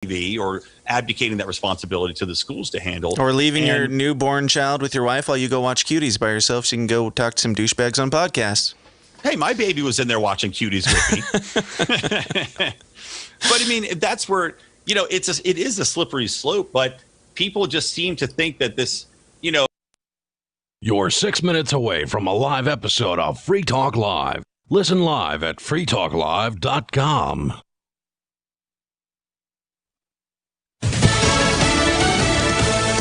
TV or abdicating that responsibility to the schools to handle. Or leaving your newborn child with your wife while you go watch Cuties by yourself so you can go talk to some douchebags on podcasts. Hey, my baby was in there watching Cuties with me. But, I mean, that's where, it is a slippery slope, but people just seem to think that this, You're 6 minutes away from a live episode of Free Talk Live. Listen live at freetalklive.com.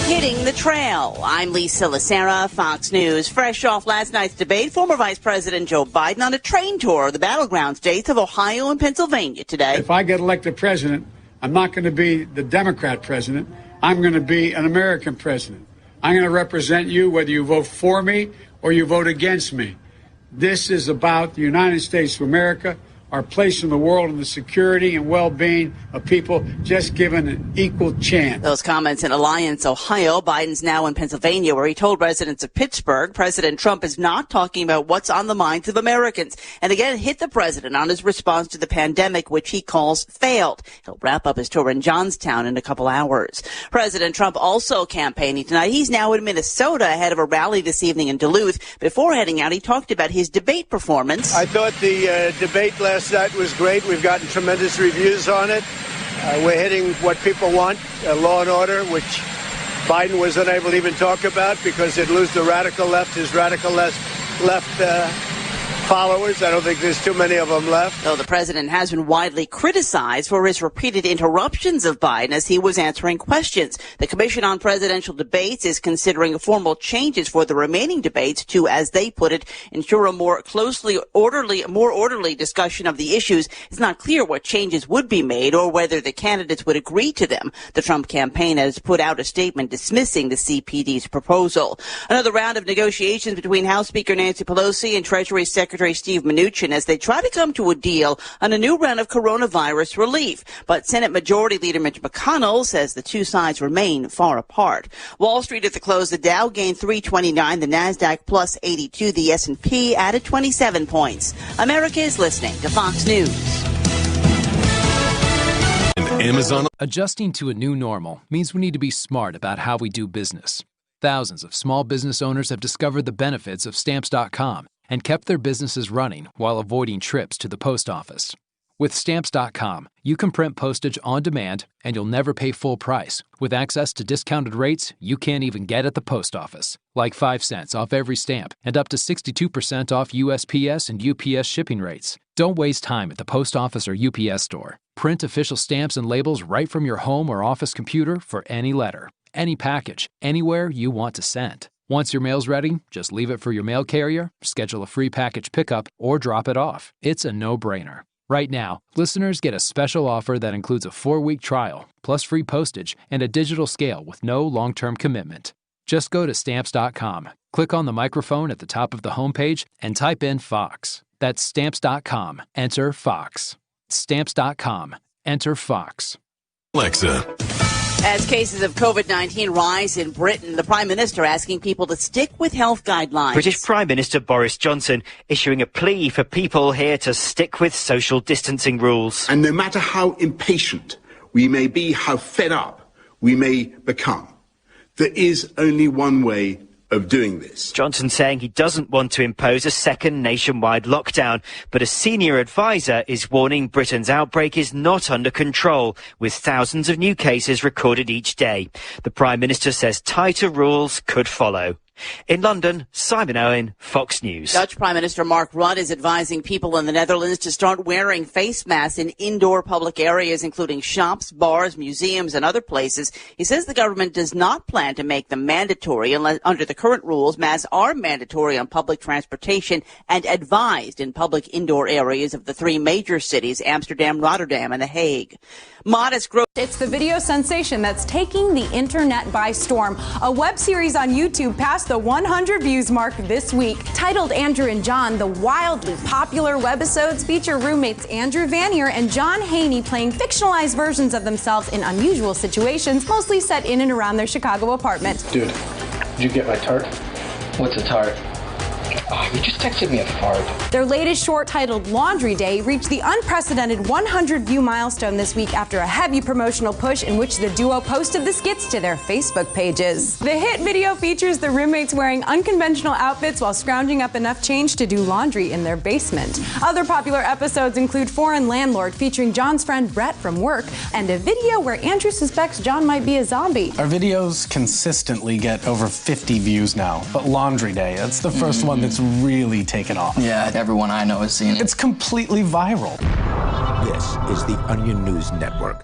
Hitting the trail. I'm Lisa Lacera, Fox News. Fresh off last night's debate, former Vice President Joe Biden on a train tour of the battleground states of Ohio and Pennsylvania today. If I get elected president, I'm not going to be the Democrat president. I'm going to be an American president. I'm going to represent you whether you vote for me or you vote against me. This is about the United States of America, our place in the world, and the security and well-being of people just given an equal chance. Those comments in Alliance, Ohio. Biden's now in Pennsylvania, where he told residents of Pittsburgh President Trump is not talking about what's on the minds of Americans. And again, hit the president on his response to the pandemic, which he calls failed. He'll wrap up his tour in Johnstown in a couple hours. President Trump also campaigning tonight. He's now in Minnesota ahead of a rally this evening in Duluth. Before heading out, he talked about his debate performance. I thought the debate last night was great. We've gotten tremendous reviews on it. We're hitting what people want, law and order, which Biden was unable to even talk about because it'd lose the radical left, his radical left followers. I don't think there's too many of them left. Though the president has been widely criticized for his repeated interruptions of Biden as he was answering questions. The Commission on Presidential Debates is considering formal changes for the remaining debates to, as they put it, ensure a more orderly discussion of the issues. It's not clear what changes would be made or whether the candidates would agree to them. The Trump campaign has put out a statement dismissing the CPD's proposal. Another round of negotiations between House Speaker Nancy Pelosi and Treasury Secretary Steve Mnuchin as they try to come to a deal on a new round of coronavirus relief. But Senate Majority Leader Mitch McConnell says the two sides remain far apart. Wall Street at the close, the Dow gained 329, the NASDAQ plus 82, the S&P added 27 points. America is listening to Fox News. Amazon. Adjusting to a new normal means we need to be smart about how we do business. Thousands of small business owners have discovered the benefits of Stamps.com and kept their businesses running while avoiding trips to the post office. With Stamps.com, you can print postage on demand and you'll never pay full price, with access to discounted rates you can't even get at the post office, like 5 cents off every stamp and up to 62% off USPS and UPS shipping rates. Don't waste time at the post office or UPS store. Print official stamps and labels right from your home or office computer for any letter, any package, anywhere you want to send. Once your mail's ready, just leave it for your mail carrier, schedule a free package pickup, or drop it off. It's a no-brainer. Right now, listeners get a special offer that includes a 4-week trial, plus free postage and a digital scale with no long-term commitment. Just go to Stamps.com, click on the microphone at the top of the homepage, and type in Fox. That's Stamps.com. Enter Fox. Stamps.com. Enter Fox. Alexa. As cases of COVID-19 rise in Britain, the Prime Minister asking people to stick with health guidelines. British Prime Minister Boris Johnson issuing a plea for people here to stick with social distancing rules. And no matter how impatient we may be, how fed up we may become, there is only one way of doing this. Johnson saying he doesn't want to impose a second nationwide lockdown, but a senior advisor is warning Britain's outbreak is not under control, with thousands of new cases recorded each day. The Prime Minister says tighter rules could follow. In London, Simon Owen, Fox News. Dutch Prime Minister Mark Rutte is advising people in the Netherlands to start wearing face masks in indoor public areas, including shops, bars, museums, and other places. He says the government does not plan to make them mandatory unless, under the current rules, masks are mandatory on public transportation and advised in public indoor areas of the 3 major cities, Amsterdam, Rotterdam, and The Hague. Modest growth. It's the video sensation that's taking the internet by storm. A web series on YouTube passed the 100 views mark this week. Titled Andrew and John, the wildly popular webisodes feature roommates Andrew Vanier and John Haney playing fictionalized versions of themselves in unusual situations, mostly set in and around their Chicago apartment. Dude, did you get my tart? What's a tart? You just texted me a fart. Their latest short, titled Laundry Day, reached the unprecedented 100 view milestone this week after a heavy promotional push in which the duo posted the skits to their Facebook pages. The hit video features the roommates wearing unconventional outfits while scrounging up enough change to do laundry in their basement. Other popular episodes include Foreign Landlord, featuring John's friend Brett from work, and a video where Andrew suspects John might be a zombie. Our videos consistently get over 50 views now, but Laundry Day, that's the first one that's really taken off. Yeah, everyone I know has seen it. It's completely viral. This is the Onion News Network.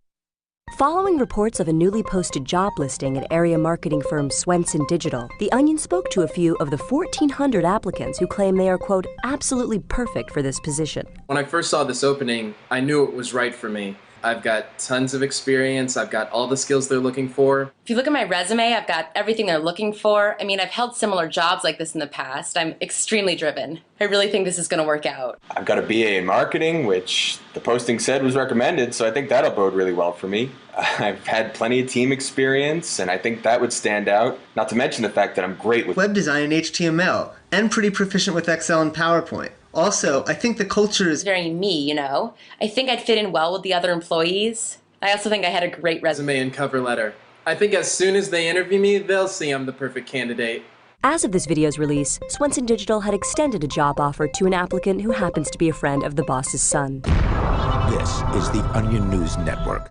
Following reports of a newly posted job listing at area marketing firm Swenson Digital, The Onion spoke to a few of the 1,400 applicants who claim they are, quote, absolutely perfect for this position. When I first saw this opening, I knew it was right for me. I've got tons of experience. I've got all the skills they're looking for. If you look at my resume, I've got everything they're looking for. I mean, I've held similar jobs like this in the past. I'm extremely driven. I really think this is going to work out. I've got a BA in marketing, which the posting said was recommended, so I think that'll bode really well for me. I've had plenty of team experience, and I think that would stand out. Not to mention the fact that I'm great with web design and HTML, and pretty proficient with Excel and PowerPoint. Also, I think the culture is very me, you know? I think I'd fit in well with the other employees. I also think I had a great resume and cover letter. I think as soon as they interview me, they'll see I'm the perfect candidate. As of this video's release, Swenson Digital had extended a job offer to an applicant who happens to be a friend of the boss's son. This is the Onion News Network.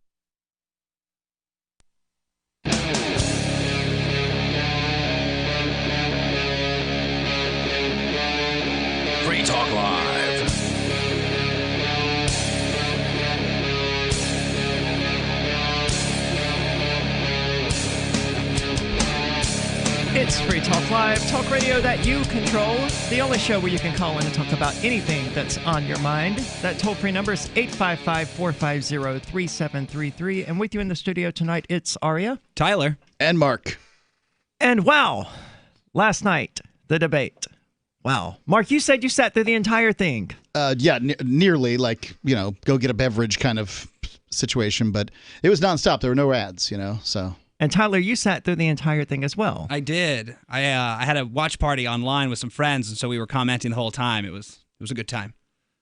Free Talk Live. It's Free Talk Live, talk radio that you control. The only show where you can call in and talk about anything that's on your mind. That toll-free number is 855-450-3733. And with you in the studio tonight, it's Aria, Tyler, and Mark. And wow, last night, the debate. Wow. Mark, you said you sat through the entire thing. Yeah, nearly, like, you know, go get a beverage kind of situation. But it was nonstop. There were no ads, you know, so. And Tyler, you sat through the entire thing as well. I did. I had a watch party online with some friends, and so we were commenting the whole time. It was a good time.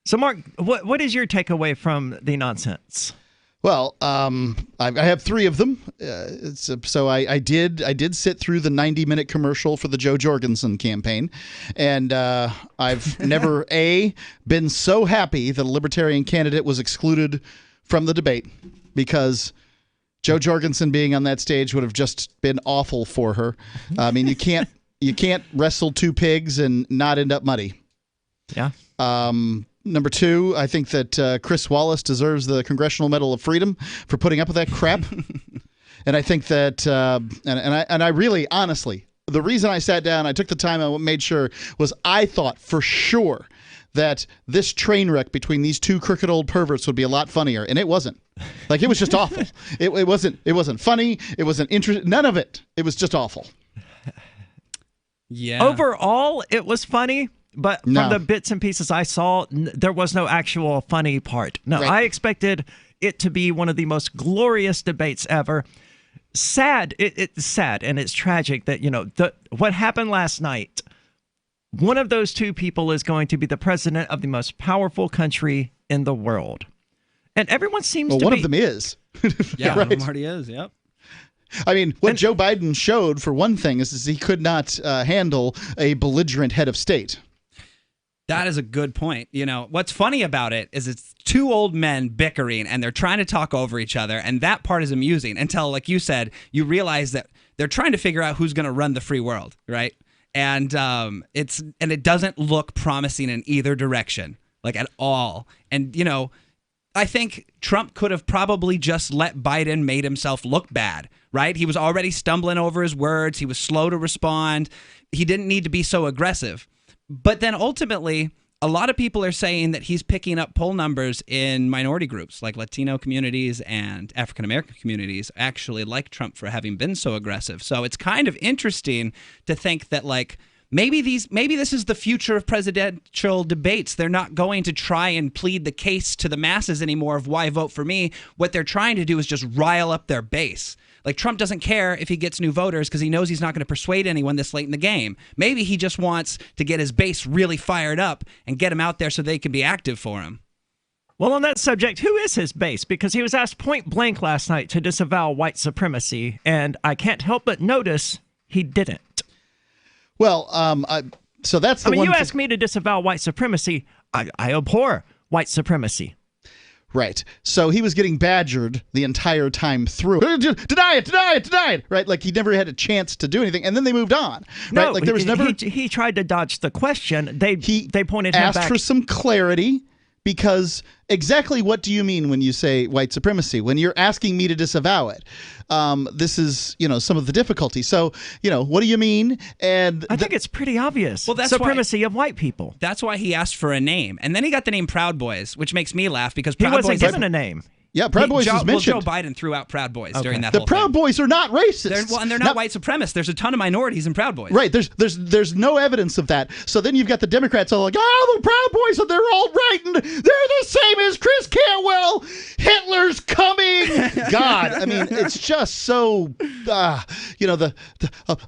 So, Mark, what is your takeaway from the nonsense? Well, I have three of them. So I did sit through the 90-minute commercial for the Jo Jorgensen campaign, and I've never been so happy that a libertarian candidate was excluded from the debate, because Jo Jorgensen being on that stage would have just been awful for her. I mean, you can't wrestle two pigs and not end up muddy. Yeah. Number two, I think that Chris Wallace deserves the Congressional Medal of Freedom for putting up with that crap. And I think that, and I really, honestly, the reason I sat down, I took the time, I made sure, was I thought for sure that this train wreck between these two crooked old perverts would be a lot funnier, and it wasn't. Like, it was just awful. It wasn't funny. It wasn't interesting. None of it. It was just awful. Yeah. Overall, it was funny, but from the bits and pieces I saw, there was no actual funny part. No, right. I expected it to be one of the most glorious debates ever. Sad. It's sad, and it's tragic that, you know, what happened last night. One of those two people is going to be the president of the most powerful country in the world. And everyone seems to be... Well, one of them is. Yeah, right. One of them already is, yep. I mean, what Joe Biden showed, for one thing, is he could not handle a belligerent head of state. That is a good point. You know, what's funny about it is it's two old men bickering, and they're trying to talk over each other, and that part is amusing until, like you said, you realize that they're trying to figure out who's going to run the free world, right? And it doesn't look promising in either direction, like at all. And, you know, I think Trump could have probably just let Biden made himself look bad, right? He was already stumbling over his words. He was slow to respond. He didn't need to be so aggressive. But then ultimately, a lot of people are saying that he's picking up poll numbers in minority groups like Latino communities and African-American communities actually like Trump for having been so aggressive. So it's kind of interesting to think that, like, maybe this is the future of presidential debates. They're not going to try and plead the case to the masses anymore of why vote for me. What they're trying to do is just rile up their base. Like, Trump doesn't care if he gets new voters because he knows he's not going to persuade anyone this late in the game. Maybe he just wants to get his base really fired up and get them out there so they can be active for him. Well, on that subject, who is his base? Because he was asked point blank last night to disavow white supremacy, and I can't help but notice he didn't. Well, so that's the one. You ask me to disavow white supremacy. I abhor white supremacy. Right. So he was getting badgered the entire time through. Deny it. Right. Like he never had a chance to do anything. And then they moved on. No, right? Like there was never. He tried to dodge the question. They pointed him back. Asked for some clarity. Because exactly what do you mean when you say white supremacy? When you're asking me to disavow it, this is, some of the difficulty. So, what do you mean? And I think it's pretty obvious. Well, that's supremacy of white people. That's why he asked for a name, and then he got the name Proud Boys, which makes me laugh because Proud Boys wasn't Boys given a name. Yeah, Proud Boys was mentioned. Joe Biden threw out Proud Boys during that the whole Proud thing. Boys are not racist. And they're not white supremacists. There's a ton of minorities in Proud Boys. Right. There's no evidence of that. So then you've got the Democrats all like, the Proud Boys, and they're all right, and they're the same as Chris Cantwell. Hitler's coming. God, I mean, it's just so,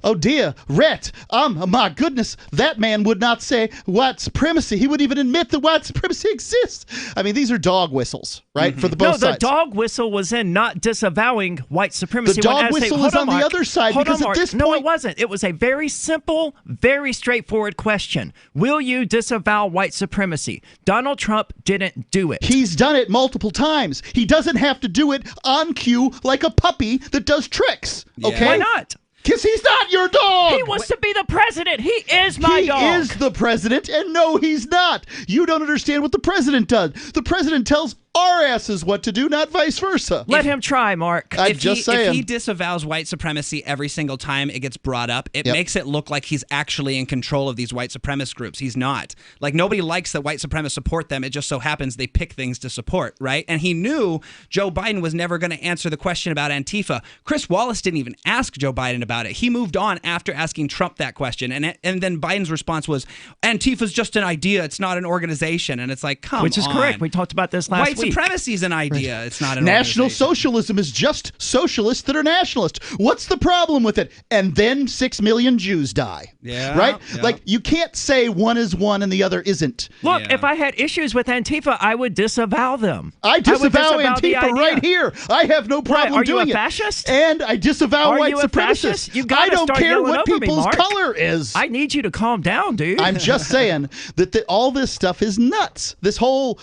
oh dear, Rhett. My goodness, that man would not say white supremacy. He wouldn't even admit that white supremacy exists. I mean, these are dog whistles, right? For the both sides. The dog whistle was in not disavowing white supremacy. The dog whistle was on the other side because at this point... No, it wasn't. It was a very simple, very straightforward question. Will you disavow white supremacy? Donald Trump didn't do it. He's done it multiple times. He doesn't have to do it on cue like a puppy that does tricks. Okay? Why not? Because he's not your dog. He wants to be the president. He is my dog. He is the president, and no, he's not. You don't understand what the president does. The president tells our asses what to do, not vice versa. Let him try, Mark. I'm just saying. If he disavows white supremacy every single time it gets brought up, it makes it look like he's actually in control of these white supremacist groups. He's not. Like, nobody likes that white supremacists support them. It just so happens they pick things to support, right? And he knew Joe Biden was never going to answer the question about Antifa. Chris Wallace didn't even ask Joe Biden about it. He moved on after asking Trump that question. And then Biden's response was, Antifa's just an idea. It's not an organization. And it's like, come on. Which is correct. We talked about this last week. White supremacy is an idea. Right. It's not an National socialism is just socialists that are nationalists. What's the problem with it? And then 6 million Jews die. Yeah. Right? Yeah. Like, you can't say one is one and the other isn't. Look, if I had issues with Antifa, I would disavow them. I disavow Antifa right here. I have no problem doing it. Are you a fascist? And I disavow white supremacists. You I don't care what people's color is. I need you to calm down, dude. I'm just saying that all this stuff is nuts. This whole...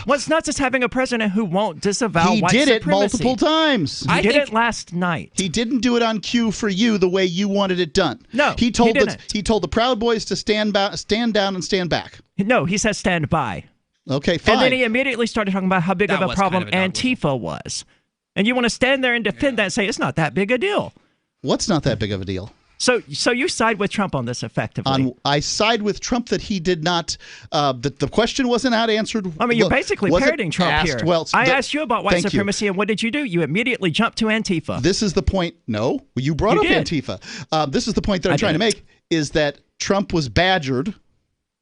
What's nuts is having a president who won't disavow white supremacy. He did it multiple times. He did it last night. He didn't do it on cue for you the way you wanted it done. No, he told the Proud Boys to stand down and stand back. No, he said stand by. Okay, fine. And then he immediately started talking about how big of a problem Antifa was. And you want to stand there and defend that and say it's not that big a deal. What's not that big of a deal? So you side with Trump on this effectively. I side with Trump that he did not, that the question wasn't out answered. I mean, you're basically parroting Trump here. Well, I asked you about white supremacy, and what did you do? You immediately jumped to Antifa. This is the point. No, you brought up Antifa. This is the point that I'm trying to make, is that Trump was badgered.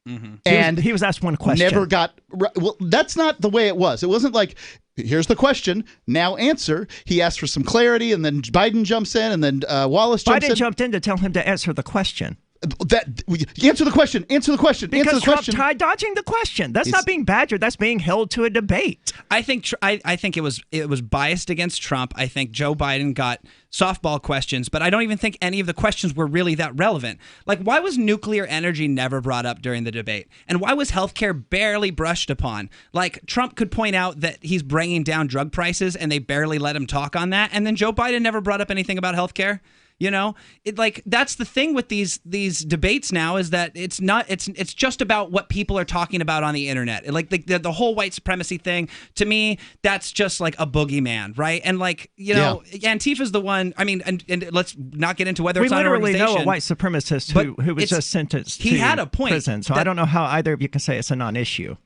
Mm-hmm. And he was asked one question. Never got. Well, that's not the way it was. It wasn't like, here's the question, now answer. He asked for some clarity, and then Biden jumps in, and then Wallace jumps in. Biden jumped in to tell him to answer the question. Answer the question. Answer the question. Because answer the question. Trump tried dodging the question. That's not being badgered. That's being held to a debate. I think it was biased against Trump. I think Joe Biden got softball questions, but I don't even think any of the questions were really that relevant. Like, why was nuclear energy never brought up during the debate? And why was healthcare barely brushed upon? Like, Trump could point out that he's bringing down drug prices, and they barely let him talk on that. And then Joe Biden never brought up anything about healthcare. You know, that's the thing with these debates now, is that it's just about what people are talking about on the internet. Like the whole white supremacy thing, to me, that's just like a boogeyman, right? And Antifa's the one. I mean, and let's not get into whether it's on an organization. We literally know a white supremacist who was just sentenced to he had a point prison. So I don't know how either of you can say it's a non-issue.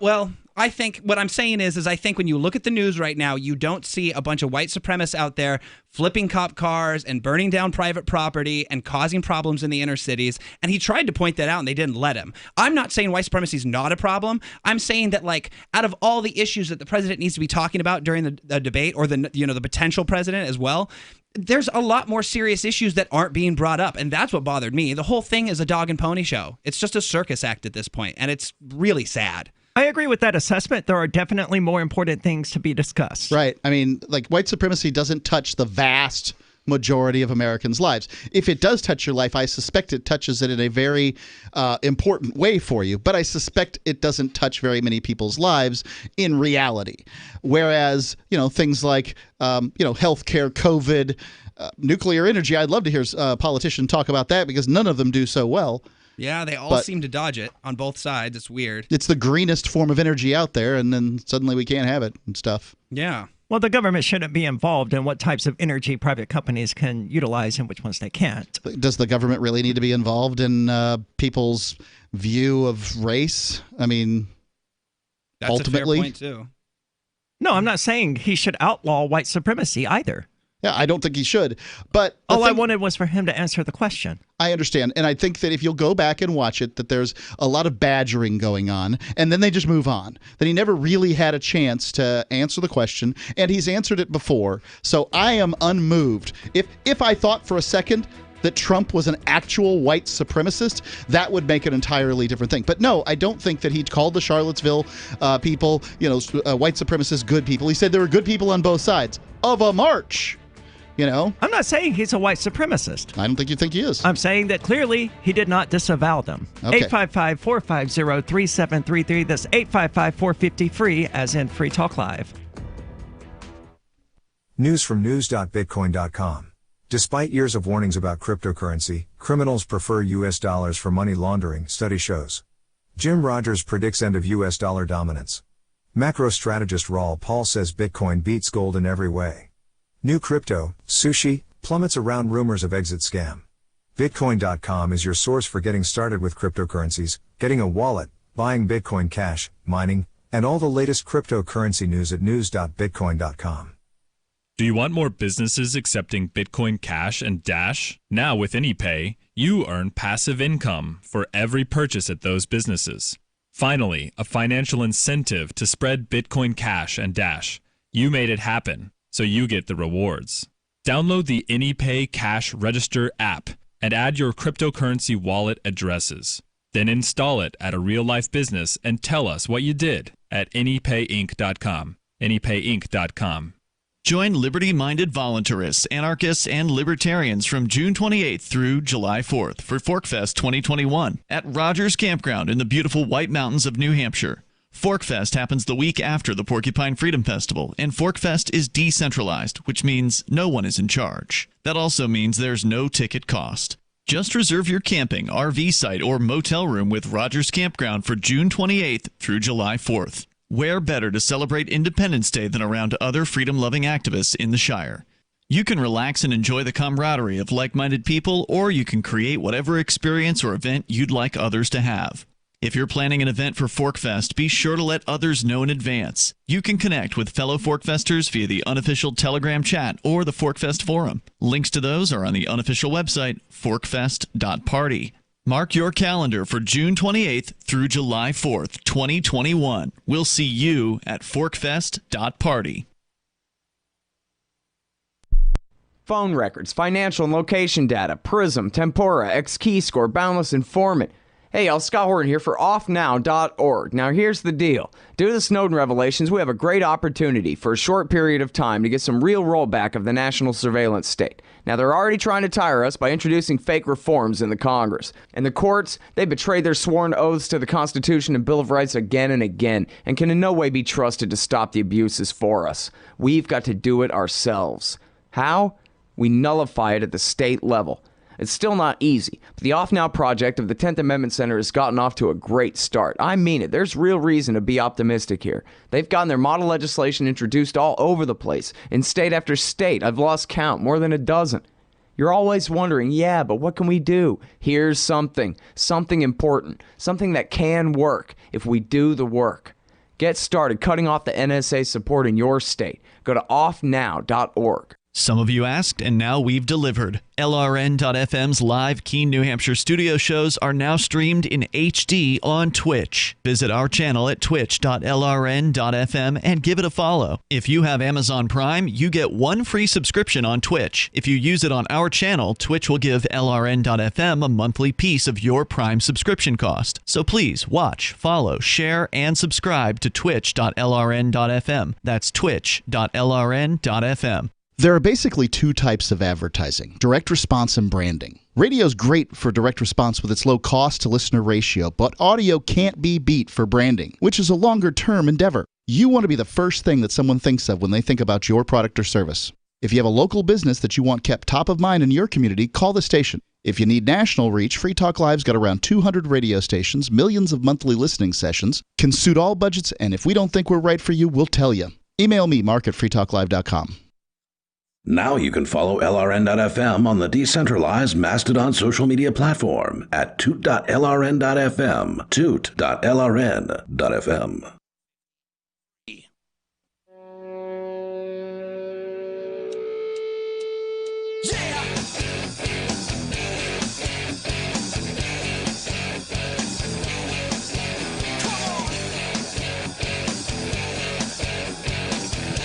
Well, I think what I'm saying is I think when you look at the news right now, you don't see a bunch of white supremacists out there flipping cop cars and burning down private property and causing problems in the inner cities. And he tried to point that out and they didn't let him. I'm not saying white supremacy is not a problem. I'm saying that, like, out of all the issues that the president needs to be talking about during the debate, or the potential president as well, there's a lot more serious issues that aren't being brought up. And that's what bothered me. The whole thing is a dog and pony show. It's just a circus act at this point, and it's really sad. I agree with that assessment. There are definitely more important things to be discussed. Right. I mean, like, white supremacy doesn't touch the vast majority of Americans' lives. If it does touch your life, I suspect it touches it in a very important way for you. But I suspect it doesn't touch very many people's lives in reality. Whereas, things like, healthcare, COVID, nuclear energy, I'd love to hear a politician talk about that because none of them do so well. Yeah, they all seem to dodge it on both sides. It's weird. It's the greenest form of energy out there, and then suddenly we can't have it and stuff. Yeah. Well, the government shouldn't be involved in what types of energy private companies can utilize and which ones they can't. Does the government really need to be involved in people's view of race? I mean, that's ultimately. A fair point, too. No, I'm not saying he should outlaw white supremacy either. Yeah, I don't think he should. But all I wanted was for him to answer the question. I understand. And I think that if you'll go back and watch it, that there's a lot of badgering going on, and then they just move on. That he never really had a chance to answer the question, and he's answered it before. So I am unmoved. If I thought for a second that Trump was an actual white supremacist, that would make an entirely different thing. But no, I don't think that he called the Charlottesville people, white supremacists, good people. He said there were good people on both sides of a march. I'm not saying he's a white supremacist. I don't think you think he is. I'm saying that clearly he did not disavow them. Okay. 855-450-3733. That's 855-450-FREE, as in Free Talk Live. News from news.bitcoin.com. Despite years of warnings about cryptocurrency, criminals prefer U.S. dollars for money laundering, study shows. Jim Rogers predicts end of U.S. dollar dominance. Macro strategist Raul Paul says Bitcoin beats gold in every way. New crypto, sushi, plummets around rumors of exit scam. Bitcoin.com is your source for getting started with cryptocurrencies, getting a wallet, buying Bitcoin Cash, mining, and all the latest cryptocurrency news at news.bitcoin.com. Do you want more businesses accepting Bitcoin Cash and Dash? Now with AnyPay, you earn passive income for every purchase at those businesses. Finally, a financial incentive to spread Bitcoin Cash and Dash. You made it happen, so you get the rewards. Download the AnyPay Cash Register app and add your cryptocurrency wallet addresses. Then install it at a real-life business and tell us what you did at anypayinc.com. anypayinc.com. Join liberty-minded voluntarists, anarchists, and libertarians from June 28th through July 4th for ForkFest 2021 at Rogers Campground in the beautiful White Mountains of New Hampshire. ForkFest happens the week after the Porcupine Freedom Festival, and ForkFest is decentralized, which means no one is in charge. That also means there's no ticket cost. Just reserve your camping, RV site, or motel room with Rogers Campground for June 28th through July 4th. Where better to celebrate Independence Day than around other freedom-loving activists in the Shire? You can relax and enjoy the camaraderie of like-minded people, or you can create whatever experience or event you'd like others to have. If you're planning an event for ForkFest, be sure to let others know in advance. You can connect with fellow ForkFesters via the unofficial Telegram chat or the ForkFest forum. Links to those are on the unofficial website, forkfest.party. Mark your calendar for June 28th through July 4th, 2021. We'll see you at forkfest.party. Phone records, financial and location data, Prism, Tempora, X-Keyscore, Boundless Informant. Hey, y'all, Scott Horton here for offnow.org. Now, here's the deal. Due to the Snowden revelations, we have a great opportunity for a short period of time to get some real rollback of the national surveillance state. Now, they're already trying to tire us by introducing fake reforms in the Congress. And the courts, they betrayed their sworn oaths to the Constitution and Bill of Rights again and again, and can in no way be trusted to stop the abuses for us. We've got to do it ourselves. How? We nullify it at the state level. It's still not easy, but the Off Now project of the 10th Amendment Center has gotten off to a great start. I mean it. There's real reason to be optimistic here. They've gotten their model legislation introduced all over the place, in state after state. I've lost count, more than a dozen. You're always wondering, yeah, but what can we do? Here's something important, something that can work if we do the work. Get started cutting off the NSA support in your state. Go to offnow.org. Some of you asked, and now we've delivered. LRN.FM's live Keene, New Hampshire studio shows are now streamed in HD on Twitch. Visit our channel at twitch.lrn.fm and give it a follow. If you have Amazon Prime, you get one free subscription on Twitch. If you use it on our channel, Twitch will give LRN.FM a monthly piece of your Prime subscription cost. So please watch, follow, share, and subscribe to twitch.lrn.fm. That's twitch.lrn.fm. There are basically two types of advertising, direct response and branding. Radio's great for direct response with its low cost to listener ratio, but audio can't be beat for branding, which is a longer-term endeavor. You want to be the first thing that someone thinks of when they think about your product or service. If you have a local business that you want kept top of mind in your community, call the station. If you need national reach, Free Talk Live's got around 200 radio stations, millions of monthly listening sessions, can suit all budgets, and if we don't think we're right for you, we'll tell you. Email me, mark@freetalklive.com. Now you can follow LRN.FM on the decentralized Mastodon social media platform at toot.lrn.fm, toot.lrn.fm.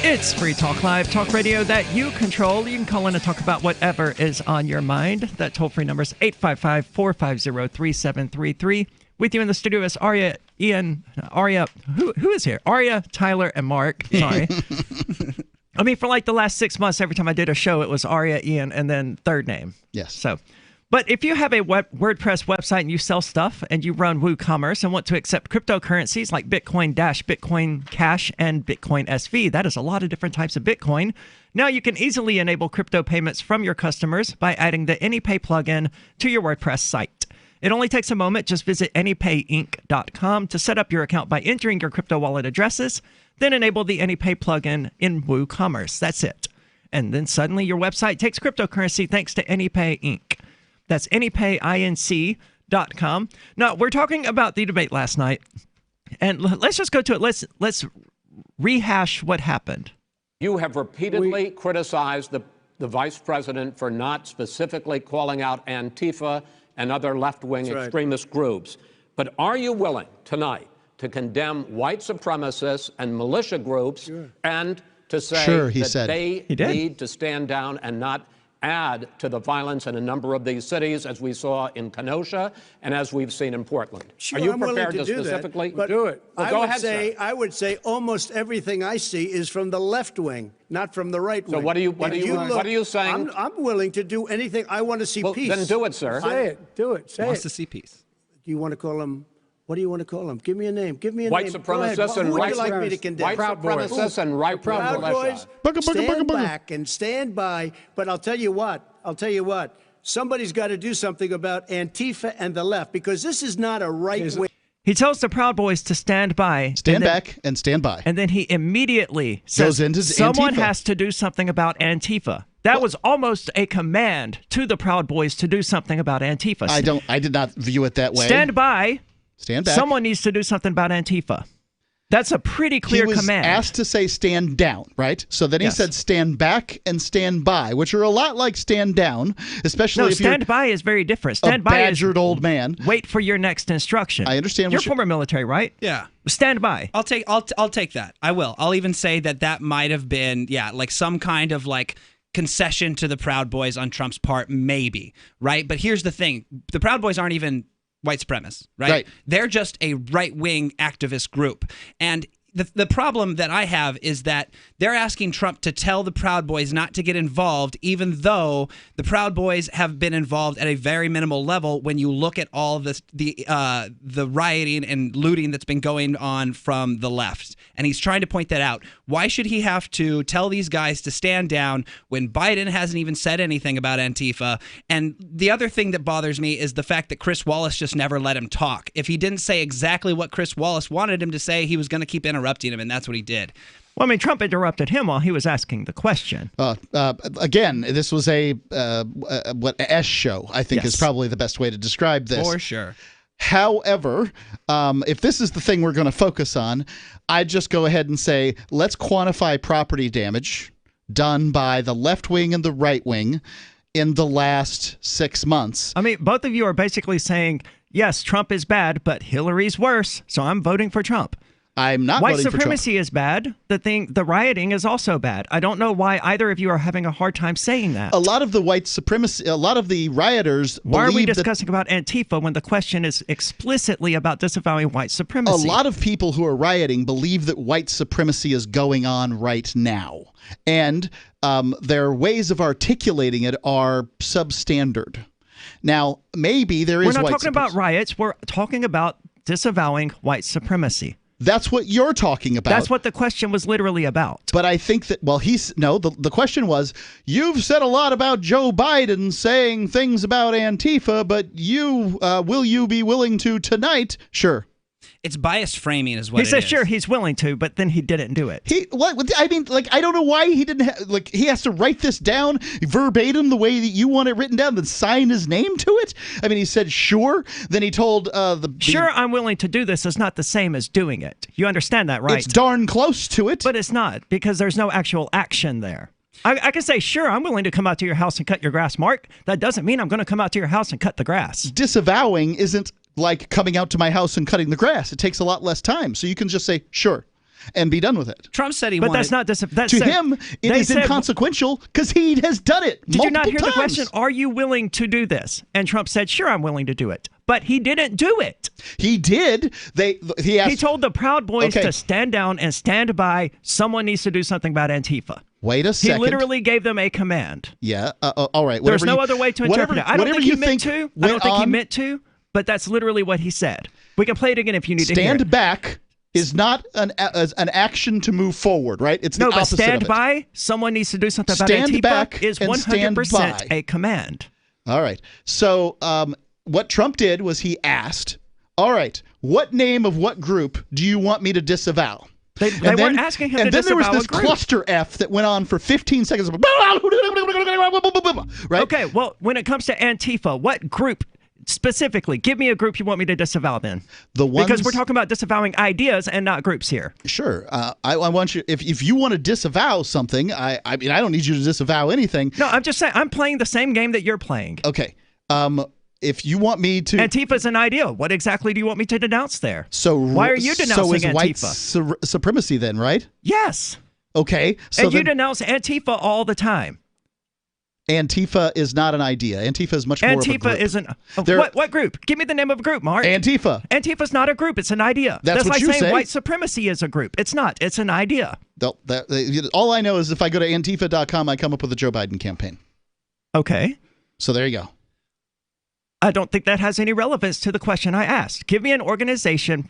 It's Free Talk Live, talk radio that you control. You can call in and talk about whatever is on your mind. That toll-free number is 855-450-3733. With you in the studio is Aria, Ian, Aria, who is here? Aria, Tyler, and Mark. Sorry. I mean, for like the last 6 months, every time I did a show, it was Aria, Ian, and then third name. Yes. So, but if you have a WordPress website and you sell stuff and you run WooCommerce and want to accept cryptocurrencies like Bitcoin Dash, Bitcoin Cash, and Bitcoin SV, that is a lot of different types of Bitcoin. Now you can easily enable crypto payments from your customers by adding the AnyPay plugin to your WordPress site. It only takes a moment. Just visit anypayinc.com to set up your account by entering your crypto wallet addresses, then enable the AnyPay plugin in WooCommerce. That's it. And then suddenly your website takes cryptocurrency thanks to AnyPay Inc. That's anypayinc.com. Now, we're talking about the debate last night, and let's just go to it. Let's rehash what happened. You have repeatedly criticized the vice president for not specifically calling out Antifa and other left-wing extremist groups. But are you willing tonight to condemn white supremacists and militia groups and to say that they need to stand down and not add to the violence in a number of these cities, as we saw in Kenosha and as we've seen in Portland? Sure, are you I'm prepared willing to do specifically that, but do it? Well, go ahead, sir. I would say almost everything I see is from the left wing, not from the right wing. So what are you saying? I'm willing to do anything. I want to see peace. Then do it, sir. Say it. Do it. Say it. Wants to see peace. Do you want to call him? What do you want to call him? Give me a name. Give me a white name. Supremacists and right like me to condemn? White supremacists and right Proud Boys. Stand back and stand by. But I'll tell you what. Somebody's got to do something about Antifa and the left, because this is not a right wing. He tells the Proud Boys to stand by. Stand back and stand by. And then he immediately says someone has to do something about Antifa. That was almost a command to the Proud Boys to do something about Antifa. I did not view it that way. Stand by. Stand back. Someone needs to do something about Antifa. That's a pretty clear command. He was asked to say stand down, right? So then he said stand back and stand by, which are a lot like stand down, especially if stand by is very different. Stand by is old man. Wait for your next instruction. I understand. You're former military, right? Yeah. Stand by. I'll take that. I will. I'll even say that might have been like some kind of like concession to the Proud Boys on Trump's part, maybe, right? But here's the thing: the Proud Boys aren't even white supremacists, right? They're just a right-wing activist group. And the problem that I have is that they're asking Trump to tell the Proud Boys not to get involved, even though the Proud Boys have been involved at a very minimal level when you look at all this, the rioting and looting that's been going on from the left. And he's trying to point that out. Why should he have to tell these guys to stand down when Biden hasn't even said anything about Antifa? And the other thing that bothers me is the fact that Chris Wallace just never let him talk. If he didn't say exactly what Chris Wallace wanted him to say, he was going to keep interrupting him, and that's what he did. Well, I mean, Trump interrupted him while he was asking the question. Again, this was a S show, I think is probably the best way to describe this. For sure. However, if this is the thing we're going to focus on, I'd just go ahead and say, let's quantify property damage done by the left wing and the right wing in the last 6 months. I mean, both of you are basically saying, yes, Trump is bad, but Hillary's worse, so I'm voting for Trump. I'm not White voting for Trump. supremacy is bad. The rioting is also bad. I don't know why either of you are having a hard time saying that. A lot of the white supremacy, a lot of the rioters. Why are we discussing about Antifa when the question is explicitly about disavowing white supremacy? A lot of people who are rioting believe that white supremacy is going on right now, and their ways of articulating it are substandard. Now, maybe there is. We're not talking about riots. We're talking about disavowing white supremacy. That's what you're talking about. That's what the question was literally about. But I think that, well, the question was, you've said a lot about Joe Biden saying things about Antifa, but will you be willing to tonight? Sure. It's biased framing is what he said. Sure, he's willing to, but then he didn't do it. I mean, I don't know why he didn't he has to write this down verbatim the way that you want it written down, then sign his name to it. I mean, he said sure, then he told sure, I'm willing to do this is not the same as doing it. You understand that, right? It's darn close to it, but it's not, because there's no actual action there. I can say, sure, I'm willing to come out to your house and cut your grass, Mark. That doesn't mean I'm going to come out to your house and cut the grass. Disavowing isn't like coming out to my house and cutting the grass. It takes a lot less time. So you can just say, sure, and be done with it. Trump said but that's not to him, it is inconsequential because he has done it Did you not hear times. The question, are you willing to do this? And Trump said, sure, I'm willing to do it. But he didn't do it. He did. He told the Proud Boys to stand down and stand by. Someone needs to do something about Antifa. Wait a second. He literally gave them a command. Yeah. All right. There's no other way to interpret it. I don't think he meant to. I don't think he meant to. But that's literally what he said. We can play it again if you need to hear it. Stand back is not an action to move forward, right? It's the opposite stand of it. by, someone needs to do something about stand Antifa back is 100% a command. All right. So what Trump did was he asked, all right, what name of what group do you want me to disavow? They weren't asking him to disavow a group. And then there was this cluster F that went on for 15 seconds. Right? Okay, well, when it comes to Antifa, what group specifically? Give me a group you want me to disavow then. Because we're talking about disavowing ideas and not groups here. Sure. I want you, if you want to disavow something, I mean, I don't need you to disavow anything. No, I'm just saying, I'm playing the same game that you're playing. Okay. If you want me to... Antifa's an idea. What exactly do you want me to denounce there? So why are you denouncing Antifa? Antifa? White supremacy then, right? Yes. Okay. So and you denounce Antifa all the time. Antifa is not an idea. Antifa is much more of a group. Antifa isn't... What group? Give me the name of a group, Mark. Antifa. Antifa's not a group. It's an idea. That's what like you saying say. White supremacy is a group. It's not. It's an idea. All I know is if I go to Antifa.com, I come up with a Joe Biden campaign. Okay. So there you go. I don't think that has any relevance to the question I asked. Give me an organization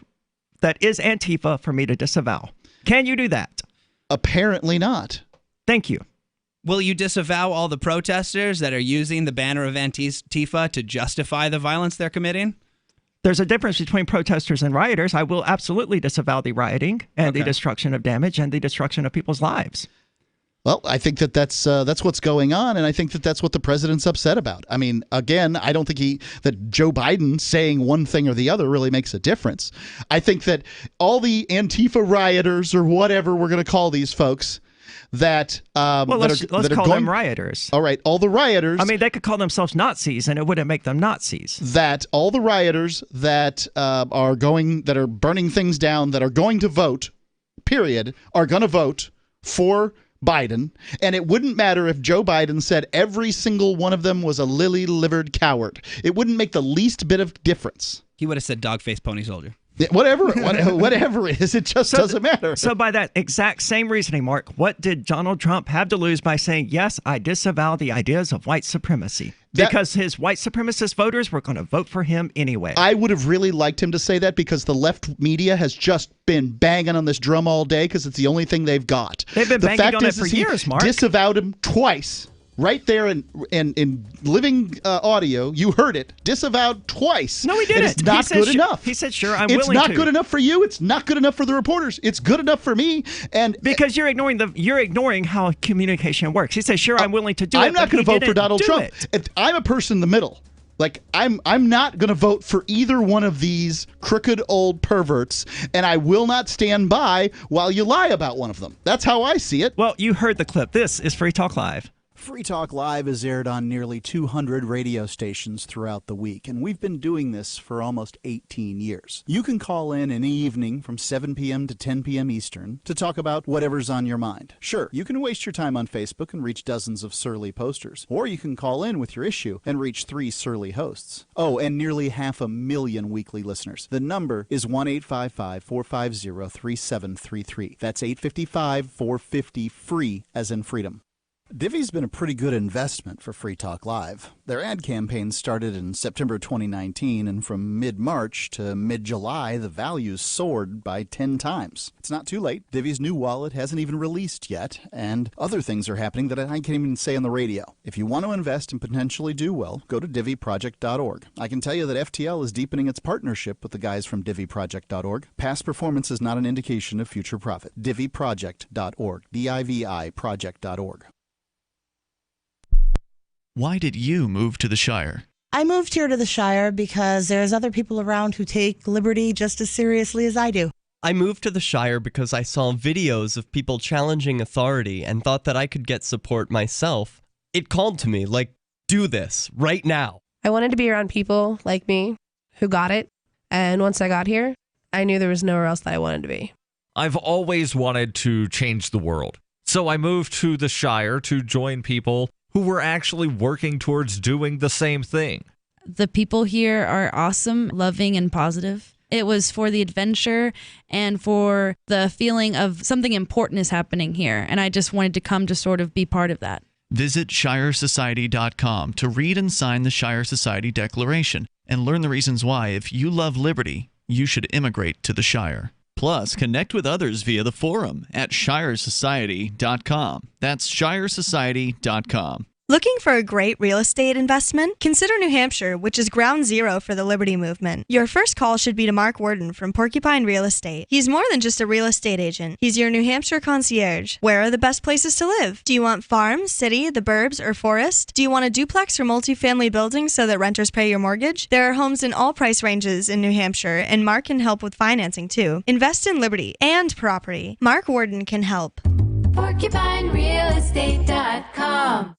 that is Antifa for me to disavow. Can you do that? Apparently not. Thank you. Will you disavow all the protesters that are using the banner of Antifa to justify the violence they're committing? There's a difference between protesters and rioters. I will absolutely disavow the rioting and the destruction of damage and the destruction of people's lives. Well, I think that's what's going on, and I think that's what the president's upset about. I mean, again, I don't think that Joe Biden saying one thing or the other really makes a difference. I think that all the Antifa rioters or whatever we're going to call these folks let's call them rioters. All right, all the rioters. I mean, they could call themselves Nazis, and it wouldn't make them Nazis. That all the rioters that are burning things down, that are going to vote, period, are going to vote for Biden, and it wouldn't matter if Joe Biden said every single one of them was a lily-livered coward. It wouldn't make the least bit of difference. He would have said dog-faced pony soldier. Whatever it is, it just doesn't matter. So by that exact same reasoning, Mark, what did Donald Trump have to lose by saying, yes, I disavow the ideas of white supremacy? Because his white supremacist voters were going to vote for him anyway. I would have really liked him to say that because the left media has just been banging on this drum all day because it's the only thing they've got. They've been banging on it for years, Mark. Disavowed him twice. Right there in living audio, you heard it. Disavowed twice. No, he didn't. It's not good enough. He said, sure, I'm willing to. It's not good enough for you. It's not good enough for the reporters. It's good enough for me. And because you're ignoring how communication works. He said, sure, I'm willing to do it. I'm not going to vote for Donald Trump. I'm a person in the middle. Like, I'm not going to vote for either one of these crooked old perverts, and I will not stand by while you lie about one of them. That's how I see it. Well, you heard the clip. This is Free Talk Live. Free Talk Live is aired on nearly 200 radio stations throughout the week, and we've been doing this for almost 18 years. You can call in any evening from 7 p.m. to 10 p.m. Eastern to talk about whatever's on your mind. Sure, you can waste your time on Facebook and reach dozens of surly posters, or you can call in with your issue and reach 3 surly hosts. Oh, and nearly 500,000 weekly listeners. The number is 1-855-450-3733. That's 855-450-FREE, as in freedom. Divvy's been a pretty good investment for Free Talk Live. Their ad campaign started in September 2019, and from mid-March to mid-July, the values soared by 10 times. It's not too late. Divvy's new wallet hasn't even released yet, and other things are happening that I can't even say on the radio. If you want to invest and potentially do well, go to divvyproject.org. I can tell you that FTL is deepening its partnership with the guys from divvyproject.org. Past performance is not an indication of future profit. divvyproject.org. DIVI project.org. Why did you move to the Shire? I moved here to the Shire because there's other people around who take liberty just as seriously as I do. I moved to the Shire because I saw videos of people challenging authority and thought that I could get support myself. It called to me, like, do this, right now. I wanted to be around people like me who got it, and once I got here, I knew there was nowhere else that I wanted to be. I've always wanted to change the world, so I moved to the Shire to join people who were actually working towards doing the same thing. The people here are awesome, loving, and positive. It was for the adventure and for the feeling of something important is happening here, and I just wanted to come to sort of be part of that. Visit ShireSociety.com to read and sign the Shire Society Declaration and learn the reasons why, if you love liberty, you should immigrate to the Shire. Plus, connect with others via the forum at ShireSociety.com. That's ShireSociety.com. Looking for a great real estate investment? Consider New Hampshire, which is ground zero for the Liberty Movement. Your first call should be to Mark Worden from Porcupine Real Estate. He's more than just a real estate agent. He's your New Hampshire concierge. Where are the best places to live? Do you want farm, city, the burbs, or forest? Do you want a duplex or multifamily building so that renters pay your mortgage? There are homes in all price ranges in New Hampshire, and Mark can help with financing too. Invest in liberty and property. Mark Worden can help. PorcupineRealEstate.com.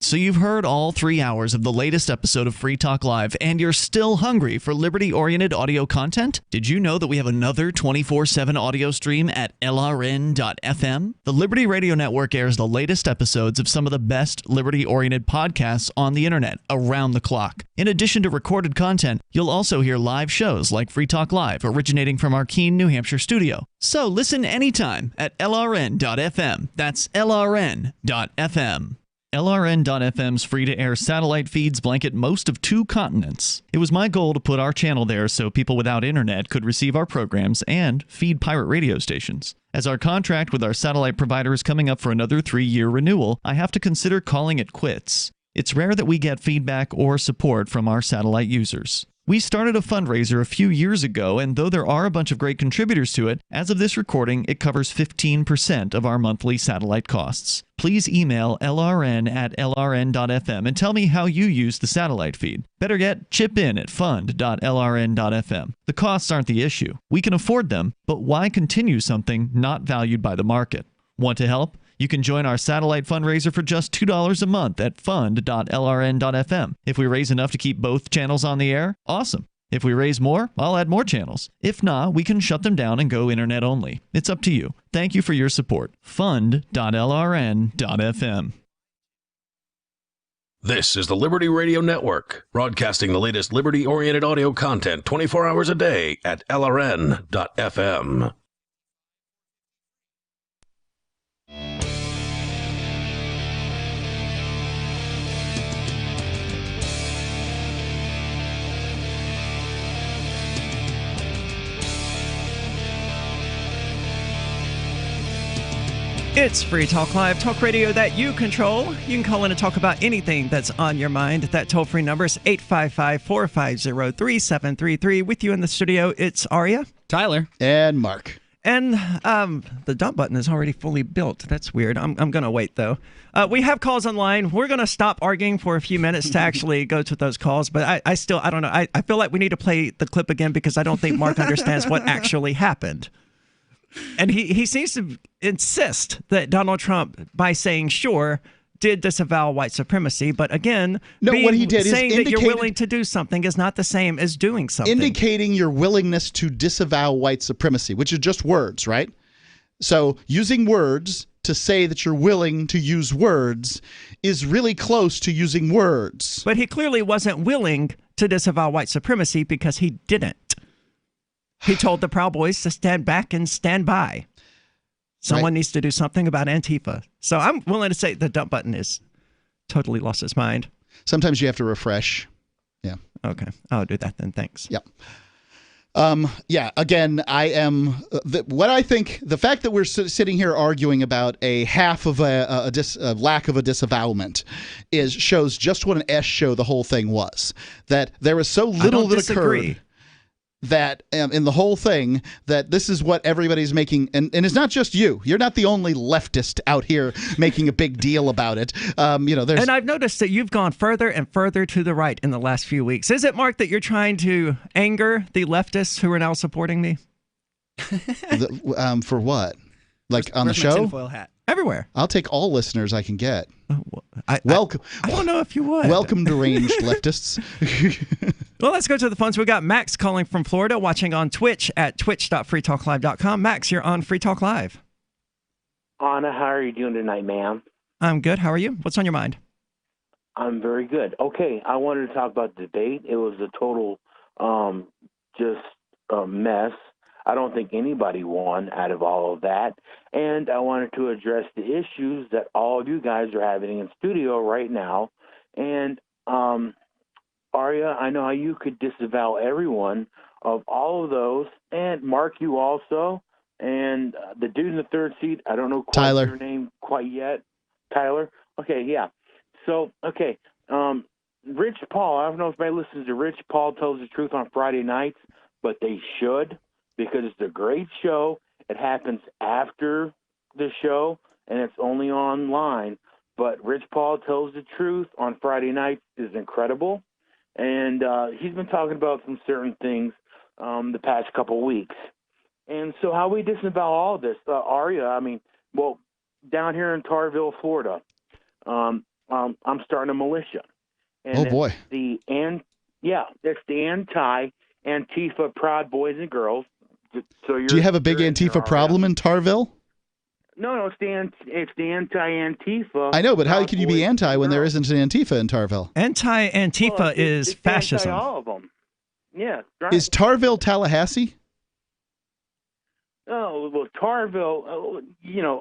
So you've heard all 3 hours of the latest episode of Free Talk Live, and you're still hungry for liberty-oriented audio content? Did you know that we have another 24/7 audio stream at LRN.FM? The Liberty Radio Network airs the latest episodes of some of the best liberty-oriented podcasts on the internet around the clock. In addition to recorded content, you'll also hear live shows like Free Talk Live, originating from our Keene, New Hampshire studio. So listen anytime at LRN.FM. That's LRN.FM. LRN.FM's free-to-air satellite feeds blanket most of 2 continents. It was my goal to put our channel there so people without internet could receive our programs and feed pirate radio stations. As our contract with our satellite provider is coming up for another 3-year renewal, I have to consider calling it quits. It's rare that we get feedback or support from our satellite users. We started a fundraiser a few years ago, and though there are a bunch of great contributors to it, as of this recording, it covers 15% of our monthly satellite costs. Please email lrn@lrn.fm and tell me how you use the satellite feed. Better yet, chip in at fund.lrn.fm. The costs aren't the issue. We can afford them, but why continue something not valued by the market? Want to help? You can join our satellite fundraiser for just $2 a month at fund.lrn.fm. If we raise enough to keep both channels on the air, awesome. If we raise more, I'll add more channels. If not, we can shut them down and go internet only. It's up to you. Thank you for your support. Fund.lrn.fm. This is the Liberty Radio Network, broadcasting the latest liberty-oriented audio content 24 hours a day at lrn.fm. It's Free Talk Live, talk radio that you control. You can call in and talk about anything that's on your mind. That toll-free number is 855-450-3733. With you in the studio, it's Aria, Tyler, and Mark. And the dump button is already fully built. That's weird. I'm going to wait, though. We have calls online. We're going to stop arguing for a few minutes to actually go to those calls. But I don't know. I feel like we need to play the clip again because I don't think Mark understands what actually happened. And he seems to insist that Donald Trump, by saying sure, did disavow white supremacy. But again, what he did saying is that you're willing to do something is not the same as doing something. Indicating your willingness to disavow white supremacy, which is just words, right? So using words to say that you're willing to use words is really close to using words. But he clearly wasn't willing to disavow white supremacy because he didn't. He told the Proud Boys to stand back and stand by. Someone needs to do something about Antifa. So I'm willing to say the dump button is totally lost its mind. Sometimes you have to refresh. Yeah. Okay. I'll do that then. Thanks. Yep. Again, I am what I think the fact that we're sitting here arguing about a half of a lack of a disavowment shows just what an S show the whole thing was. That there was so little that occurred. That in the whole thing, that this is what everybody's making, and it's not just you. You're not the only leftist out here making a big deal about it. There's and I've noticed that you've gone further and further to the right in the last few weeks. Is it, Mark, that you're trying to anger the leftists who are now supporting me? For what? Like on the show? Tinfoil hat. Everywhere. I'll take all listeners I can get. Welcome. I don't know if you would. Welcome, deranged leftists. Well, let's go to the phones. We got Max calling from Florida, watching on Twitch at twitch.freetalklive.com. Max, you're on Free Talk Live. Anna, how are you doing tonight, ma'am? I'm good. How are you? What's on your mind? I'm very good. Okay, I wanted to talk about the debate. It was a total just a mess. I don't think anybody won out of all of that. And I wanted to address the issues that all of you guys are having in studio right now. And Aria, I know how you could disavow everyone of all of those. And Mark, you also. And the dude in the third seat, I don't know quite Tyler. your name quite yet. Tyler? Okay, yeah. So, okay. Rich Paul, I don't know if anybody listens to Rich Paul Tells the Truth on Friday nights, but they should, because it's a great show. It happens after the show, and it's only online. But Rich Paul Tells the Truth on Friday nights is incredible. And he's been talking about some certain things the past couple weeks. And so how we disavow all of this, Aria, down here in Tarville, Florida, I'm starting a militia. And boy. It's the anti-Antifa Proud Boys and Girls. So do you have a big Antifa problem in Tarville? No, it's the anti-Antifa. I know, but how can you be anti when there isn't an Antifa in Tarville? Anti-Antifa is fascism. Anti all of them. Yeah. Right. Is Tarville Tallahassee? Oh, well, Tarville,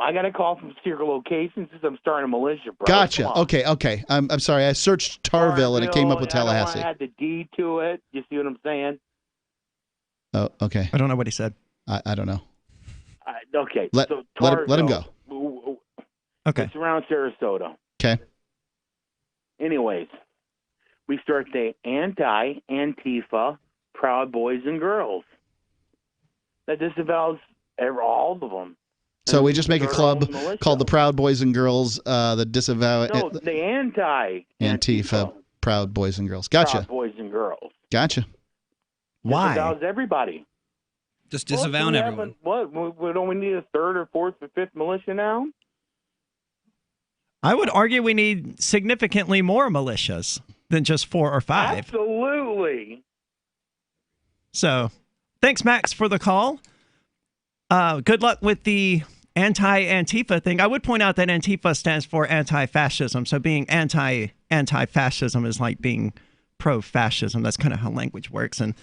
I got a call from secret locations since I'm starting a militia, bro. Gotcha. Okay. I'm sorry. I searched Tarville and it came up with Tallahassee. I had the D to it. You see what I'm saying? Oh, okay. I don't know what he said. I don't know. Okay. Let him go. Okay. It's around Sarasota. Okay. Anyways, we start the anti-Antifa Proud Boys and Girls. That disavows all of them. So we just make a club called the Proud Boys and Girls that disavow it. No, the anti-Antifa Proud Boys and Girls. Gotcha. Proud Boys and Girls. Gotcha. Why? Disavows everybody. Just disavowing everyone. Don't we need a third or fourth or fifth militia now? I would argue we need significantly more militias than just 4 or 5. Absolutely. So, thanks, Max, for the call. Good luck with the anti-Antifa thing. I would point out that Antifa stands for anti-fascism. So being anti-fascism is like being pro-fascism. That's kind of how language works. And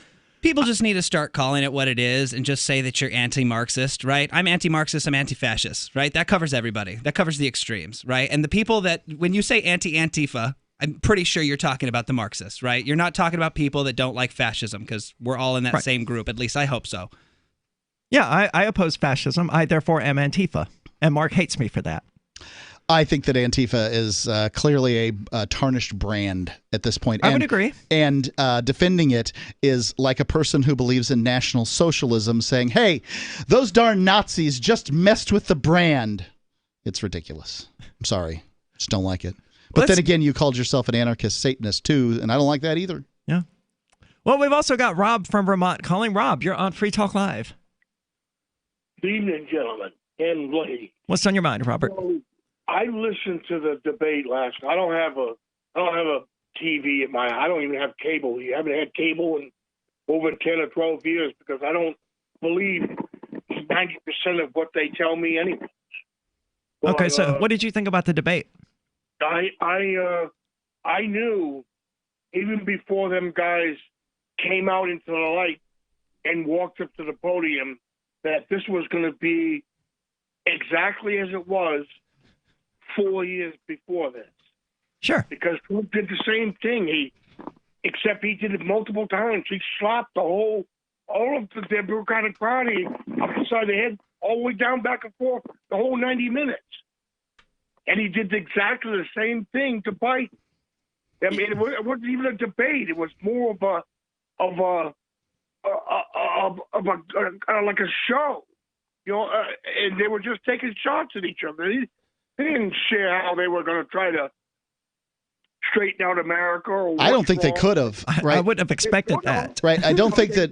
people just need to start calling it what it is and just say that you're anti-Marxist, right? I'm anti-Marxist, I'm anti-fascist, right? That covers everybody. That covers the extremes, right? And the people that, when you say anti-Antifa, I'm pretty sure you're talking about the Marxists, right? You're not talking about people that don't like fascism, because we're all in that same group. At least I hope so. Yeah, I oppose fascism. I therefore am Antifa. And Mark hates me for that. I think that Antifa is clearly a tarnished brand at this point. I would agree. And defending it is like a person who believes in National Socialism saying, hey, those darn Nazis just messed with the brand. It's ridiculous. I'm sorry. Just don't like it. But then again, you called yourself an anarchist Satanist too, and I don't like that either. Yeah. Well, we've also got Rob from Vermont calling. Rob, you're on Free Talk Live. Good evening, gentlemen and lady. What's on your mind, Robert? So, I listened to the debate last night. I don't have a TV at my. I don't even have cable. You haven't had cable in over 10 or 12 years because I don't believe 90% of what they tell me anyway. But, okay, so what did you think about the debate? I knew even before them guys came out into the light and walked up to the podium that this was going to be exactly as it was 4 years before this. Sure. Because Trump did the same thing. Except he did it multiple times. He slapped all of the Democratic Party upside the head, all the way down, back and forth, the whole 90 minutes. And he did exactly the same thing to Biden. I mean, it wasn't even a debate. It was more of like a show, and they were just taking shots at each other. They didn't share how they were going to try to straighten out America. Or I don't think they could have. Right? I wouldn't have expected that. Right. I don't think that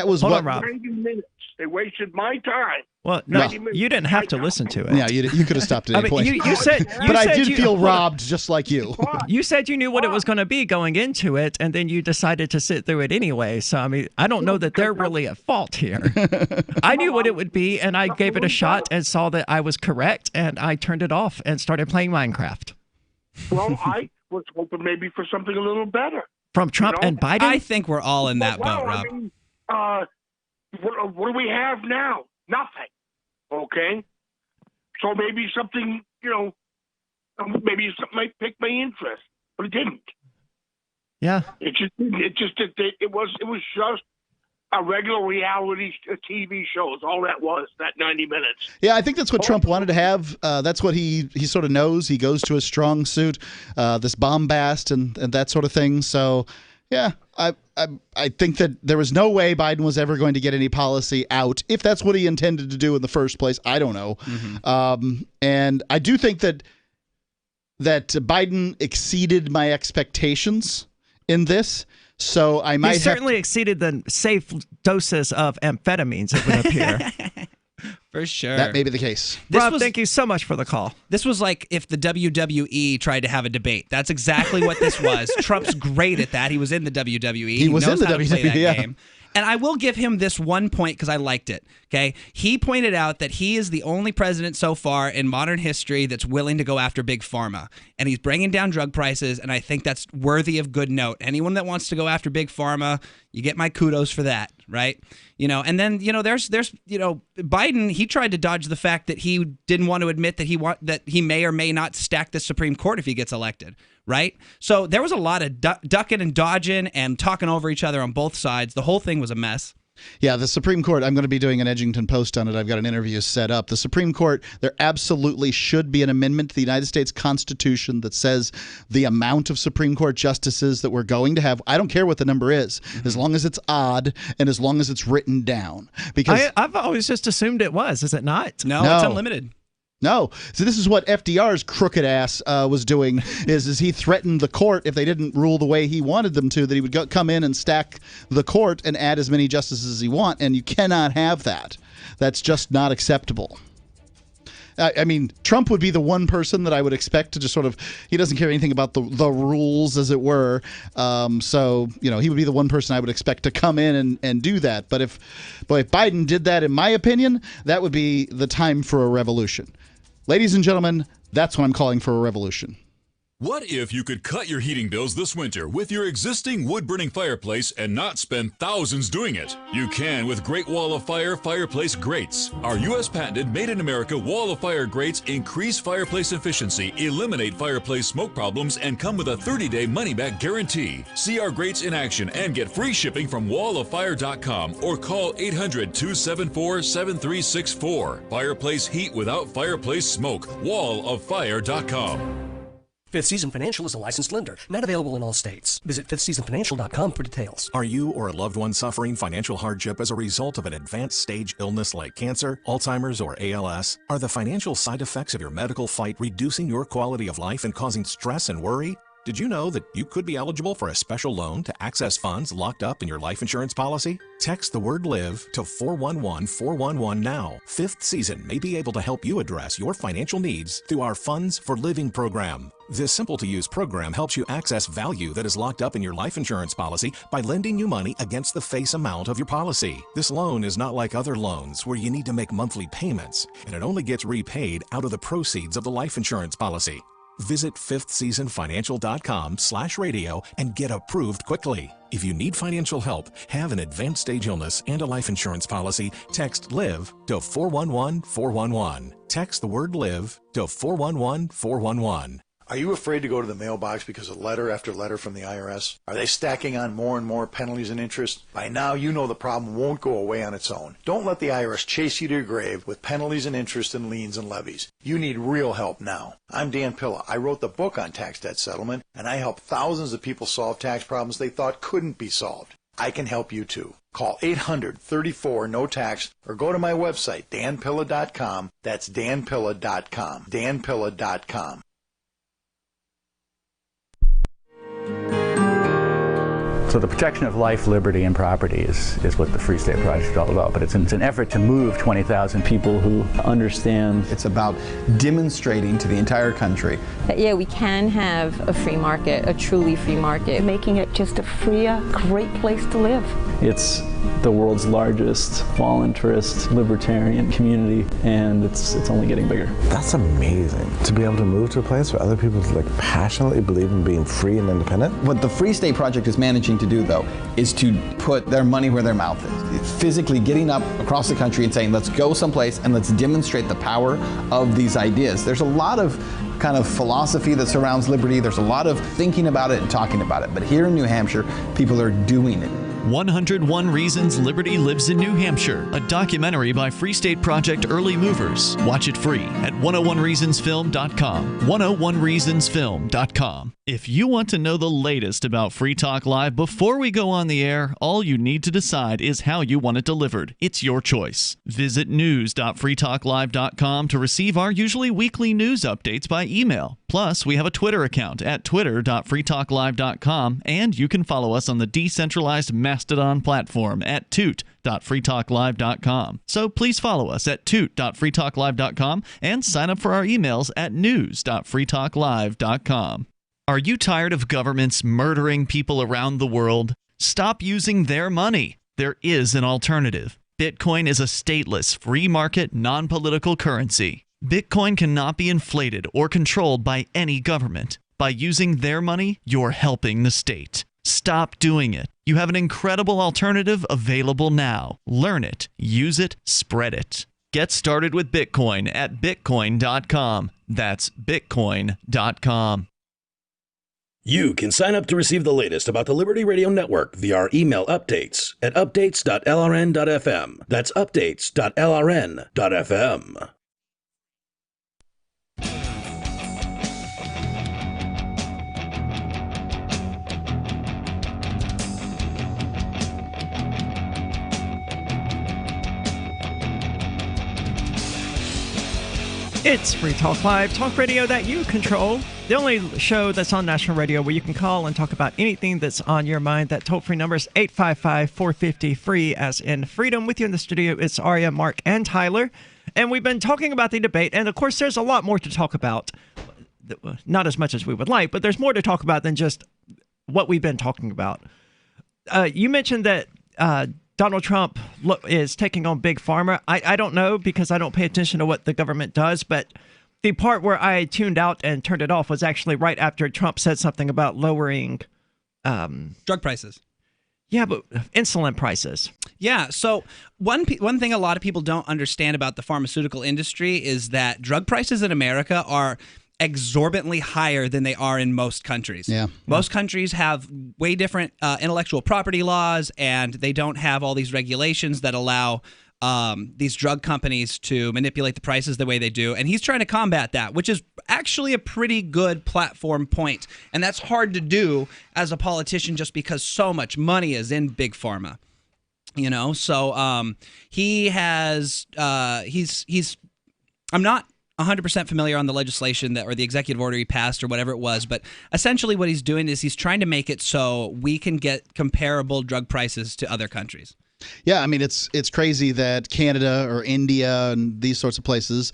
was Hold what. on, Rob. 90 minutes. They wasted my time. Well, no, you didn't have to listen to it. Yeah, you could have stopped at any point. You said, but I did feel robbed, just like you. You said you knew what it was going to be going into it, and then you decided to sit through it anyway. So, I mean, I don't know that they're really at fault here. I knew what it would be, and I gave it a shot and saw that I was correct, and I turned it off and started playing Minecraft. Well, I was hoping maybe for something a little better. From Trump and Biden? I think we're all in that boat, Rob. I mean, what do we have now? Nothing. Okay? So maybe something, maybe something might pique my interest, but it didn't. Yeah. It was just a regular reality TV show. Is all that was, that 90 minutes. Yeah, I think that's what Trump wanted to have. That's what he sort of knows. He goes to a strong suit, this bombast and that sort of thing. So, yeah, I think that there was no way Biden was ever going to get any policy out, if that's what he intended to do in the first place. I don't know. Mm-hmm. And I do think that Biden exceeded my expectations in this. So I might certainly exceeded the safe doses of amphetamines, it would appear. For sure. That may be the case. Rob, thank you so much for the call. This was like if the WWE tried to have a debate. That's exactly what this was. Trump's great at that. He was in the WWE. He was knows in the how to play WWE, that yeah. game. And I will give him this one point because I liked it. Okay, he pointed out that he is the only president so far in modern history that's willing to go after big pharma, and he's bringing down drug prices. And I think that's worthy of good note. Anyone that wants to go after big pharma, you get my kudos for that, right? And then there's Biden. He tried to dodge the fact that he didn't want to admit that he may or may not stack the Supreme Court if he gets elected. Right? So there was a lot of ducking and dodging and talking over each other on both sides. The whole thing was a mess. Yeah, the Supreme Court, I'm going to be doing an Edgington Post on it. I've got an interview set up. The Supreme Court, there absolutely should be an amendment to the United States Constitution that says the amount of Supreme Court justices that we're going to have, I don't care what the number is, as long as it's odd and as long as it's written down. Because I've always just assumed it was. Is it not? No, it's unlimited. No. So this is what FDR's crooked ass was doing, is he threatened the court if they didn't rule the way he wanted them to, that he would come in and stack the court and add as many justices as he want, and you cannot have that. That's just not acceptable. I mean, Trump would be the one person that I would expect to just sort of, he doesn't care anything about the rules, as it were. So, he would be the one person I would expect to come in and do that. But if Biden did that, in my opinion, that would be the time for a revolution. Ladies and gentlemen, that's what I'm calling for a revolution. What if you could cut your heating bills this winter with your existing wood-burning fireplace and not spend thousands doing it? You can with Great Wall of Fire fireplace grates. Our U.S. patented made-in-America Wall of Fire grates increase fireplace efficiency, eliminate fireplace smoke problems, and come with a 30-day money-back guarantee. See our grates in action and get free shipping from walloffire.com or call 800-274-7364. Fireplace heat without fireplace smoke. walloffire.com. Fifth Season Financial is a licensed lender, not available in all states. Visit fifthseasonfinancial.com for details. Are you or a loved one suffering financial hardship as a result of an advanced stage illness like cancer, Alzheimer's, or ALS? Are the financial side effects of your medical fight reducing your quality of life and causing stress and worry? Did you know that you could be eligible for a special loan to access funds locked up in your life insurance policy? Text the word LIVE to 411-411 now. Fifth Season may be able to help you address your financial needs through our Funds for Living program. This simple-to-use program helps you access value that is locked up in your life insurance policy by lending you money against the face amount of your policy. This loan is not like other loans where you need to make monthly payments, and it only gets repaid out of the proceeds of the life insurance policy. Visit fifthseasonfinancial.com/radio and get approved quickly. If you need financial help, have an advanced stage illness, and a life insurance policy, text LIVE to 411-411. Text the word LIVE to 411-411. Are you afraid to go to the mailbox because of letter after letter from the IRS? Are they stacking on more and more penalties and interest? By now, you know the problem won't go away on its own. Don't let the IRS chase you to your grave with penalties and interest and liens and levies. You need real help now. I'm Dan Pilla. I wrote the book on tax debt settlement, and I help thousands of people solve tax problems they thought couldn't be solved. I can help you too. Call 800-34-NO-TAX or go to my website, danpilla.com. That's danpilla.com. danpilla.com. So the protection of life, liberty, and property is what the Free State Project is all about. But it's an effort to move 20,000 people who understand. It's about demonstrating to the entire country that, yeah, we can have a free market, a truly free market. Making it just a freer, great place to live. It's the world's largest voluntarist libertarian community, and it's only getting bigger. That's amazing, to be able to move to a place where other people passionately believe in being free and independent. What the Free State Project is managing to do, though, is to put their money where their mouth is. It's physically getting up across the country and saying, let's go someplace and let's demonstrate the power of these ideas. There's a lot of kind of philosophy that surrounds liberty. There's a lot of thinking about it and talking about it. But here in New Hampshire, people are doing it. 101 Reasons Liberty Lives in New Hampshire, a documentary by Free State Project early movers. Watch it free at 101reasonsfilm.com. 101reasonsfilm.com. If you want to know the latest about Free Talk Live before we go on the air, all you need to decide is how you want it delivered. It's your choice. Visit news.freetalklive.com to receive our usually weekly news updates by email. Plus, we have a Twitter account at twitter.freetalklive.com, and you can follow us on the decentralized Mastodon platform at toot.freetalklive.com. So please follow us at toot.freetalklive.com and sign up for our emails at news.freetalklive.com. Are you tired of governments murdering people around the world? Stop using their money. There is an alternative. Bitcoin is a stateless, free market, non-political currency. Bitcoin cannot be inflated or controlled by any government. By using their money, you're helping the state. Stop doing it. You have an incredible alternative available now. Learn it, use it, spread it. Get started with Bitcoin at bitcoin.com. That's bitcoin.com. You can sign up to receive the latest about the Liberty Radio Network via our email updates at updates.lrn.fm. That's updates.lrn.fm. It's Free Talk Live, talk radio that you control. The only show that's on national radio where you can call and talk about anything that's on your mind. That toll-free number is 855-450-FREE, as in freedom. With you in the studio, it's Aria, Mark, and Tyler. And we've been talking about the debate, and of course there's a lot more to talk about. Not as much as we would like, but there's more to talk about than just what we've been talking about. You mentioned that Donald Trump is taking on Big Pharma. I don't know, because I don't pay attention to what the government does, but The part where I tuned out and turned it off was actually right after Trump said something about lowering drug prices. Yeah, but insulin prices. Yeah. So one thing a lot of people don't understand about the pharmaceutical industry is that drug prices in America are exorbitantly higher than they are in most countries. Yeah. Most countries have way different intellectual property laws, and they don't have all these regulations that allow these drug companies to manipulate the prices the way they do. And he's trying to combat that, which is actually a pretty good platform point. And that's hard to do as a politician just because so much money is in big pharma. You know, so he has I'm not 100% familiar on the legislation or the executive order he passed or whatever it was, but essentially what he's doing is he's trying to make it so we can get comparable drug prices to other countries. Yeah, I mean, it's crazy that Canada or India and these sorts of places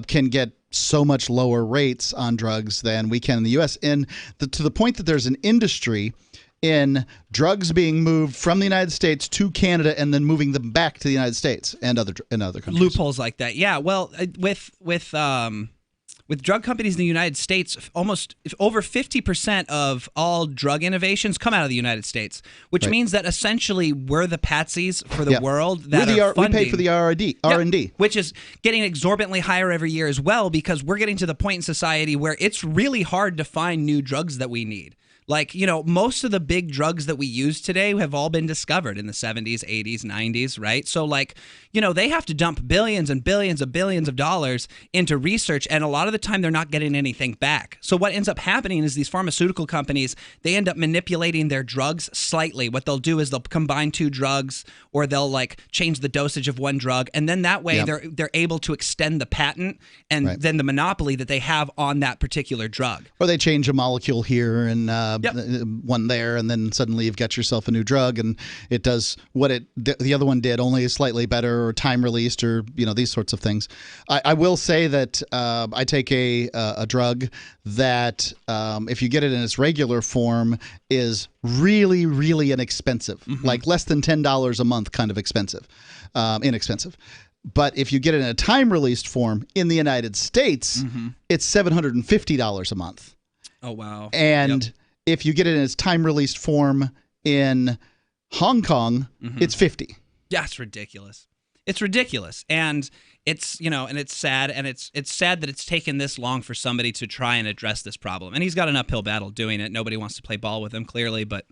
can get so much lower rates on drugs than we can in the U.S. And to the point that there's an industry in drugs being moved from the United States to Canada and then moving them back to the United States and other countries. Loopholes like that. Yeah, well, with drug companies in the United States, almost over 50% of all drug innovations come out of the United States, which means that essentially we're the patsies for the world that we pay for the R&D. Which is getting exorbitantly higher every year as well, because we're getting to the point in society where it's really hard to find new drugs that we need. Like, you know, most of the big drugs that we use today have all been discovered in the 70s, 80s, 90s, right? So, like, you know, they have to dump billions and billions of dollars into research, and a lot of the time they're not getting anything back. So what ends up happening is these pharmaceutical companies, they end up manipulating their drugs slightly. What they'll do is they'll combine two drugs, or they'll, like, change the dosage of one drug, and then that way they're able to extend the patent and then the monopoly that they have on that particular drug. Or they change a molecule here and one there, and then suddenly you've got yourself a new drug, and it does what the other one did, only slightly better, or time released, or these sorts of things. I will say that I take a drug that if you get it in its regular form is really, really inexpensive, like less than $10 a month, kind of inexpensive. But if you get it in a time released form in the United States, it's $750 a month. Oh wow! And if you get it in its time-released form in Hong Kong, it's $50. Yeah, it's ridiculous. It's ridiculous, and it's and it's sad, and it's sad that it's taken this long for somebody to try and address this problem. And he's got an uphill battle doing it. Nobody wants to play ball with him, clearly, but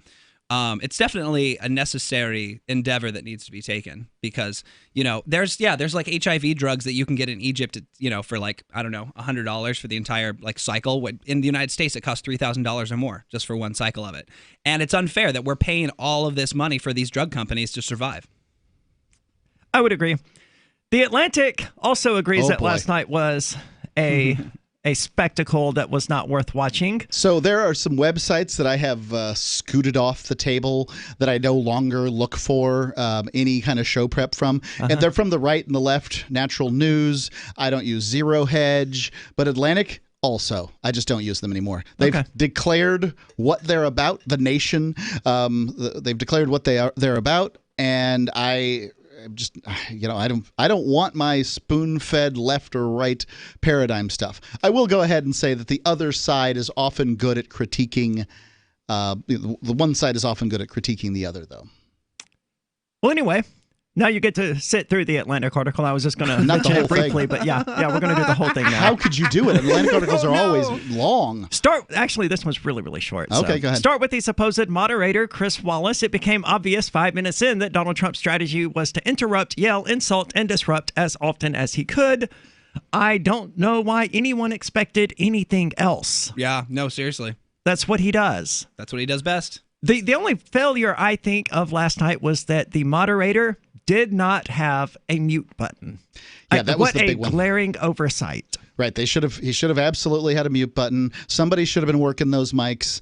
it's definitely a necessary endeavor that needs to be taken, because there's like HIV drugs that you can get in Egypt, for like, I don't know, $100 for the entire like cycle. In the United States, it costs $3,000 or more just for one cycle of it. And it's unfair that we're paying all of this money for these drug companies to survive. I would agree. The Atlantic also agrees that last night was a spectacle that was not worth watching. So there are some websites that I have scooted off the table that I no longer look for any kind of show prep from. And they're from the right and the left. Natural News. I don't use Zero Hedge. But Atlantic, also. I just don't use them anymore. They've declared what they're about. The Nation. They've declared what they're about. And I don't want my spoon-fed left or right paradigm stuff. I will go ahead and say that the other side is often good at critiquing. The one side is often good at critiquing the other, though. Well, anyway, now you get to sit through the Atlantic article. I was just going to mention it briefly, but yeah, we're going to do the whole thing now. How could you do it? Atlantic articles are always long. Actually, this one's really, really short. Okay, go ahead. Start with the supposed moderator, Chris Wallace. It became obvious 5 minutes in that Donald Trump's strategy was to interrupt, yell, insult, and disrupt as often as he could. I don't know why anyone expected anything else. Yeah, no, seriously. That's what he does. That's what he does best. The only failure I think of last night was that the moderator did not have a mute button. Yeah, that was the big one. What a glaring oversight. Right. He should have absolutely had a mute button. Somebody should have been working those mics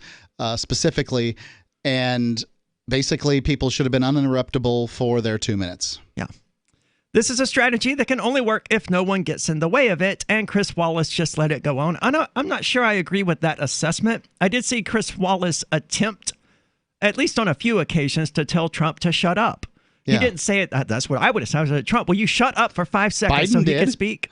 specifically, and basically people should have been uninterruptible for their 2 minutes. Yeah. This is a strategy that can only work if no one gets in the way of it, and Chris Wallace just let it go on. I'm not sure I agree with that assessment. I did see Chris Wallace attempt, at least on a few occasions, to tell Trump to shut up. He didn't say it. That's what I would have said. Trump, will you shut up for 5 seconds so he could speak?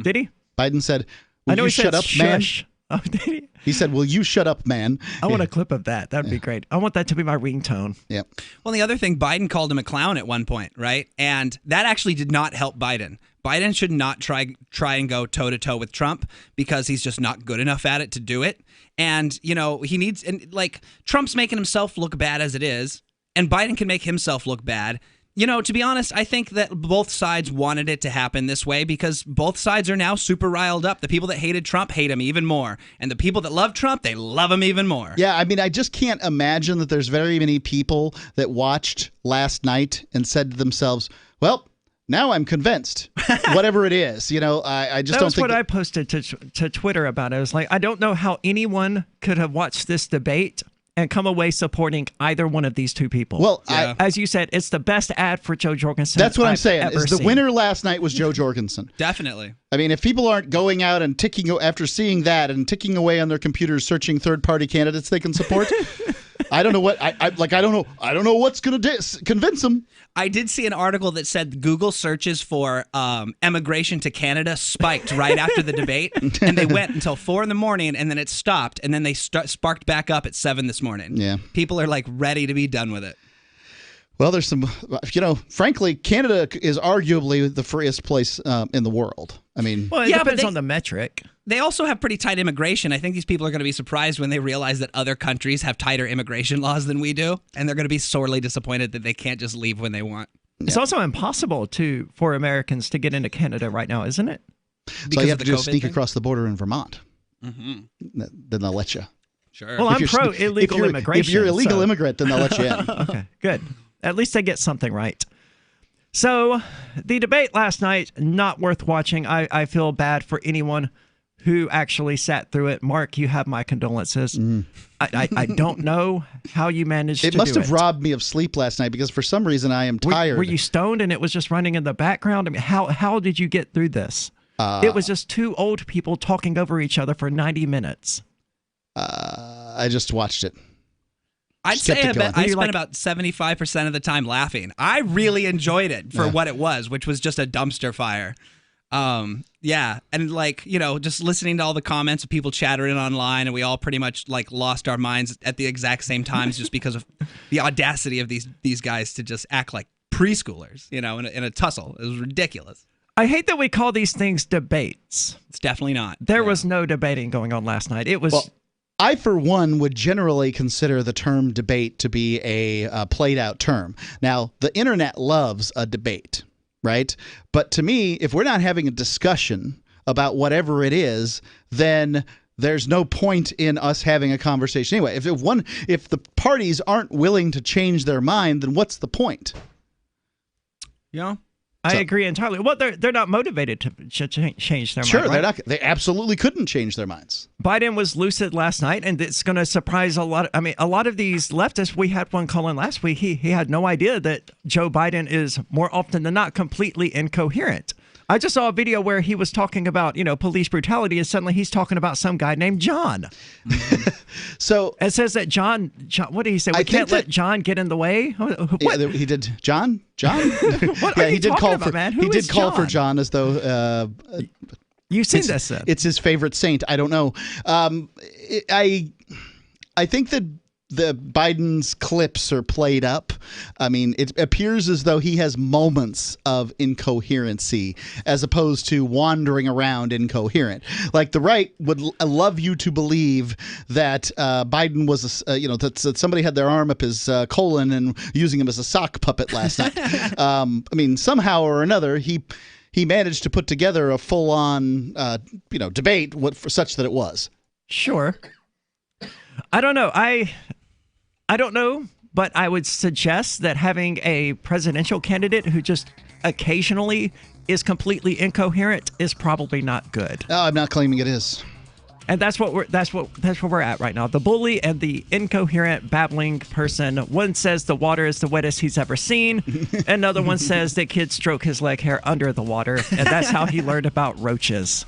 Did he? Biden said, I know you he said shut up, man? shush. Oh, did he? He said, will you shut up, man? I want a clip of that. That would be great. I want that to be my ringtone. Yeah. Well, the other thing, Biden called him a clown at one point, right? And that actually did not help Biden. Biden should not try and go toe-to-toe with Trump because he's just not good enough at it to do it. And, you know, he needs, and like, Trump's making himself look bad as it is, and Biden can make himself look bad. You know, to be honest, I think that both sides wanted it to happen this way because both sides are now super riled up. The people that hated Trump hate him even more. And the people that love Trump, they love him even more. Yeah, I mean, I just can't imagine that there's very many people that watched last night and said to themselves, well, now I'm convinced, whatever it is. You know, I just don't think that's what I posted to Twitter about it. I was like, I don't know how anyone could have watched this debate and come away supporting either one of these two people. Well, as you said, it's the best ad for Jo Jorgensen. That's what I'm I've saying. ever The seen. winner last night was Jo Jorgensen. Definitely. I mean, if people aren't going out and ticking after seeing that and ticking away on their computers searching third-party candidates they can support, I don't know what I don't know what's going to convince them. I did see an article that said Google searches for emigration to Canada spiked right after the debate, and they went until 4 a.m, and then it stopped, and then they sparked back up at 7 this morning. Yeah, people are like ready to be done with it. Well, there's some, you know, frankly, Canada is arguably the freest place in the world. I mean, well, it depends on the metric. They also have pretty tight immigration. I think these people are going to be surprised when they realize that other countries have tighter immigration laws than we do, and they're going to be sorely disappointed that they can't just leave when they want. It's also impossible for Americans to get into Canada right now, isn't it? So you have to just sneak across the border in Vermont. Mm-hmm. Then they'll let you. Sure. Well, I'm pro illegal immigration. If you're an illegal immigrant, then they'll let you in. Okay, good. At least they get something right. So the debate last night, not worth watching. I feel bad for anyone who actually sat through it. Mark, you have my condolences. I don't know how you managed to do it. It must have robbed me of sleep last night because for some reason I am tired. Were you stoned and it was just running in the background? I mean, how did you get through this? It was just two old people talking over each other for 90 minutes. I just watched it. I'd say I spent about 75% of the time laughing. I really enjoyed it for what it was, which was just a dumpster fire. Yeah, and like, you know, just listening to all the comments of people chattering online, and we all pretty much like lost our minds at the exact same times just because of the audacity of these guys to just act like preschoolers, you know, in a tussle. It was ridiculous. I hate that we call these things debates. It's definitely not. There was no debating going on last night. It was... Well, I, for one, would generally consider the term debate to be a played-out term. Now, the internet loves a debate, right? But to me, if we're not having a discussion about whatever it is, then there's no point in us having a conversation anyway. If the parties aren't willing to change their mind, then what's the point? Yeah. I agree entirely. Well, they're not motivated to change their mind. Sure, right? They absolutely couldn't change their minds. Biden was lucid last night, and it's going to surprise a lot. I mean, a lot of these leftists. We had one call in last week. He had no idea that Joe Biden is more often than not completely incoherent. I just saw a video where he was talking about, you know, police brutality, and suddenly he's talking about some guy named John. So it says that John, what did he say? We can't let John get in the way. What? Yeah, he did. John. What are you talking about, man? Who he did is call John? for John as though. You've seen this. It's his favorite saint. I don't know. I think that the Biden's clips are played up. I mean, it appears as though he has moments of incoherency as opposed to wandering around incoherent. Like the right would love you to believe that Biden was, that somebody had their arm up his colon and using him as a sock puppet last night. I mean, somehow or another, he managed to put together a full-on, debate such that it was. Sure. I don't know. I don't know, but I would suggest that having a presidential candidate who just occasionally is completely incoherent is probably not good. No, I'm not claiming it is. And that's where we're at right now. The bully and the incoherent babbling person. One says the water is the wettest he's ever seen. Another one says that kids stroke his leg hair under the water, and that's how he learned about roaches.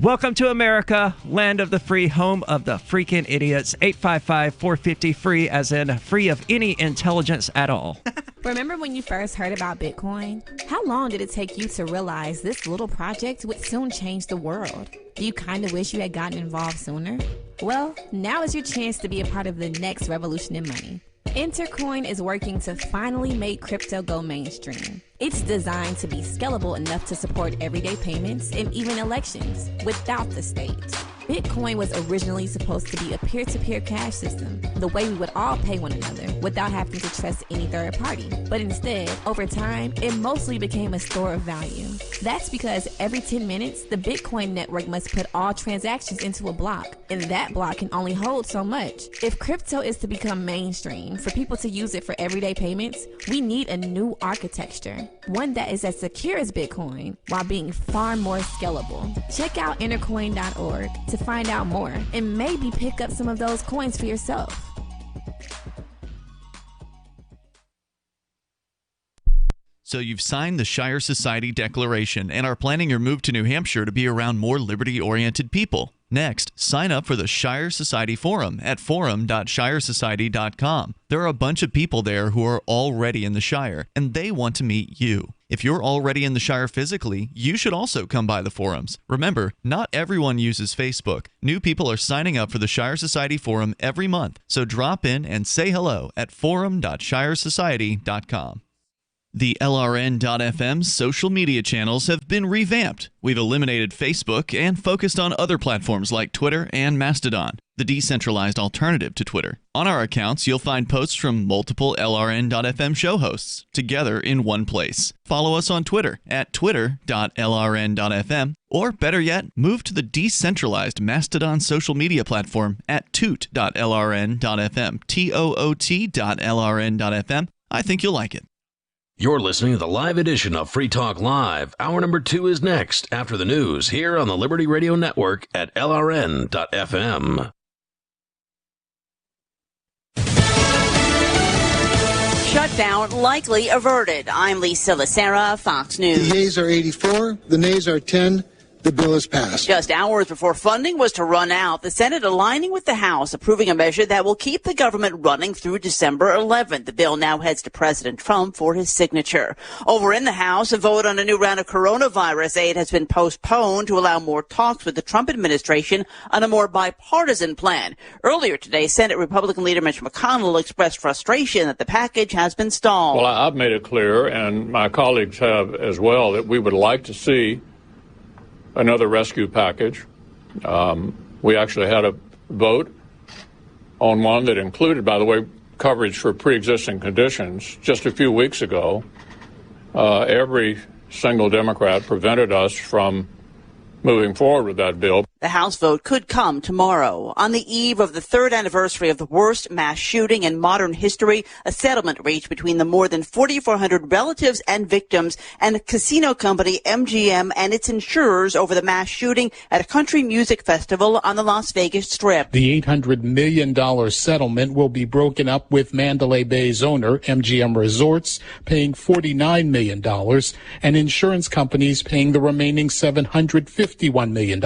Welcome to America, land of the free, home of the freaking idiots. 855-450-FREE, as in free of any intelligence at all. Remember when you first heard about Bitcoin? How long did it take you to realize this little project would soon change the world? Do you kind of wish you had gotten involved sooner? Well, now is your chance to be a part of the next revolution in money. Intercoin is working to finally make crypto go mainstream. It's designed to be scalable enough to support everyday payments and even elections without the state. Bitcoin was originally supposed to be a peer-to-peer cash system, the way we would all pay one another without having to trust any third party. But instead, over time, it mostly became a store of value. That's because every 10 minutes, the Bitcoin network must put all transactions into a block, and that block can only hold so much. If crypto is to become mainstream, for people to use it for everyday payments, we need a new architecture, one that is as secure as Bitcoin while being far more scalable. Check out intercoin.org to find out more and maybe pick up some of those coins for yourself. So you've signed the Shire Society Declaration and are planning your move to New Hampshire to be around more liberty-oriented people. Next, sign up for the Shire Society Forum at forum.shiresociety.com. There are a bunch of people there who are already in the Shire, and they want to meet you. If you're already in the Shire physically, you should also come by the forums. Remember, not everyone uses Facebook. New people are signing up for the Shire Society Forum every month, so drop in and say hello at forum.shiresociety.com. The LRN.FM social media channels have been revamped. We've eliminated Facebook and focused on other platforms like Twitter and Mastodon, the decentralized alternative to Twitter. On our accounts, you'll find posts from multiple LRN.FM show hosts together in one place. Follow us on Twitter at twitter.lrn.fm, or better yet, move to the decentralized Mastodon social media platform at toot.lrn.fm, toot.lrn.fm. I think you'll like it. You're listening to the live edition of Free Talk Live. Hour number 2 is next after the news here on the Liberty Radio Network at LRN.FM. Shutdown likely averted. I'm Lisa Lacera, Fox News. The yeas are 84, the nays are 10. The bill is passed. Just hours before funding was to run out, the Senate aligning with the House, approving a measure that will keep the government running through December 11th. The bill now heads to President Trump for his signature. Over in the House, a vote on a new round of coronavirus aid has been postponed to allow more talks with the Trump administration on a more bipartisan plan. Earlier today, Senate Republican leader Mitch McConnell expressed frustration that the package has been stalled. Well, I've made it clear, and my colleagues have as well, that we would like to see another rescue package. We actually had a vote on one that included, by the way, coverage for pre-existing conditions just a few weeks ago. Every single Democrat prevented us from moving forward with that bill. The House vote could come tomorrow. On the eve of the third anniversary of the worst mass shooting in modern history, a settlement reached between the more than 4,400 relatives and victims and casino company MGM and its insurers over the mass shooting at a country music festival on the Las Vegas Strip. The $800 million settlement will be broken up, with Mandalay Bay's owner, MGM Resorts, paying $49 million and insurance companies paying the remaining $751 million.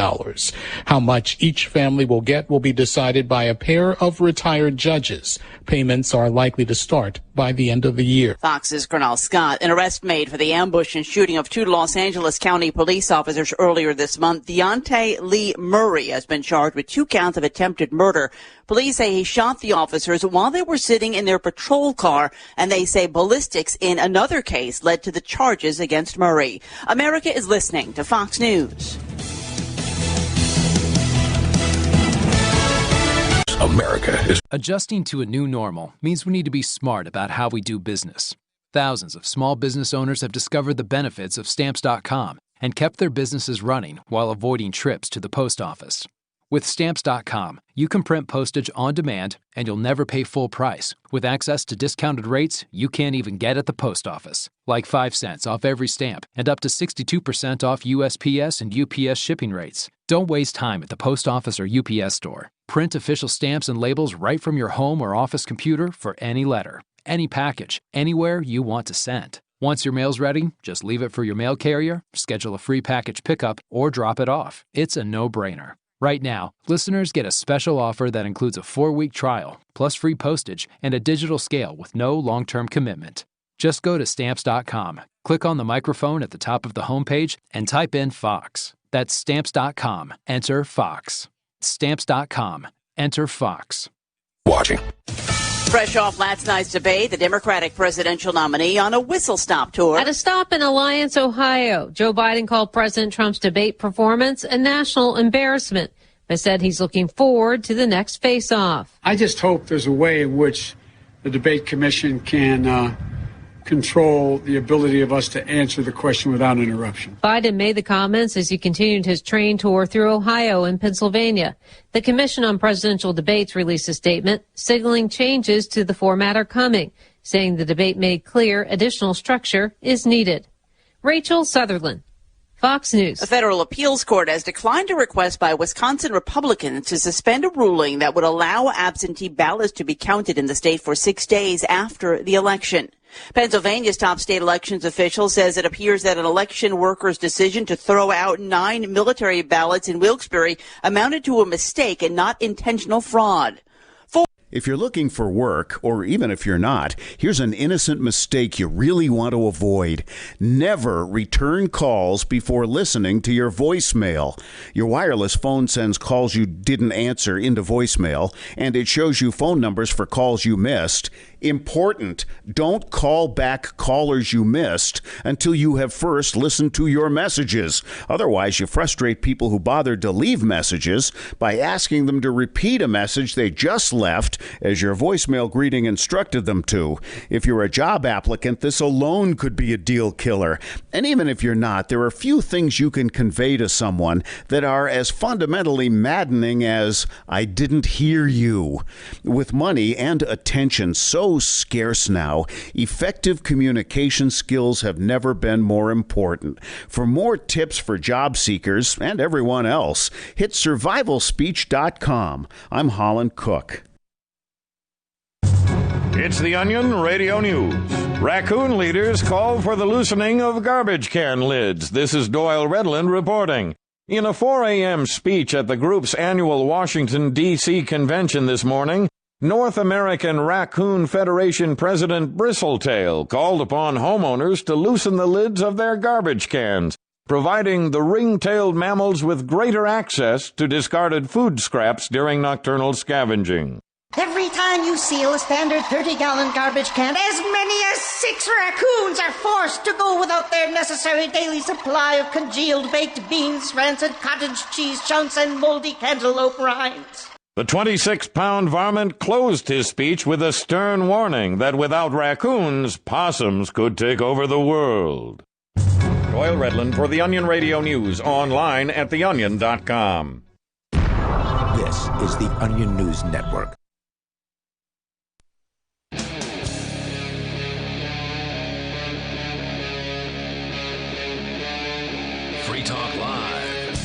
How much each family will get will be decided by a pair of retired judges. Payments are likely to start by the end of the year. Fox's Colonel Scott. An arrest made for the ambush and shooting of 2 Los Angeles County police officers earlier this month. Deontay Lee Murray has been charged with 2 counts of attempted murder. Police say he shot the officers while they were sitting in their patrol car, and they say ballistics in another case led to the charges against Murray. America is listening to Fox News. America is adjusting to a new normal means we need to be smart about how we do business. Thousands of small business owners have discovered the benefits of Stamps.com and kept their businesses running while avoiding trips to the post office. With Stamps.com, you can print postage on demand and you'll never pay full price, with access to discounted rates you can't even get at the post office, like 5 cents off every stamp and up to 62% off USPS and UPS shipping rates. Don't waste time at the post office or UPS store. Print official stamps and labels right from your home or office computer for any letter, any package, anywhere you want to send. Once your mail's ready, just leave it for your mail carrier, schedule a free package pickup, or drop it off. It's a no-brainer. Right now, listeners get a special offer that includes a 4-week trial, plus free postage and a digital scale with no long-term commitment. Just go to Stamps.com, click on the microphone at the top of the homepage, and type in Fox. That's Stamps.com. Enter Fox. Stamps.com. Enter Fox. Watching. Fresh off last night's debate, the Democratic presidential nominee on a whistle-stop tour. At a stop in Alliance, Ohio, Joe Biden called President Trump's debate performance a national embarrassment, but said he's looking forward to the next face-off. I just hope there's a way in which the debate commission can control the ability of us to answer the question without interruption. Biden made the comments as he continued his train tour through Ohio and Pennsylvania. The Commission on Presidential Debates released a statement signaling changes to the format are coming, saying the debate made clear additional structure is needed. Rachel Sutherland, Fox News. A federal appeals court has declined a request by Wisconsin Republicans to suspend a ruling that would allow absentee ballots to be counted in the state for 6 days after the election. Pennsylvania's top state elections official says it appears that an election worker's decision to throw out 9 military ballots in Wilkes-Barre amounted to a mistake and not intentional fraud. If you're looking for work, or even if you're not, here's an innocent mistake you really want to avoid. Never return calls before listening to your voicemail. Your wireless phone sends calls you didn't answer into voicemail, and it shows you phone numbers for calls you missed. Important, don't call back callers you missed until you have first listened to your messages. Otherwise, you frustrate people who bothered to leave messages by asking them to repeat a message they just left as your voicemail greeting instructed them to. If you're a job applicant, this alone could be a deal killer. And even if you're not, there are few things you can convey to someone that are as fundamentally maddening as, "I didn't hear you." With money and attention so scarce now, effective communication skills have never been more important. For more tips for job seekers and everyone else, hit survivalspeech.com. I'm Holland Cook. It's the Onion Radio News. Raccoon leaders call for the loosening of garbage can lids. This is Doyle Redland reporting. In a 4 a.m. speech at the group's annual Washington, D.C. convention this morning, North American Raccoon Federation President Bristletail called upon homeowners to loosen the lids of their garbage cans, providing the ring-tailed mammals with greater access to discarded food scraps during nocturnal scavenging. Every time you seal a standard 30-gallon garbage can, as many as 6 raccoons are forced to go without their necessary daily supply of congealed baked beans, rancid cottage cheese chunks, and moldy cantaloupe rinds. The 26-pound varmint closed his speech with a stern warning that without raccoons, possums could take over the world. Doyle Redland for the Onion Radio News, online at theonion.com. This is the Onion News Network. Free Talk Live.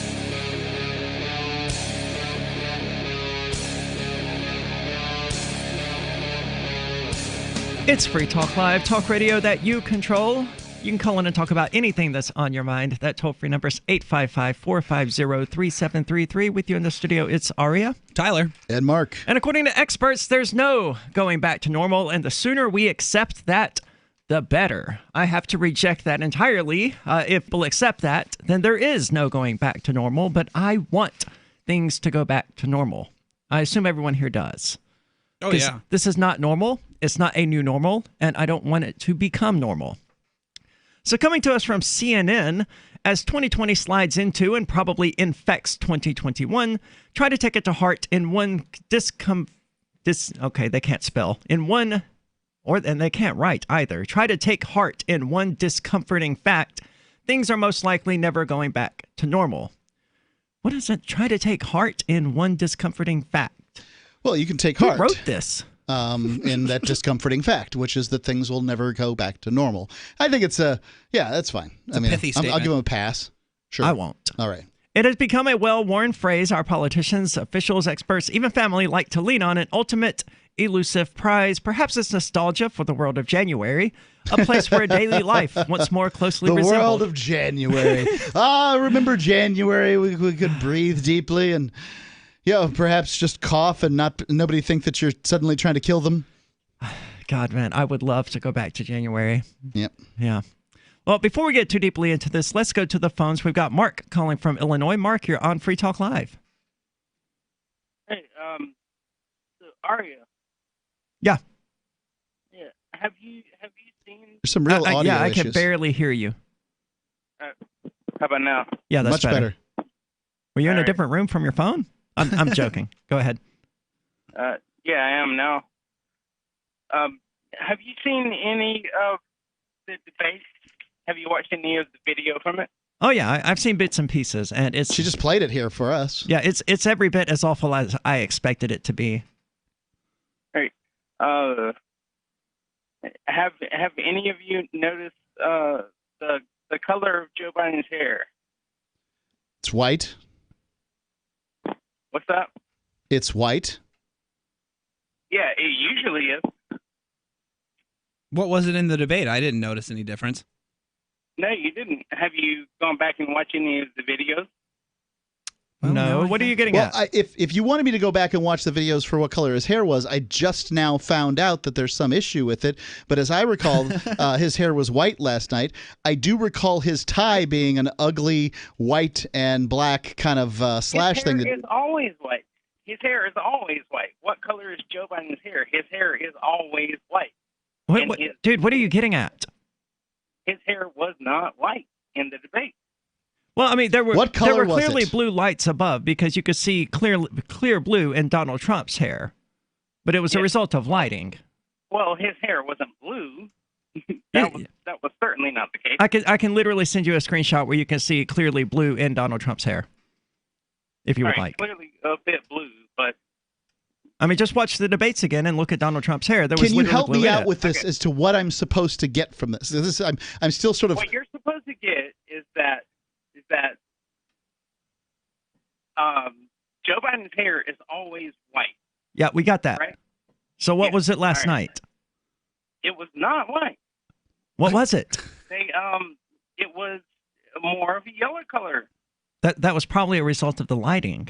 It's Free Talk Live, talk radio that you control. You can call in and talk about anything that's on your mind. That toll-free number is 855-450-3733. With you in the studio, it's Aria, Tyler, and Mark. And according to experts, there's no going back to normal, and the sooner we accept that, the better. I have to reject that entirely. If people accept that, then there is no going back to normal, but I want things to go back to normal. I assume everyone here does. Oh, yeah. This is not normal. It's not a new normal, and I don't want it to become normal. So coming to us from CNN, as 2020 slides into and probably infects 2021, try to take it to heart in one okay, they can't spell. And they can't write either. Try to take heart in one discomforting fact. Things are most likely never going back to normal. What is it? Try to take heart in one discomforting fact. Well, you can take heart. Who wrote this? In that discomforting fact, which is that things will never go back to normal. I think it's that's fine. It's a pithy statement. I'll give him a pass. Sure. I won't. All right. It has become a well-worn phrase our politicians, officials, experts, even family like to lean on, an ultimate elusive prize. Perhaps it's nostalgia for the world of January, a place where daily life once more closely resembled. The world of January. Remember January? We could breathe deeply and perhaps just cough and nobody think that you're suddenly trying to kill them. God, man, I would love to go back to January. Yep. Yeah. Well, before we get too deeply into this, let's go to the phones. We've got Mark calling from Illinois. Mark, you're on Free Talk Live. Hey, Aria. Yeah. Yeah. Have you seen? There's some real audio I issues. can barely hear you. How about now? Yeah, that's much better. Were you in a All right. different room from your phone? I'm joking. Go ahead. Yeah, I am now. Have you seen any of the debates? Have you watched any of the video from it? Oh yeah, I've seen bits and pieces, and it's. She just played it here for us. Yeah, it's every bit as awful as I expected it to be. Hey, have any of you noticed the color of Joe Biden's hair? It's white. What's that? It's white. Yeah, it usually is. What was it in the debate? I didn't notice any difference. No, you didn't. Have you gone back and watched any of the videos? No. What are you getting Well, at? if you wanted me to go back and watch the videos for what color his hair was, I just now found out that there's some issue with it. But as I recall, his hair was white last night. I do recall his tie being an ugly white and black kind of slash thing. His hair is always white. His hair is always white. What color is Joe Biden's hair? His hair is always white. Dude, what are you getting at? His hair was not white in the debate. Well, I mean, there were What color there were was clearly it? blue lights above because you could see clear blue in Donald Trump's hair, but it was a result of lighting. Well, his hair wasn't blue. That was certainly not the case. I can literally send you a screenshot where you can see clearly blue in Donald Trump's hair, if you would like. Clearly a bit blue, but I mean, just watch the debates again and look at Donald Trump's hair. There was Can you literally help blue me in out it. with this as to what I'm supposed to get from this? I'm still sort of. what you're supposed to get is that Joe Biden's hair is always white. Yeah, we got that. Right? So what was it last night? It was not white. What was it? It was more of a yellow color. That was probably a result of the lighting.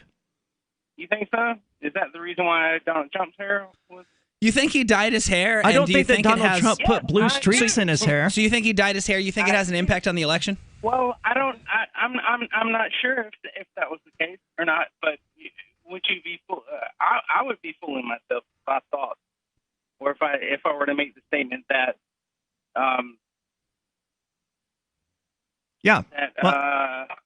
You think so? Is that the reason why Donald Trump's hair was? You think he dyed his hair? I and don't do you think that it Donald has... Trump put blue streaks in his hair. So you think he dyed his hair? You think it has an impact on the election? Well, I'm not sure if that was the case or not. But would you be? I would be fooling myself if I thought, or if I were to make the statement that. Yeah.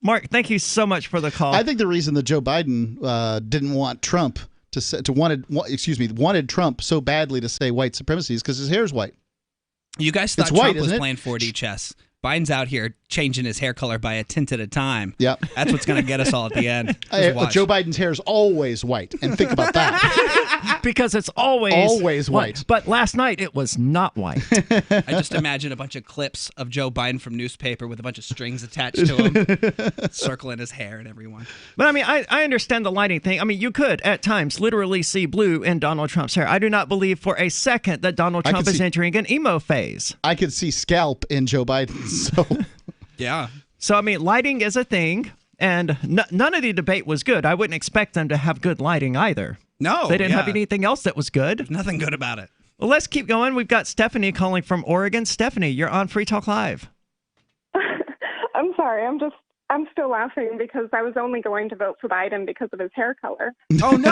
Mark, thank you so much for the call. I think the reason that Joe Biden didn't want Trump wanted Trump so badly to say white supremacy is because his hair's white. You guys thought It's white, Trump was isn't it? playing 4D chess. Biden's out here changing his hair color by a tint at a time. Yep. That's what's going to get us all at the end. Joe Biden's hair is always white, and think about that. Because it's always white. But last night it was not white. I just imagine a bunch of clips of Joe Biden from newspaper with a bunch of strings attached to him, circling his hair and everyone. But I mean, I understand the lighting thing. I mean, you could at times literally see blue in Donald Trump's hair. I do not believe for a second that Donald Trump is entering an emo phase. I could see scalp in Joe Biden. So yeah. So I mean, lighting is a thing, and none of the debate was good. I wouldn't expect them to have good lighting either. No, they didn't have anything else that was good. Nothing good about it. Well, let's keep going. We've got Stephanie calling from Oregon. Stephanie, you're on Free Talk Live. I'm sorry. I'm still laughing because I was only going to vote for Biden because of his hair color. Oh no!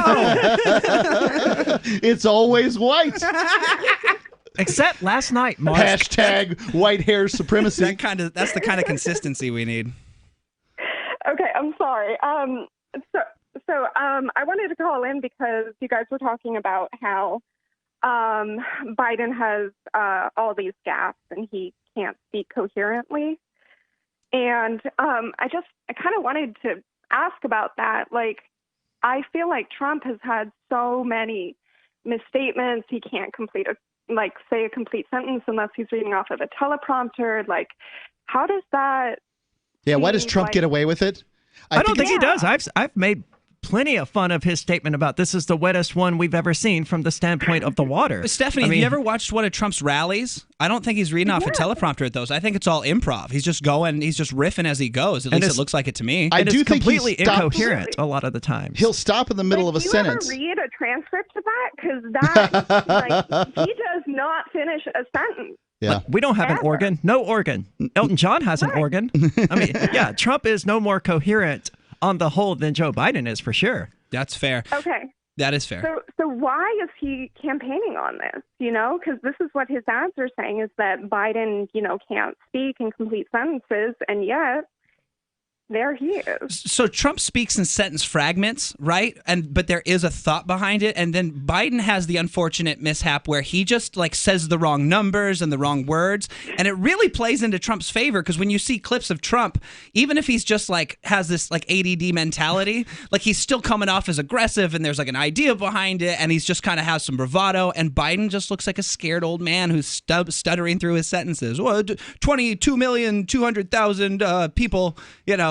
It's always white. Except last night, Mark. Hashtag white hair supremacy. That's the kind of consistency we need. Okay, I'm sorry. So I wanted to call in because you guys were talking about how Biden has all these gaffs and he can't speak coherently. And I kind of wanted to ask about that. Like, I feel like Trump has had so many misstatements. He can't say a complete sentence unless he's reading off of a teleprompter. Like, how does that? Yeah, why does Trump get away with it? I don't think he does. I've made plenty of fun of his statement about this is the wettest one we've ever seen from the standpoint of the water. Stephanie, have you ever watched one of Trump's rallies? I don't think he's reading off a teleprompter at those. I think it's all improv. He's just going, he's just riffing as he goes. At least it looks like it to me. I do think completely he stops, incoherent a lot of the time. He'll stop in the middle of a sentence. Do you ever read a transcript of that? Because that, he does not finish a sentence. Yeah. We don't have an organ. No organ. Elton John has an organ. I mean, yeah, Trump is no more coherent on the whole than Joe Biden is for sure. That's fair. Okay. That is fair. So why is he campaigning on this? Because this is what his ads are saying, is that Biden, can't speak in complete sentences, and yet there he is. So Trump speaks in sentence fragments, right? But there is a thought behind it. And then Biden has the unfortunate mishap where he just says the wrong numbers and the wrong words. And it really plays into Trump's favor, because when you see clips of Trump, even if he's just has this ADD mentality, he's still coming off as aggressive, and there's an idea behind it, and he's just kind of has some bravado. And Biden just looks like a scared old man who's stuttering through his sentences. Well, 22,200,000 people,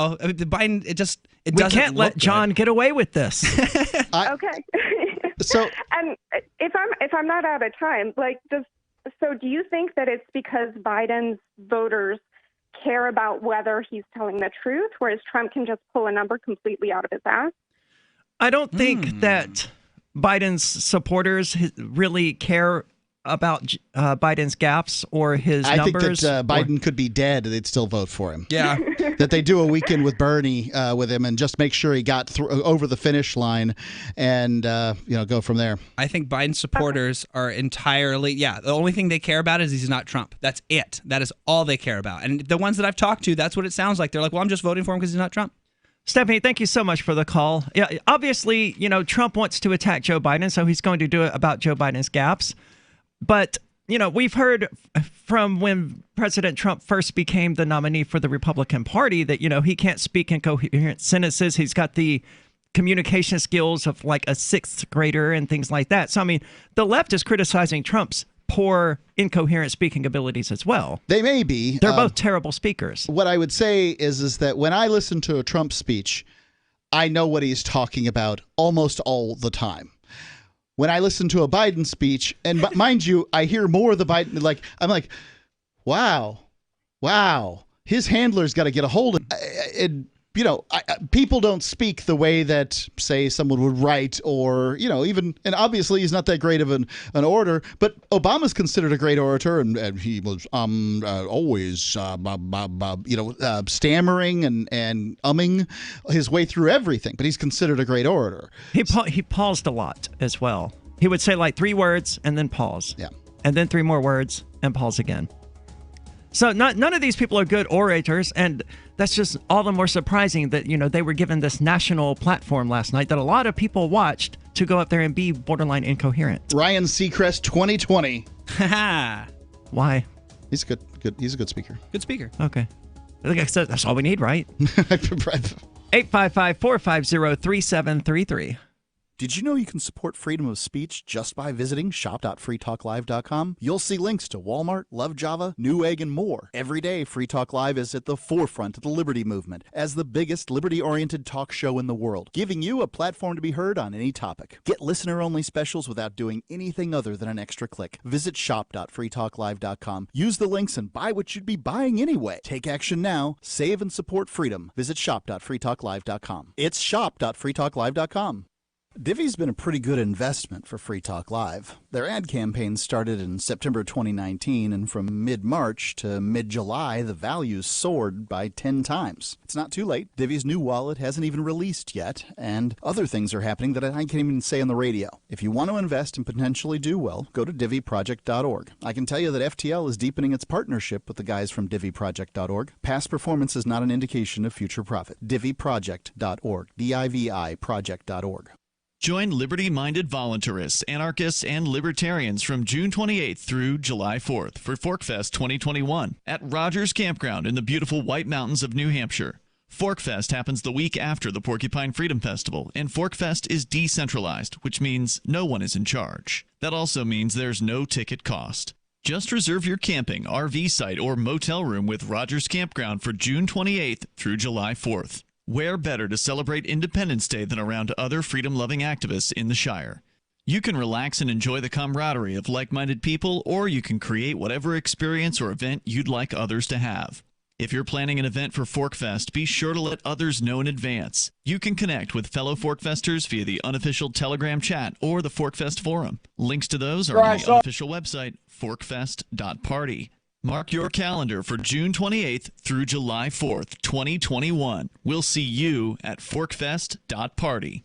Biden, it we doesn't. Can't let John get away with this. Okay. So, and if I'm not out of time, do you think that it's because Biden's voters care about whether he's telling the truth, whereas Trump can just pull a number completely out of his ass? I don't think that Biden's supporters really care about Biden's gaffes or his numbers. I think that Biden could be dead and they'd still vote for him. Yeah. That they do a weekend with Bernie with him and just make sure he got over the finish line and, go from there. I think Biden supporters are entirely, the only thing they care about is he's not Trump. That's it. That is all they care about. And the ones that I've talked to, that's what it sounds like. They're like, well, I'm just voting for him because he's not Trump. Stephanie, thank you so much for the call. Yeah, obviously, Trump wants to attack Joe Biden, so he's going to do it about Joe Biden's gaffes. But, we've heard from when President Trump first became the nominee for the Republican Party that, he can't speak in coherent sentences. He's got the communication skills of a sixth grader and things like that. So, the left is criticizing Trump's poor, incoherent speaking abilities as well. They may be. They're both terrible speakers. What I would say is that when I listen to a Trump speech, I know what he's talking about almost all the time. When I listen to a Biden speech, and mind you, I hear more of the Biden, I'm like, wow, his handler's got to get a hold of it. People don't speak the way that, say, someone would write or, even, and obviously he's not that great of an orator, but Obama's considered a great orator, and he was always, stammering and umming his way through everything, but he's considered a great orator. He paused a lot as well. He would say 3 words and then pause. Yeah. And then 3 more words and pause again. So none of these people are good orators, and that's just all the more surprising that, they were given this national platform last night that a lot of people watched to go up there and be borderline incoherent. Ryan Seacrest 2020. Why? He's good. He's a good speaker. Good speaker. Okay. Like I said, that's all we need, right? 855-450-3733. Did you know you can support freedom of speech just by visiting shop.freetalklive.com? You'll see links to Walmart, Love Java, Newegg, and more. Every day, Free Talk Live is at the forefront of the liberty movement as the biggest liberty-oriented talk show in the world, giving you a platform to be heard on any topic. Get listener-only specials without doing anything other than an extra click. Visit shop.freetalklive.com. Use the links and buy what you'd be buying anyway. Take action now. Save and support freedom. Visit shop.freetalklive.com. It's shop.freetalklive.com. Divvy's been a pretty good investment for Free Talk Live. Their ad campaign started in September 2019, and from mid-March to mid-July, the values soared by 10 times. It's not too late. Divvy's new wallet hasn't even released yet, and other things are happening that I can't even say on the radio. If you want to invest and potentially do well, go to divvyproject.org. I can tell you that FTL is deepening its partnership with the guys from divvyproject.org. Past performance is not an indication of future profit. divvyproject.org. DIVI project.org. Join liberty-minded voluntarists, anarchists, and libertarians from June 28th through July 4th for ForkFest 2021 at Rogers Campground in the beautiful White Mountains of New Hampshire. ForkFest happens the week after the Porcupine Freedom Festival, and ForkFest is decentralized, which means no one is in charge. That also means there's no ticket cost. Just reserve your camping, RV site, or motel room with Rogers Campground for June 28th through July 4th. Where better to celebrate Independence Day than around other freedom-loving activists in the Shire? You can relax and enjoy the camaraderie of like-minded people, or you can create whatever experience or event you'd like others to have. If you're planning an event for Forkfest, be sure to let others know in advance. You can connect with fellow Forkfesters via the unofficial Telegram chat or the Forkfest forum. Links to those are on the unofficial website, forkfest.party. Mark your calendar for June 28th through July 4th, 2021. We'll see you at forkfest.party.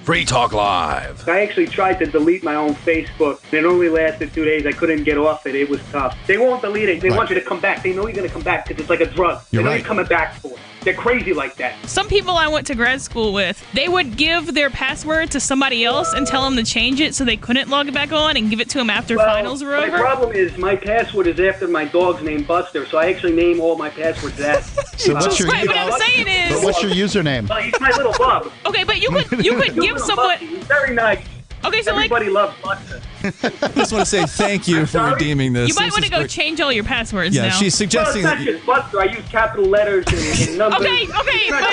Free Talk Live. I actually tried to delete my own Facebook. It only lasted 2 days. I couldn't get off it. It was tough. They won't delete it. They want you to come back. They know you're going to come back because it's like a drug. They know you're coming back for it. They're crazy like that. Some people I went to grad school with, they would give their password to somebody else and tell them to change it so they couldn't log it back on and give it to them after finals were over. My problem is my password is after my dog's name, Buster, so I actually name all my passwords that. So what's your, what I'm saying is... what's your username? He's my little bub. Okay, but you could give someone... He's very nice. Okay, so everybody loves Buster. I just want to say thank you for redeeming this. You might This want to is go change all your passwords now. Yeah, she's suggesting well, it's not just Buster. I use capital letters and numbers. Okay, but...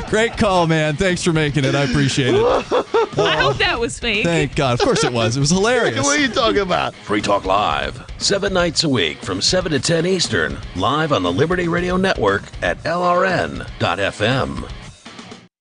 Great call, man. Thanks for making it. I appreciate it. I hope that was fake. Thank God. Of course it was. It was hilarious. What are you talking about? Free Talk Live, 7 nights a week from 7 to 10 Eastern, live on the Liberty Radio Network at LRN.FM.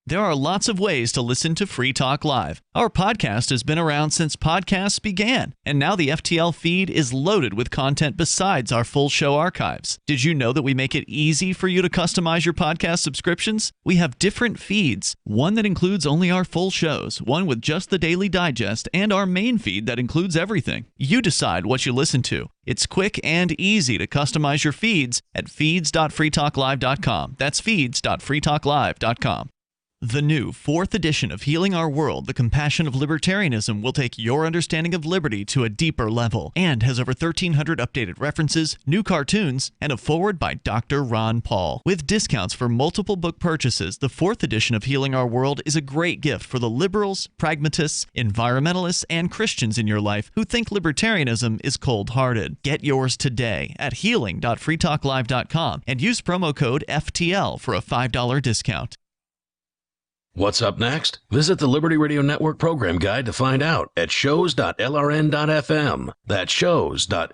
There are lots of ways to listen to Free Talk Live. Our podcast has been around since podcasts began, and now the FTL feed is loaded with content besides our full show archives. Did you know that we make it easy for you to customize your podcast subscriptions? We have different feeds, one that includes only our full shows, one with just the Daily Digest, and our main feed that includes everything. You decide what you listen to. It's quick and easy to customize your feeds at feeds.freetalklive.com. That's feeds.freetalklive.com. The new 4th edition of Healing Our World, The Compassion of Libertarianism, will take your understanding of liberty to a deeper level and has over 1,300 updated references, new cartoons, and a foreword by Dr. Ron Paul. With discounts for multiple book purchases, the 4th edition of Healing Our World is a great gift for the liberals, pragmatists, environmentalists, and Christians in your life who think libertarianism is cold-hearted. Get yours today at healing.freetalklive.com and use promo code FTL for a $5 discount. What's up next? Visit the Liberty Radio Network program guide to find out at shows.lrn.fm. That's shows.lrn.fm.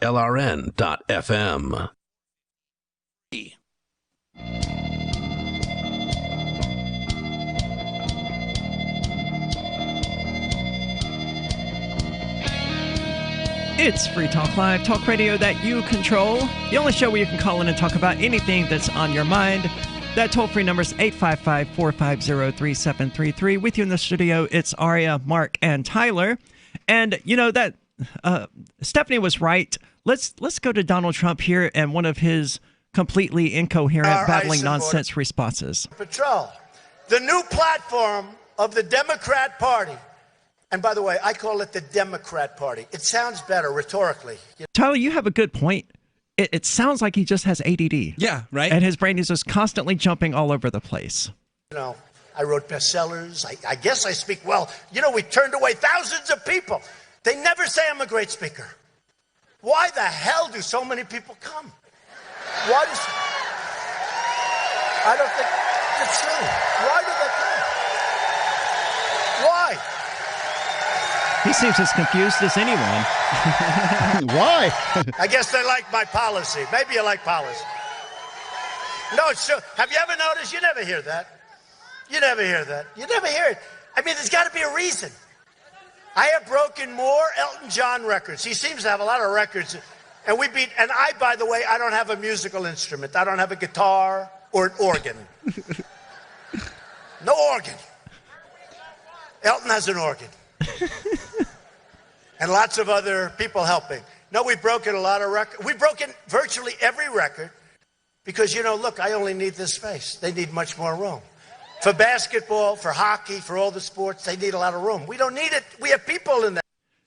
It's Free Talk Live, talk radio that you control. The only show where you can call in and talk about anything that's on your mind. That toll-free number is 855-450-3733. With you in the studio, it's Aria, Mark, and Tyler. And, you know, that Stephanie was right. Let's go to Donald Trump here and one of his completely incoherent, babbling nonsense responses. Patrol, the new platform of the Democrat Party. And by the way, I call it the Democrat Party. It sounds better rhetorically. Tyler, you have a good point. It sounds like he just has ADD. Yeah, right? And his brain is just constantly jumping all over the place. You know, I wrote bestsellers. I guess I speak well. You know, we turned away thousands of people. They never say I'm a great speaker. Why the hell do so many people come? Why does... I don't think it's true. Why do they come? Why? He seems as confused as anyone. Why? I guess they like my policy. Maybe you like policy. No, it's true. Have you ever noticed? You never hear that. You never hear that. You never hear it. I mean, there's got to be a reason. I have broken more Elton John records. He seems to have a lot of records. And I, by the way, I don't have a musical instrument. I don't have a guitar or an organ. No organ. Elton has an organ. And lots of other people helping. No, we've broken a lot of records. We've broken virtually every record because, you know, look, I only need this space. They need much more room. For basketball, for hockey, for all the sports, they need a lot of room. We don't need it. We have people in there.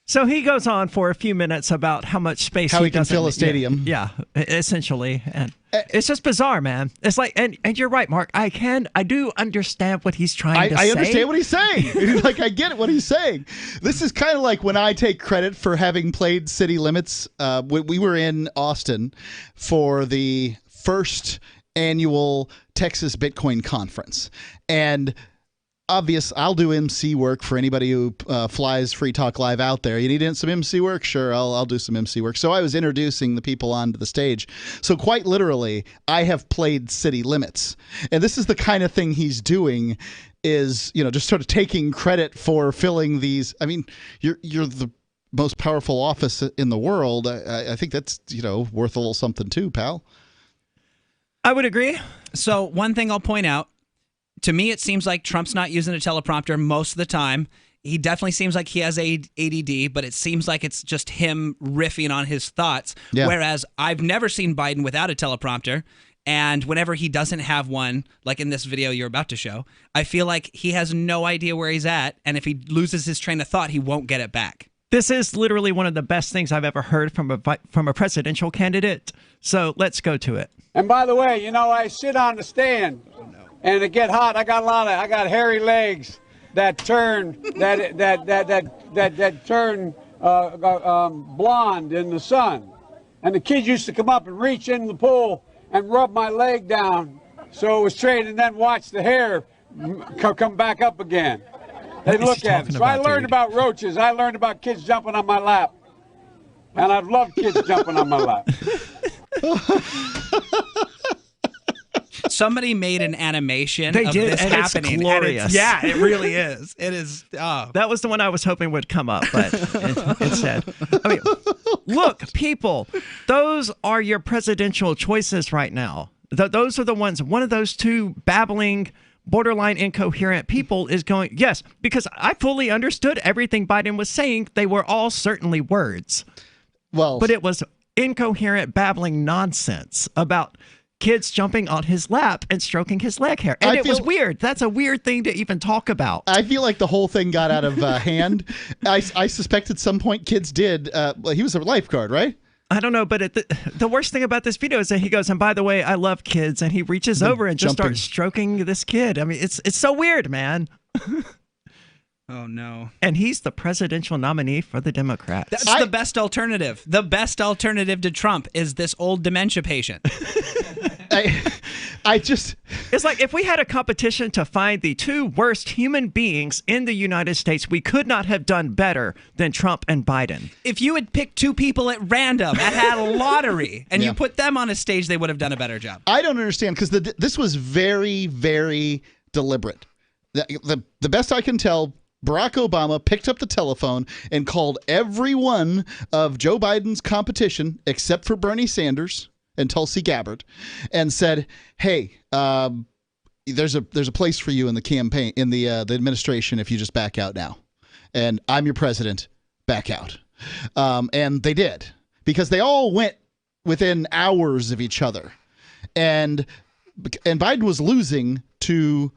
So he goes on for a few minutes about how much space he can fill a stadium. Yeah, essentially. And it's just bizarre, man. It's like, and you're right, Mark. I do understand what he's trying to say. I understand what he's saying. Like, I get what he's saying. This is kind of like when I take credit for having played City Limits. We were in Austin for the first annual Texas Bitcoin conference. And I'll do MC work for anybody who flies Free Talk Live out there. You need some MC work? Sure, I'll do some MC work. So I was introducing the people onto the stage. So quite literally, I have played City Limits. And this is the kind of thing he's doing is, just sort of taking credit for filling these. I mean, you're the most powerful office in the world. I think that's, worth a little something too, pal. I would agree. So one thing I'll point out, to me, it seems like Trump's not using a teleprompter most of the time. He definitely seems like he has ADD, but it seems like it's just him riffing on his thoughts. Yeah. Whereas I've never seen Biden without a teleprompter. And whenever he doesn't have one, like in this video you're about to show, I feel like he has no idea where he's at. And if he loses his train of thought, he won't get it back. This is literally one of the best things I've ever heard from a presidential candidate. So let's go to it. And by the way, I sit on the stand. And it get hot. I got hairy legs that turn turn blonde in the sun. And the kids used to come up and reach in the pool and rub my leg down so it was straight, and then watch the hair come back up again. They look at it. So I learned about roaches. I learned about kids jumping on my lap. And I've loved kids jumping on my lap. Somebody made an animation of this and happening. It's glorious. It really is. It is. Oh. That was the one I was hoping would come up, but instead. I mean, look, people, those are your presidential choices right now. Those are the ones. One of those two babbling, borderline incoherent people is going, yes, because I fully understood everything Biden was saying. They were all certainly words. Well, but it was incoherent, babbling nonsense about kids jumping on his lap and stroking his leg hair. And it was weird. That's a weird thing to even talk about. I feel like the whole thing got out of hand. I suspect at some point kids did. He was a lifeguard, right? I don't know, but the worst thing about this video is that he goes, and by the way, I love kids, and he reaches over and just starts stroking this kid. I mean, it's so weird, man. Oh, no. And he's the presidential nominee for the Democrats. That's the best alternative. The best alternative to Trump is this old dementia patient. It's like if we had a competition to find the two worst human beings in the United States, we could not have done better than Trump and Biden. If you had picked two people at random and had a lottery and you put them on a stage, they would have done a better job. I don't understand because this was very, very deliberate. The best I can tell, Barack Obama picked up the telephone and called every one of Joe Biden's competition, except for Bernie Sanders and Tulsi Gabbard, and said, "Hey, there's a place for you in the campaign, in the administration, if you just back out now, and I'm your president. Back out." And they did, because they all went within hours of each other, and Biden was losing to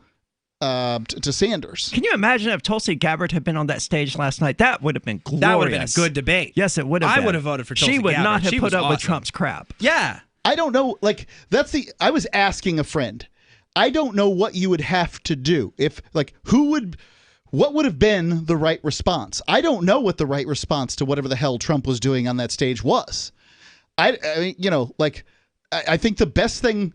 Sanders. Can you imagine if Tulsi Gabbard had been on that stage last night? That would have been glorious. That would have been a good debate. Yes, it would have been. I would have voted for Tulsi Gabbard. She would not have put up awesome with Trump's crap. Yeah. I don't know. Like, I was asking a friend. I don't know what you would have to do what would have been the right response? I don't know what the right response to whatever the hell Trump was doing on that stage was. I think the best thing,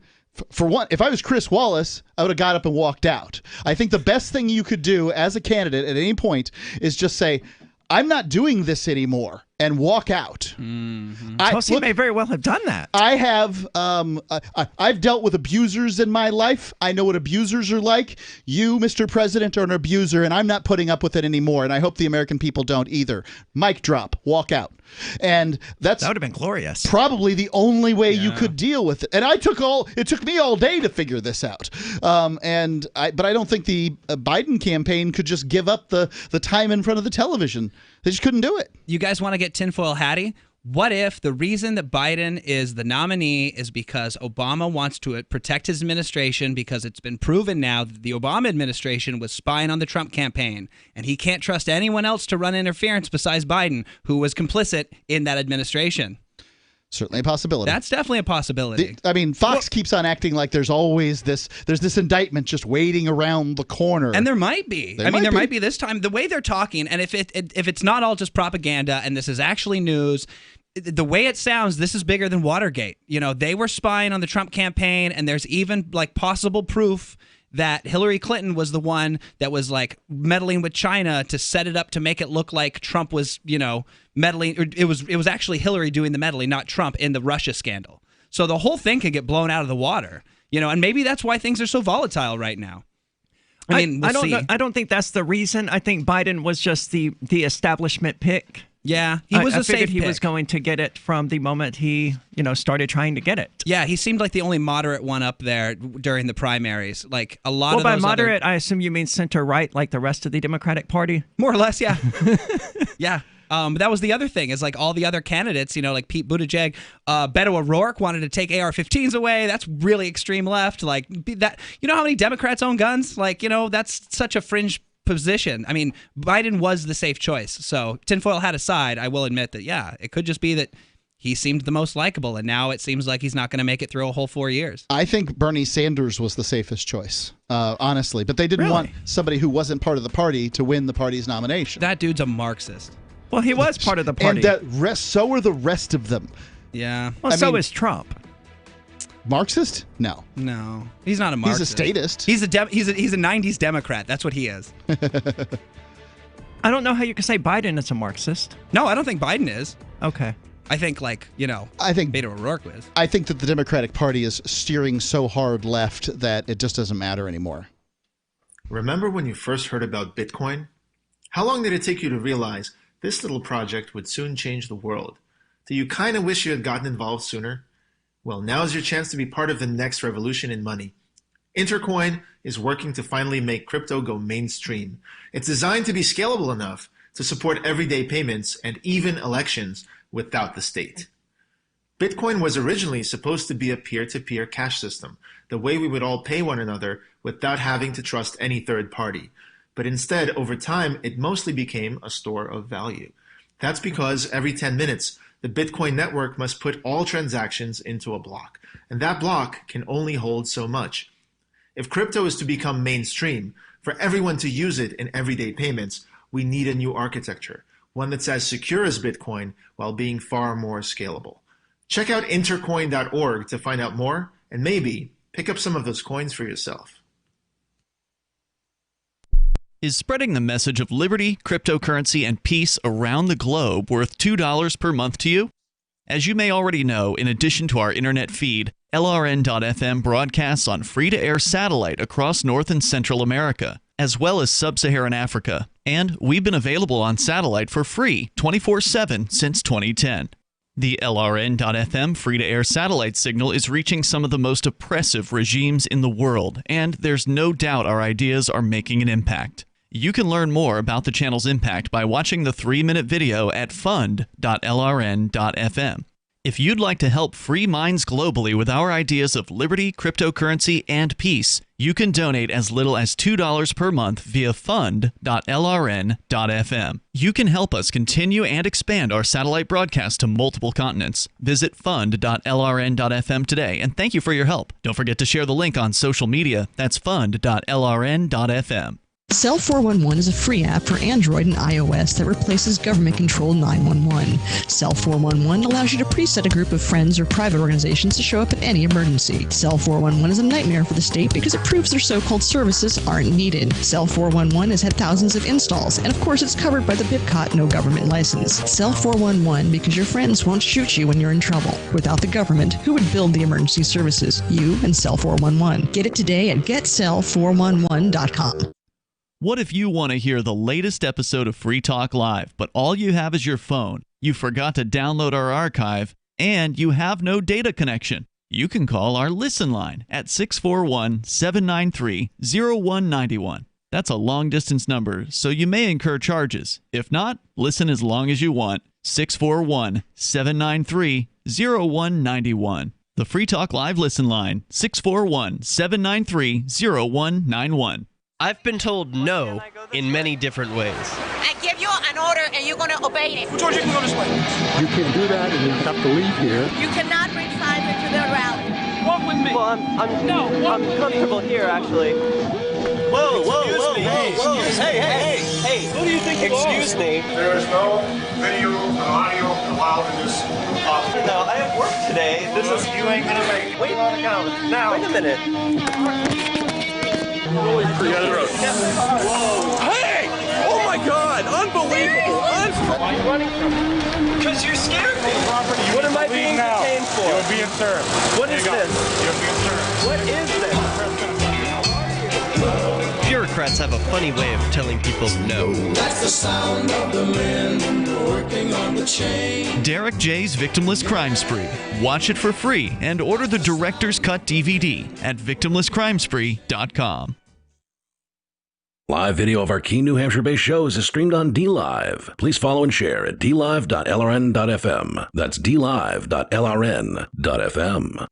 for one, if I was Chris Wallace, I would have got up and walked out. I think the best thing you could do as a candidate at any point is just say, I'm not doing this anymore, and walk out. Mm-hmm. Tulsi may very well have done that. I have. I've dealt with abusers in my life. I know what abusers are like. You, Mr. President, are an abuser, and I'm not putting up with it anymore, and I hope the American people don't either. Mic drop. Walk out. And that would have been glorious. Probably the only way you could deal with it. And it took me all day to figure this out. But I don't think the Biden campaign could just give up the time in front of the television. They just couldn't do it. You guys want to get tinfoil hatty? What if the reason that Biden is the nominee is because Obama wants to protect his administration, because it's been proven now that the Obama administration was spying on the Trump campaign, and he can't trust anyone else to run interference besides Biden, who was complicit in that administration? Certainly a possibility. That's definitely a possibility. Fox keeps on acting like there's always this indictment just waiting around the corner. And there might be. There might be this time. The way they're talking, and if it's not all just propaganda and this is actually news, the way it sounds, this is bigger than Watergate. You know, they were spying on the Trump campaign, and there's even like possible proof that Hillary Clinton was the one that was like meddling with China to set it up to make it look like Trump was, you know, meddling. Or it was actually Hillary doing the meddling, not Trump, in the Russia scandal. So the whole thing could get blown out of the water, you know, and maybe that's why things are so volatile right now. I mean, I don't think that's the reason. I think Biden was just the establishment pick. Yeah, he was I a safe figured he pick. was going to get it from the moment he, you know, started trying to get it. Yeah, he seemed like the only moderate one up there during the primaries. Like a lot of by those moderate, I assume you mean center-right, like the rest of the Democratic Party? More or less, yeah. Yeah. But that was the other thing, is like all the other candidates, you know, like Pete Buttigieg, Beto O'Rourke wanted to take AR-15s away. That's really extreme left. Like that, you know how many Democrats own guns? Like, you know, that's such a fringe position. I mean, Biden was the safe choice. So tinfoil hat aside, I will admit that, yeah, it could just be that he seemed the most likable, and now it seems like he's not going to make it through a whole 4 years. I think Bernie Sanders was the safest choice, honestly. But they didn't want somebody who wasn't part of the party to win the party's nomination. That dude's a Marxist. Well, he was part of the party. And so are the rest of them. Yeah. Well, so is Trump. Marxist? No. No. He's not a Marxist. He's a statist. He's a 90s Democrat. That's what he is. I don't know how you can say Biden is a Marxist. No, I don't think Biden is. Okay. I think, like, you know, I think Beto O'Rourke is. I think that the Democratic Party is steering so hard left that it just doesn't matter anymore. Remember when you first heard about Bitcoin? How long did it take you to realize this little project would soon change the world? Do you kind of wish you had gotten involved sooner? Well, now's your chance to be part of the next revolution in money. Intercoin is working to finally make crypto go mainstream. It's designed to be scalable enough to support everyday payments and even elections without the state. Bitcoin was originally supposed to be a peer-to-peer cash system, the way we would all pay one another without having to trust any third party. But instead, over time, it mostly became a store of value. That's because every 10 minutes, the Bitcoin network must put all transactions into a block, and that block can only hold so much. If crypto is to become mainstream, for everyone to use it in everyday payments, we need a new architecture, one that's as secure as Bitcoin while being far more scalable. Check out intercoin.org to find out more, and maybe pick up some of those coins for yourself. Is spreading the message of liberty, cryptocurrency, and peace around the globe worth $2 per month to you? As you may already know, in addition to our internet feed, LRN.FM broadcasts on free-to-air satellite across North and Central America, as well as Sub-Saharan Africa. And we've been available on satellite for free 24/7 since 2010. The LRN.FM free-to-air satellite signal is reaching some of the most oppressive regimes in the world, and there's no doubt our ideas are making an impact. You can learn more about the channel's impact by watching the 3-minute video at fund.lrn.fm. If you'd like to help free minds globally with our ideas of liberty, cryptocurrency, and peace, you can donate as little as $2 per month via fund.lrn.fm. You can help us continue and expand our satellite broadcast to multiple continents. Visit fund.lrn.fm today, and thank you for your help. Don't forget to share the link on social media. That's fund.lrn.fm. Cell 411 is a free app for Android and iOS that replaces government-controlled 911. Cell 411 allows you to preset a group of friends or private organizations to show up at any emergency. Cell 411 is a nightmare for the state because it proves their so-called services aren't needed. Cell 411 has had thousands of installs, and of course it's covered by the BIPCOT no government license. Cell 411 because your friends won't shoot you when you're in trouble. Without the government, who would build the emergency services? You and Cell 411. Get it today at getcell411.com. What if you want to hear the latest episode of Free Talk Live, but all you have is your phone, you forgot to download our archive, and you have no data connection? You can call our Listen line at 641-793-0191. That's a long-distance number, so you may incur charges. If not, listen as long as you want. 641-793-0191. The Free Talk Live Listen line, 641-793-0191. I've been told no in many different ways. I give you an order and you're going to obey it. George, you can go this way. You can't do that and you have to leave here. You cannot bring signs into the rally. Walk with me. Well, I'm comfortable here, actually. Hey, who do you think Excuse me. There is no video and audio allowed in this office. No, I have work today. This is... You ain't gonna make it. Wait a minute. Whoa. Hey! Oh my God! Unbelievable! Why are you running from me? Because you scared me. You What am I being detained for? You're being served. What is this? You're being served. What is this? Bureaucrats have a funny way of telling people no. That's the sound of the men working on the chain. Derek J's Victimless Crime Spree. Watch it for free and order the Director's Cut DVD at victimlesscrimespree.com. Live video of our key New Hampshire-based shows is streamed on DLive. Please follow and share at dlive.lrn.fm. That's dlive.lrn.fm.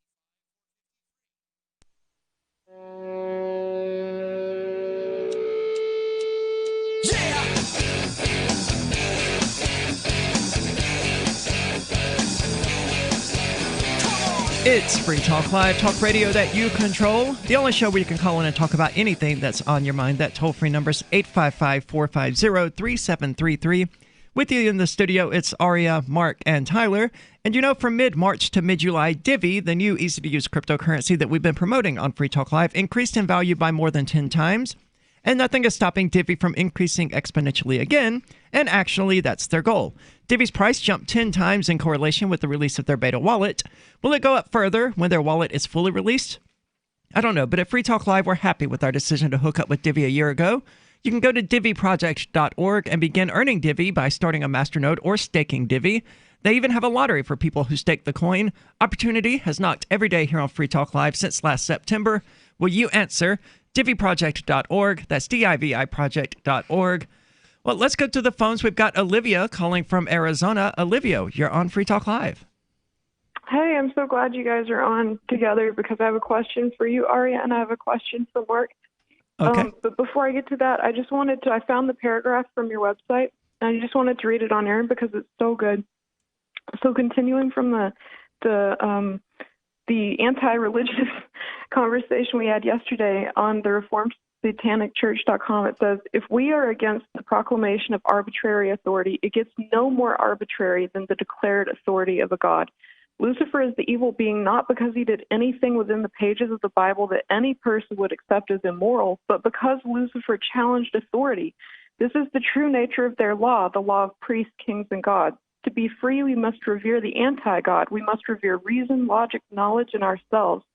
It's Free Talk Live, talk radio that you control. The only show where you can call in and talk about anything that's on your mind. That toll-free number's 855-450-3733. With you in the studio, it's Aria, Mark, and Tyler. And you know, from mid-March to mid-July, Divi, the new easy-to-use cryptocurrency that we've been promoting on Free Talk Live, increased in value by more than 10 times. And nothing is stopping Divi from increasing exponentially again. And actually, that's their goal. Divi's price jumped 10 times in correlation with the release of their beta wallet. Will it go up further when their wallet is fully released? I don't know, but at Free Talk Live, we're happy with our decision to hook up with Divi a year ago. You can go to diviproject.org and begin earning Divi by starting a masternode or staking Divi. They even have a lottery for people who stake the coin. Opportunity has knocked every day here on Free Talk Live since last September. Will you answer? diviproject.org. That's diviproject.org. Well, let's go to the phones. We've got Olivia calling from Arizona. Olivia, you're on Free Talk Live. Hey, I'm so glad you guys are on together because I have a question for you, Aria, and I have a question for Mark. Okay. But before I get to that, I found the paragraph from your website, and I just wanted to read it on air because it's so good. So continuing from the anti-religious conversation we had yesterday on the reformedsatanicchurch.com, it says, if we are against the proclamation of arbitrary authority, it gets no more arbitrary than the declared authority of a God. Lucifer is the evil being not because he did anything within the pages of the Bible that any person would accept as immoral, but because Lucifer challenged authority. This is the true nature of their law, the law of priests, kings, and gods. To be free, we must revere the anti-God. We must revere reason, logic, knowledge, and ourselves.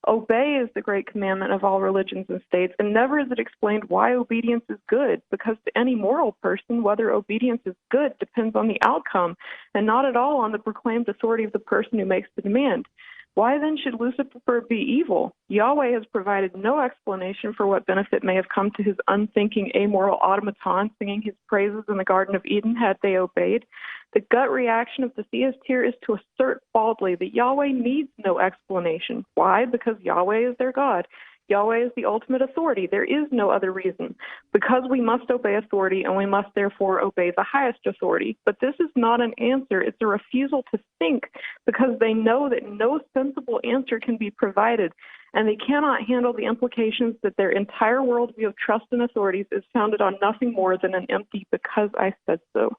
Obey is the great commandment of all religions and states, and never is it explained why obedience is good, because to any moral person, whether obedience is good depends on the outcome, and not at all on the proclaimed authority of the person who makes the demand. Why then should Lucifer be evil? Yahweh has provided no explanation for what benefit may have come to his unthinking, amoral automaton singing his praises in the Garden of Eden had they obeyed. The gut reaction of the theist here is to assert baldly that Yahweh needs no explanation. Why? Because Yahweh is their God. Yahweh is the ultimate authority. There is no other reason. Because we must obey authority, and we must therefore obey the highest authority. But this is not an answer. It's a refusal to think, because they know that no sensible answer can be provided, and they cannot handle the implications that their entire worldview of trust in authorities is founded on nothing more than an empty "because I said so."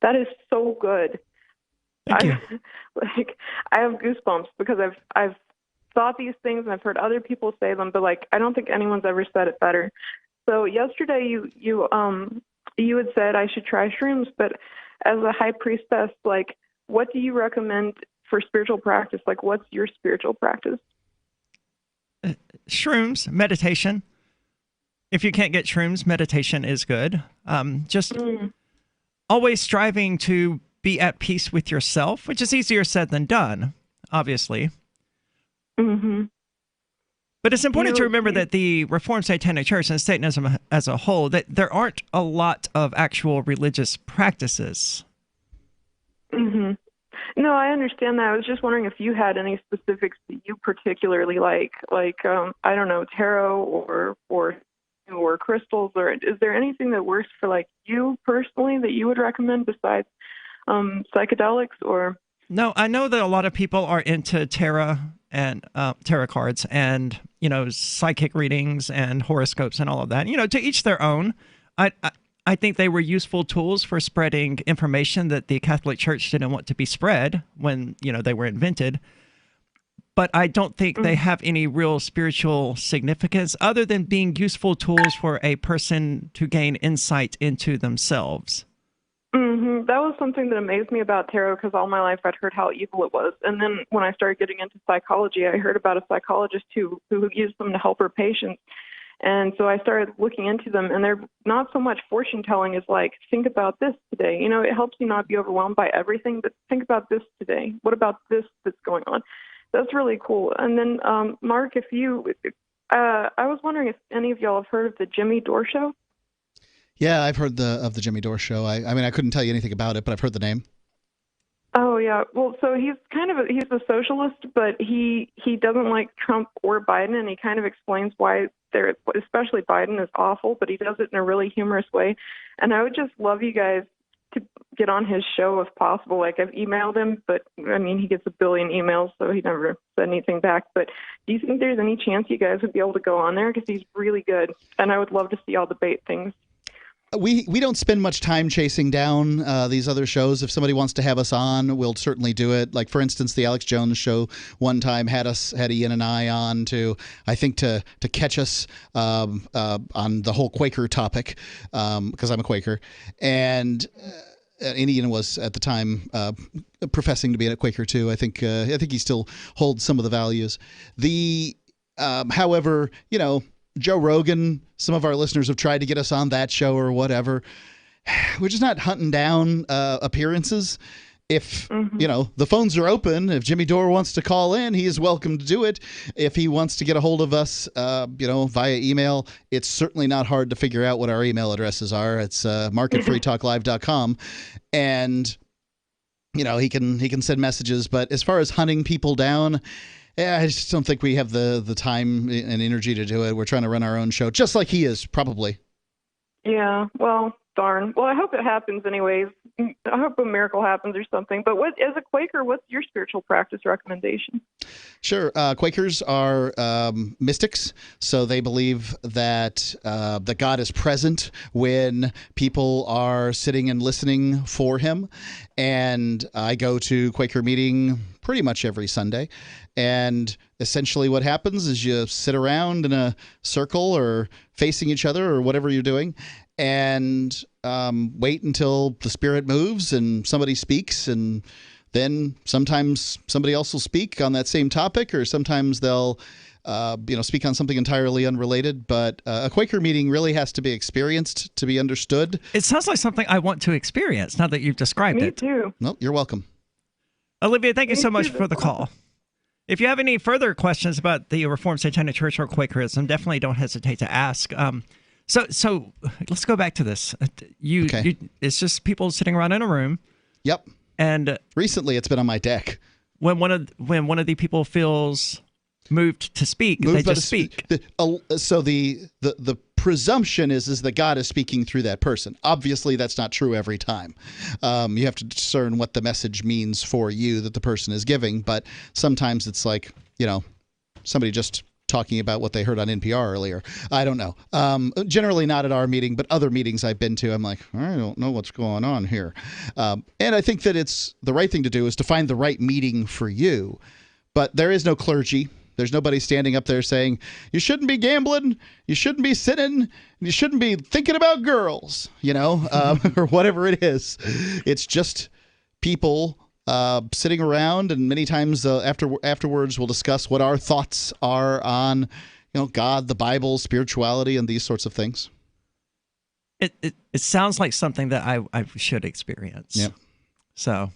That is so good. Thank you. I have goosebumps because I've thought these things and I've heard other people say them, but I don't think anyone's ever said it better. So yesterday you had said I should try shrooms, but as a high priestess, what do you recommend for spiritual practice? What's your spiritual practice? Shrooms, meditation. If you can't get shrooms, meditation is good. Always striving to be at peace with yourself, which is easier said than done, obviously. Mm-hmm. But it's important to remember that the Reformed Satanic Church and Satanism as a whole, that there aren't a lot of actual religious practices. Mm-hmm. No, I understand that. I was just wondering if you had any specifics that you particularly like I don't know, tarot or crystals, or is there anything that works for you personally that you would recommend besides psychedelics? Or no, I know that a lot of people are into tarot and tarot cards and psychic readings and horoscopes and all of that. To each their own. I think they were useful tools for spreading information that the Catholic Church didn't want to be spread when, they were invented. But I don't think they have any real spiritual significance other than being useful tools for a person to gain insight into themselves. Mm-hmm. That was something that amazed me about tarot, because all my life I'd heard how evil it was. And then when I started getting into psychology, I heard about a psychologist who used them to help her patients. And so I started looking into them, and they're not so much fortune telling as like, think about this today. It helps you not be overwhelmed by everything, but think about this today. What about this that's going on? That's really cool. And then, Mark, I was wondering if any of y'all have heard of the Jimmy Dore Show? Yeah, I've heard of the Jimmy Dore Show. I mean, I couldn't tell you anything about it, but I've heard the name. Oh, yeah. Well, so he's a socialist, but he doesn't like Trump or Biden, and he kind of explains why especially Biden is awful, but he does it in a really humorous way. And I would just love you guys to get on his show if possible. Like, I've emailed him, but I mean, he gets a billion emails, so he never said anything back. But do you think there's any chance you guys would be able to go on there? Because he's really good, and I would love to see y'all debate things. We don't spend much time chasing down these other shows. If somebody wants to have us on, we'll certainly do it. Like, for instance, the Alex Jones show one time had Ian and I on to catch us on the whole Quaker topic, because I'm a Quaker, and Ian was at the time professing to be a Quaker too. I think he still holds some of the values. However, Joe Rogan, some of our listeners have tried to get us on that show or whatever. We're just not hunting down appearances. If, the phones are open, if Jimmy Dore wants to call in, he is welcome to do it. If he wants to get a hold of us, via email, it's certainly not hard to figure out what our email addresses are. It's mark@freetalklive.com. And, he can send messages. But as far as hunting people down, I just don't think we have the time and energy to do it. We're trying to run our own show, just like he is, probably. Yeah, well, darn. Well, I hope it happens anyways. I hope a miracle happens or something. But as a Quaker, what's your spiritual practice recommendation? Sure. Quakers are mystics, so they believe that God is present when people are sitting and listening for him. And I go to Quaker meeting pretty much every Sunday. And essentially what happens is you sit around in a circle or facing each other or whatever you're doing, and wait until the spirit moves and somebody speaks, and then sometimes somebody else will speak on that same topic, or sometimes they'll speak on something entirely unrelated. But a Quaker meeting really has to be experienced to be understood. It sounds like something I want to experience now that you've described it. Me too. No, you're welcome. Olivia, thank you so much for the call. If you have any further questions about the Reformed Satanic Church or Quakerism, definitely don't hesitate to ask. So let's go back to this. It's just people sitting around in a room. Yep. And recently, it's been on my deck. When one of the people feels moved to speak, they just speak. So the presumption is that God is speaking through that person. Obviously, that's not true every time. You have to discern what the message means for you that the person is giving. But sometimes it's like, somebody just talking about what they heard on NPR earlier. I don't know. Generally not at our meeting, but other meetings I've been to, I'm like, I don't know what's going on here. And I think that it's the right thing to do is to find the right meeting for you. But there is no clergy. There's nobody standing up there saying, you shouldn't be gambling, you shouldn't be sinning, you shouldn't be thinking about girls, or whatever it is. It's just people sitting around, and many times afterwards we'll discuss what our thoughts are on, God, the Bible, spirituality, and these sorts of things. It sounds like something that I should experience. Yeah. So,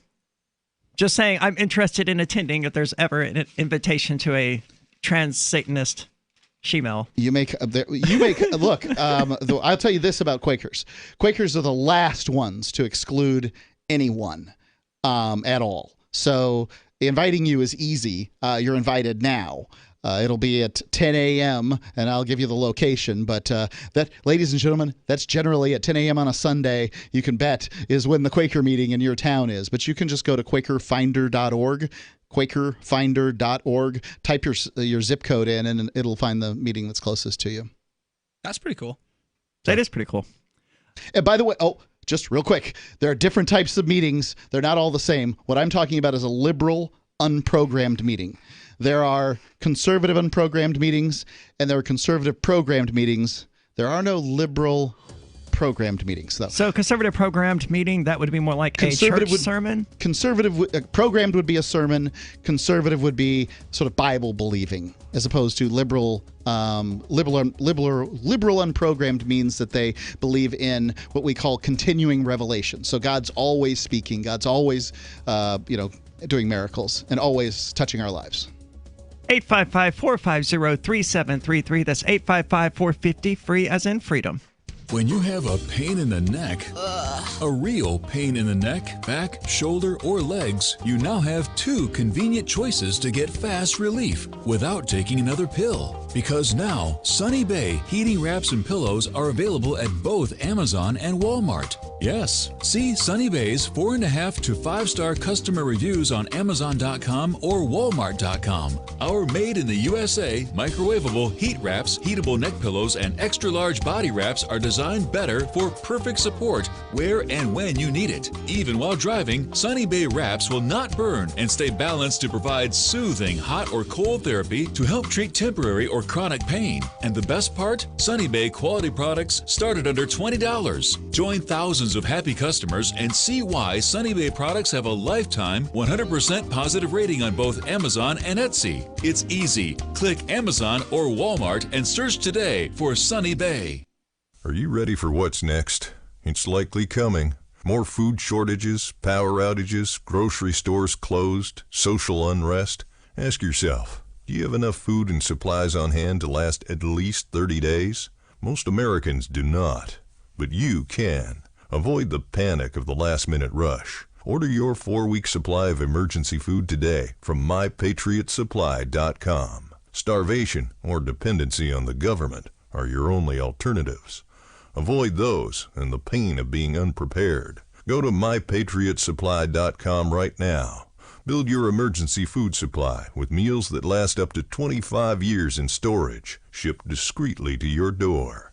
just saying, I'm interested in attending if there's ever an invitation to a trans Satanist shemale. You make look. I'll tell you this about Quakers. Quakers are the last ones to exclude anyone at all. So inviting you is easy. You're invited now. It'll be at 10 a.m. and I'll give you the location. But that, ladies and gentlemen, that's generally at 10 a.m. on a Sunday. You can bet is when the Quaker meeting in your town is. But you can just go to QuakerFinder.org. quakerfinder.org. Type your zip code in, and it'll find the meeting that's closest to you. That's pretty cool. That is pretty cool. And by the way, just real quick, there are different types of meetings. They're not all the same. What I'm talking about is a liberal unprogrammed meeting. There are conservative unprogrammed meetings, and there are conservative programmed meetings. There are no liberal programmed meetings, though. So conservative programmed meeting, that would be more like a church sermon? Conservative programmed would be a sermon. Conservative would be sort of Bible believing, as opposed to liberal unprogrammed means that they believe in what we call continuing revelation. So God's always speaking. God's always, doing miracles and always touching our lives. 855-450-3733. That's 855-450-FREE as in freedom. When you have a pain in the neck, a real pain in the neck, back, shoulder, or legs, you now have 2 convenient choices to get fast relief without taking another pill. Because now, Sunny Bay heating wraps and pillows are available at both Amazon and Walmart. Yes, see Sunny Bay's 4.5 to 5-star customer reviews on Amazon.com or Walmart.com. Our made in the USA microwavable heat wraps, heatable neck pillows, and extra large body wraps are designed better for perfect support where and when you need it. Even while driving, Sunny Bay wraps will not burn and stay balanced to provide soothing hot or cold therapy to help treat temporary or chronic pain. And the best part? Sunny Bay quality products start at under $20. Join thousands of happy customers and see why Sunny Bay products have a lifetime 100% positive rating on both Amazon and Etsy. It's easy. Click Amazon or Walmart and search today for Sunny Bay. Are you ready for what's next? It's likely coming. More food shortages, power outages, grocery stores closed, social unrest. Ask yourself, do you have enough food and supplies on hand to last at least 30 days? Most Americans do not, but you can. Avoid the panic of the last-minute rush. Order your 4-week supply of emergency food today from mypatriotsupply.com. Starvation or dependency on the government are your only alternatives. Avoid those and the pain of being unprepared. Go to mypatriotsupply.com right now. Build your emergency food supply with meals that last up to 25 years in storage, shipped discreetly to your door.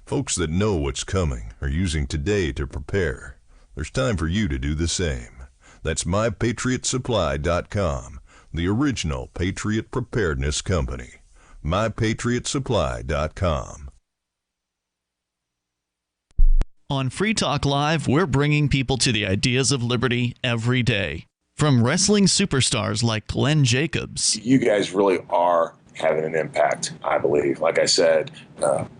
Folks that know what's coming are using today to prepare. There's time for you to do the same. That's mypatriotsupply.com, the original Patriot Preparedness Company. mypatriotsupply.com. On Free Talk Live, we're bringing people to the ideas of liberty every day. From wrestling superstars like Glenn Jacobs. You guys really are having an impact, I believe. Like I said,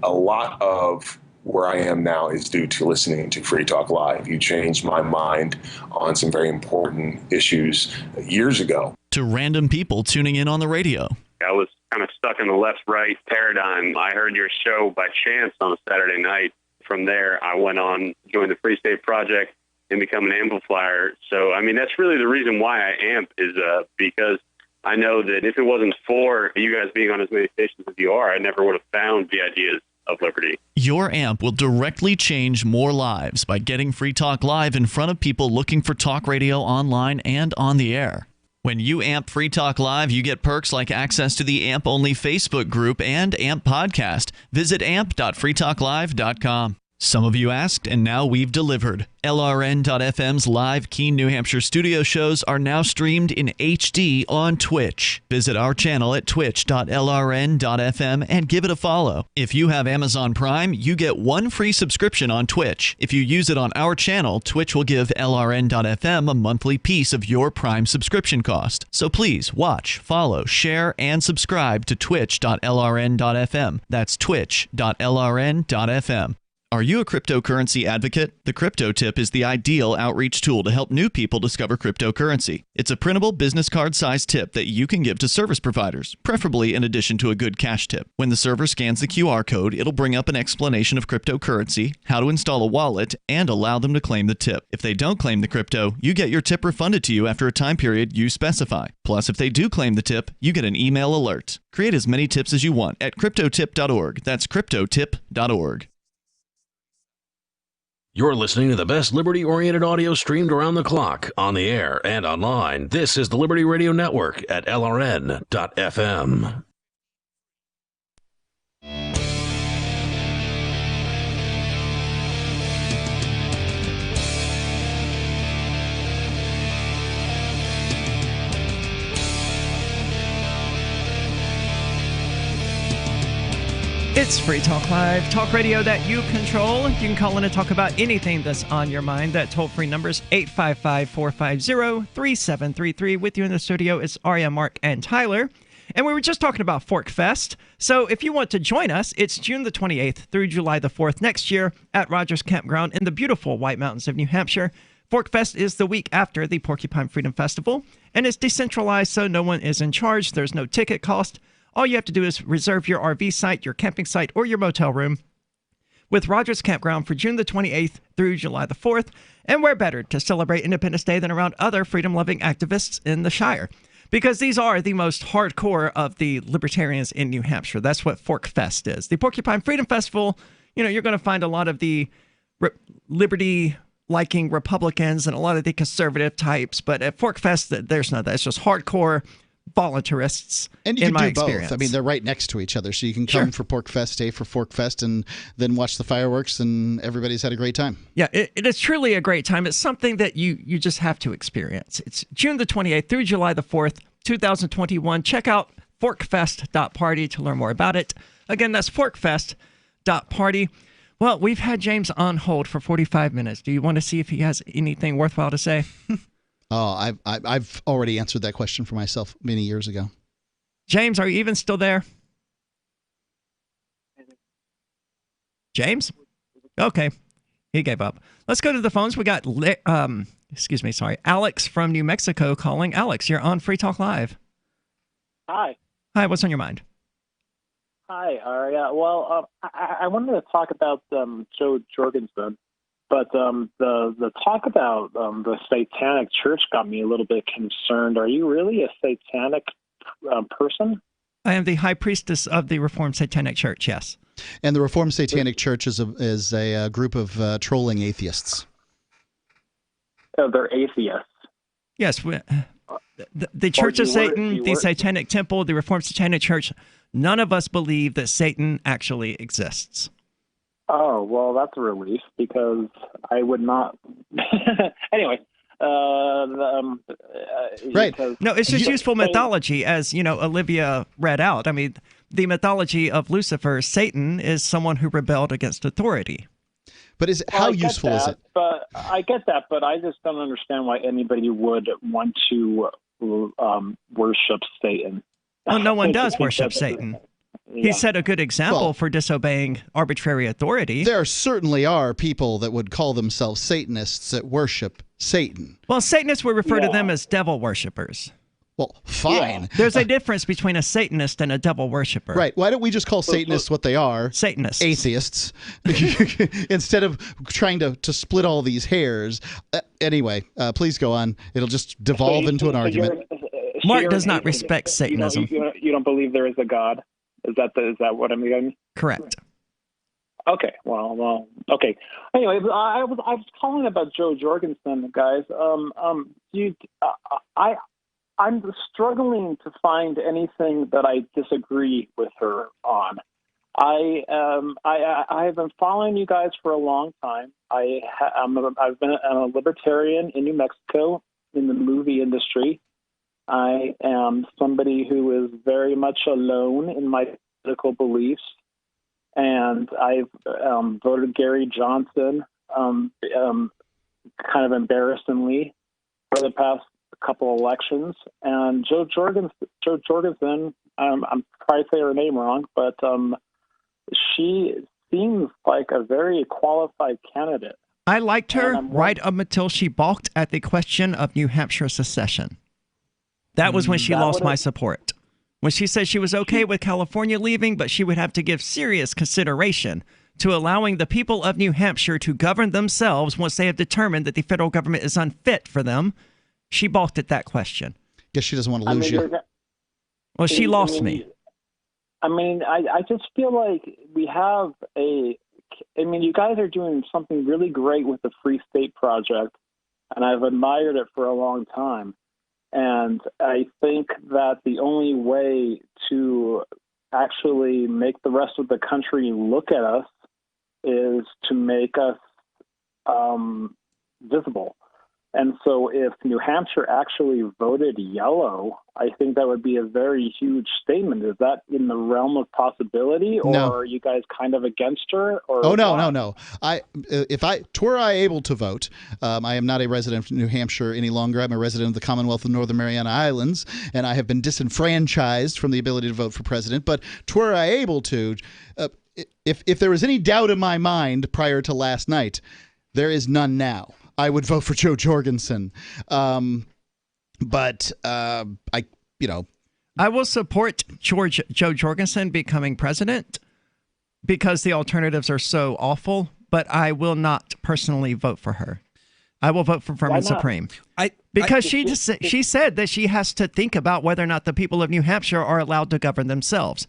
a lot of where I am now is due to listening to Free Talk Live. You changed my mind on some very important issues years ago. To random people tuning in on the radio. I was kind of stuck in the left-right paradigm. I heard your show by chance on a Saturday night. From there, I went on, joined the Free State Project, and become an amplifier. So, I mean, that's really the reason why I amp is because I know that if it wasn't for you guys being on as many stations as you are, I never would have found the ideas of liberty. Your amp will directly change more lives by getting Free Talk Live in front of people looking for talk radio online and on the air. When you amp Free Talk Live, you get perks like access to the AMP-only Facebook group and AMP podcast. Visit amp.freetalklive.com. Some of you asked, and now we've delivered. LRN.FM's live Keene, New Hampshire studio shows are now streamed in HD on Twitch. Visit our channel at twitch.lrn.fm and give it a follow. If you have Amazon Prime, you get 1 free subscription on Twitch. If you use it on our channel, Twitch will give LRN.FM a monthly piece of your Prime subscription cost. So please watch, follow, share, and subscribe to twitch.lrn.fm. That's twitch.lrn.fm. Are you a cryptocurrency advocate? The Crypto Tip is the ideal outreach tool to help new people discover cryptocurrency. It's a printable business card-sized tip that you can give to service providers, preferably in addition to a good cash tip. When the server scans the QR code, it'll bring up an explanation of cryptocurrency, how to install a wallet, and allow them to claim the tip. If they don't claim the crypto, you get your tip refunded to you after a time period you specify. Plus, if they do claim the tip, you get an email alert. Create as many tips as you want at cryptotip.org. That's cryptotip.org. You're listening to the best liberty-oriented audio streamed around the clock, on the air, and online. This is the Liberty Radio Network at LRN.FM. It's Free Talk Live, talk radio that you control. You can call in and talk about anything that's on your mind. That toll-free number is 855-450-3733. With you in the studio is Aria, Mark, and Tyler. And we were just talking about Fork Fest. So if you want to join us, it's June the 28th through July the 4th next year at Rogers Campground in the beautiful White Mountains of New Hampshire. Fork Fest is the week after the Porcupine Freedom Festival, and it's decentralized, so no one is in charge. There's no ticket cost. All you have to do is reserve your RV site, your camping site, or your motel room with Rogers Campground for June the 28th through July the 4th. And where better to celebrate Independence Day than around other freedom-loving activists in the Shire? Because these are the most hardcore of the libertarians in New Hampshire. That's what Fork Fest is. The Porcupine Freedom Festival, you're going to find a lot of the liberty-liking Republicans and a lot of the conservative types. But at Fork Fest, there's none of that. It's just hardcore voluntarists. And you in can my do both. experience. I mean, they're right next to each other, so you can come for Pork Fest, stay for Fork Fest, and then watch the fireworks, and everybody's had a great time. Yeah, it is truly a great time. It's something that you just have to experience. It's June the 28th through July the 4th, 2021. Check out forkfest.party to learn more about it. Again, that's forkfest.party. Well, we've had James on hold for 45 minutes. Do you want to see if he has anything worthwhile to say? Oh, I've already answered that question for myself many years ago. James, are you even still there? James? Okay. He gave up. Let's go to the phones. We got, Alex from New Mexico calling. Alex, you're on Free Talk Live. Hi. Hi, what's on your mind? Hi, Aria. Well, I wanted to talk about Jo Jorgensen. But the talk about the Satanic Church got me a little bit concerned. Are you really a satanic person? I am the high priestess of the Reformed Satanic Church, yes. And the Reformed Satanic Church is a group of trolling atheists. Oh, they're atheists. Yes. The Church of Satan, the Satanic Temple, the Reformed Satanic Church, none of us believe that Satan actually exists. Oh, well, that's a relief because I would not. Anyway. Right. No, it's just useful mythology, as, Olivia read out. I mean, the mythology of Lucifer, Satan, is someone who rebelled against authority. But how useful is it? But I get that, but I just don't understand why anybody would want to worship Satan. Well, no one does worship Satan. He set a good example for disobeying arbitrary authority. There certainly are people that would call themselves Satanists that worship Satan. Well, Satanists would refer to them as devil worshippers. Well, fine. Yeah. There's a difference between a Satanist and a devil worshiper. Right. Why don't we just call Satanists what they are? Satanists. Atheists. Instead of trying to split all these hairs. Anyway, please go on. It'll just devolve into an argument. Mark does not respect Satanism. You don't believe there is a God? Is that what I'm getting? Correct. Okay. Well. Okay. Anyway, I was calling about Jo Jorgensen, guys. I'm struggling to find anything that I disagree with her on. I have been following you guys for a long time. I've been a libertarian in New Mexico in the movie industry. I am somebody who is very much alone in my political beliefs, and I've voted Gary Johnson kind of embarrassingly for the past couple elections. And Jo Jorgensen, I'm probably saying her name wrong, but she seems like a very qualified candidate. I liked her right up until she balked at the question of New Hampshire secession. That was when she lost my support. When she said she was okay with California leaving, but she would have to give serious consideration to allowing the people of New Hampshire to govern themselves once they have determined that the federal government is unfit for them, she balked at that question. Guess she doesn't want to lose you. Well, she lost me. I just feel like we have a mean, you guys are doing something really great with the Free State Project, and I've admired it for a long time. And I think that the only way to actually make the rest of the country look at us is to make us visible. And so if New Hampshire actually voted yellow, I think that would be a very huge statement. Is that in the realm of possibility, or No. are you guys kind of against her? Or Oh, no. Were I able to vote, I am not a resident of New Hampshire any longer. I'm a resident of the Commonwealth of Northern Mariana Islands, and I have been disenfranchised from the ability to vote for president. But were I able to, if there was any doubt in my mind prior to last night, there is none now. I would vote for Jo Jorgensen. But I will support Jo Jorgensen becoming president because the alternatives are so awful, but I will not personally vote for her. I will vote for Firm and Supreme. Because she said that she has to think about whether or not the people of New Hampshire are allowed to govern themselves.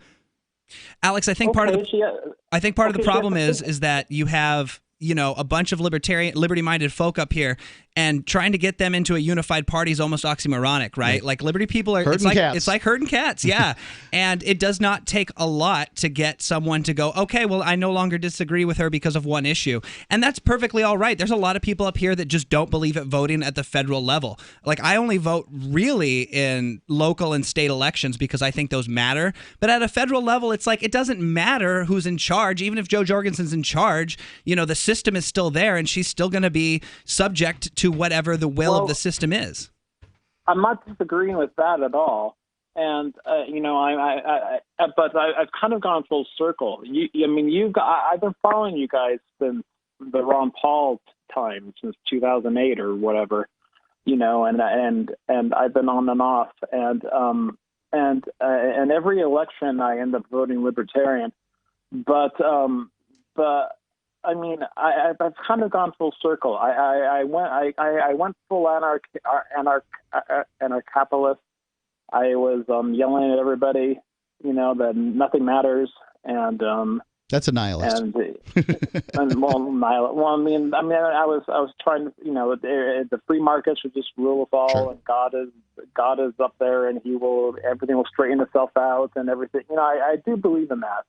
Alex, I think part of the problem is that you have a bunch of liberty-minded folk up here, and trying to get them into a unified party is almost oxymoronic, right? Like liberty people are, it's like herding cats, yeah. And it does not take a lot to get someone to go, okay, well, I no longer disagree with her because of one issue. And that's perfectly all right. There's a lot of people up here that just don't believe at voting at the federal level. Like, I only vote really in local and state elections because I think those matter. But at a federal level, it's like, it doesn't matter who's in charge. Even if Jo Jorgensen's in charge, the system is still there, and she's still going to be subject to whatever the will of the system is. I'm not disagreeing with that at all, and but I've kind of gone full circle. I've been following you guys since the Ron Paul time, since 2008 or whatever, and I've been on and off, and every election I end up voting Libertarian, but I mean, I've kind of gone full circle. I went full anarcho-capitalist. I was yelling at everybody, that nothing matters, and that's a nihilist. I was trying to, the free market should just rule us all, sure. And God is up there, and everything will straighten itself out, and everything. I do believe in that.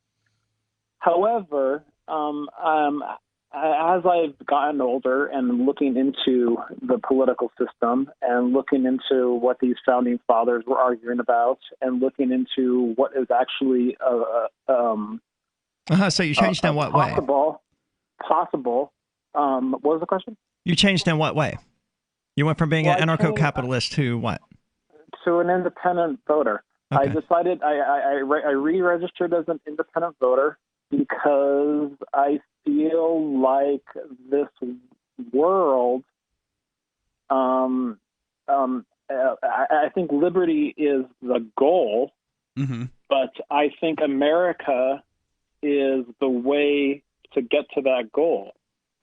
However, as I've gotten older and looking into the political system and looking into what these founding fathers were arguing about and looking into what is actually so you changed in what way? Possible. What was the question? You changed in what way? You went from being an anarcho-capitalist to what? To an independent voter. Okay. I decided I re-registered as an independent voter because I feel like this world, I think liberty is the goal, but I think America is the way to get to that goal.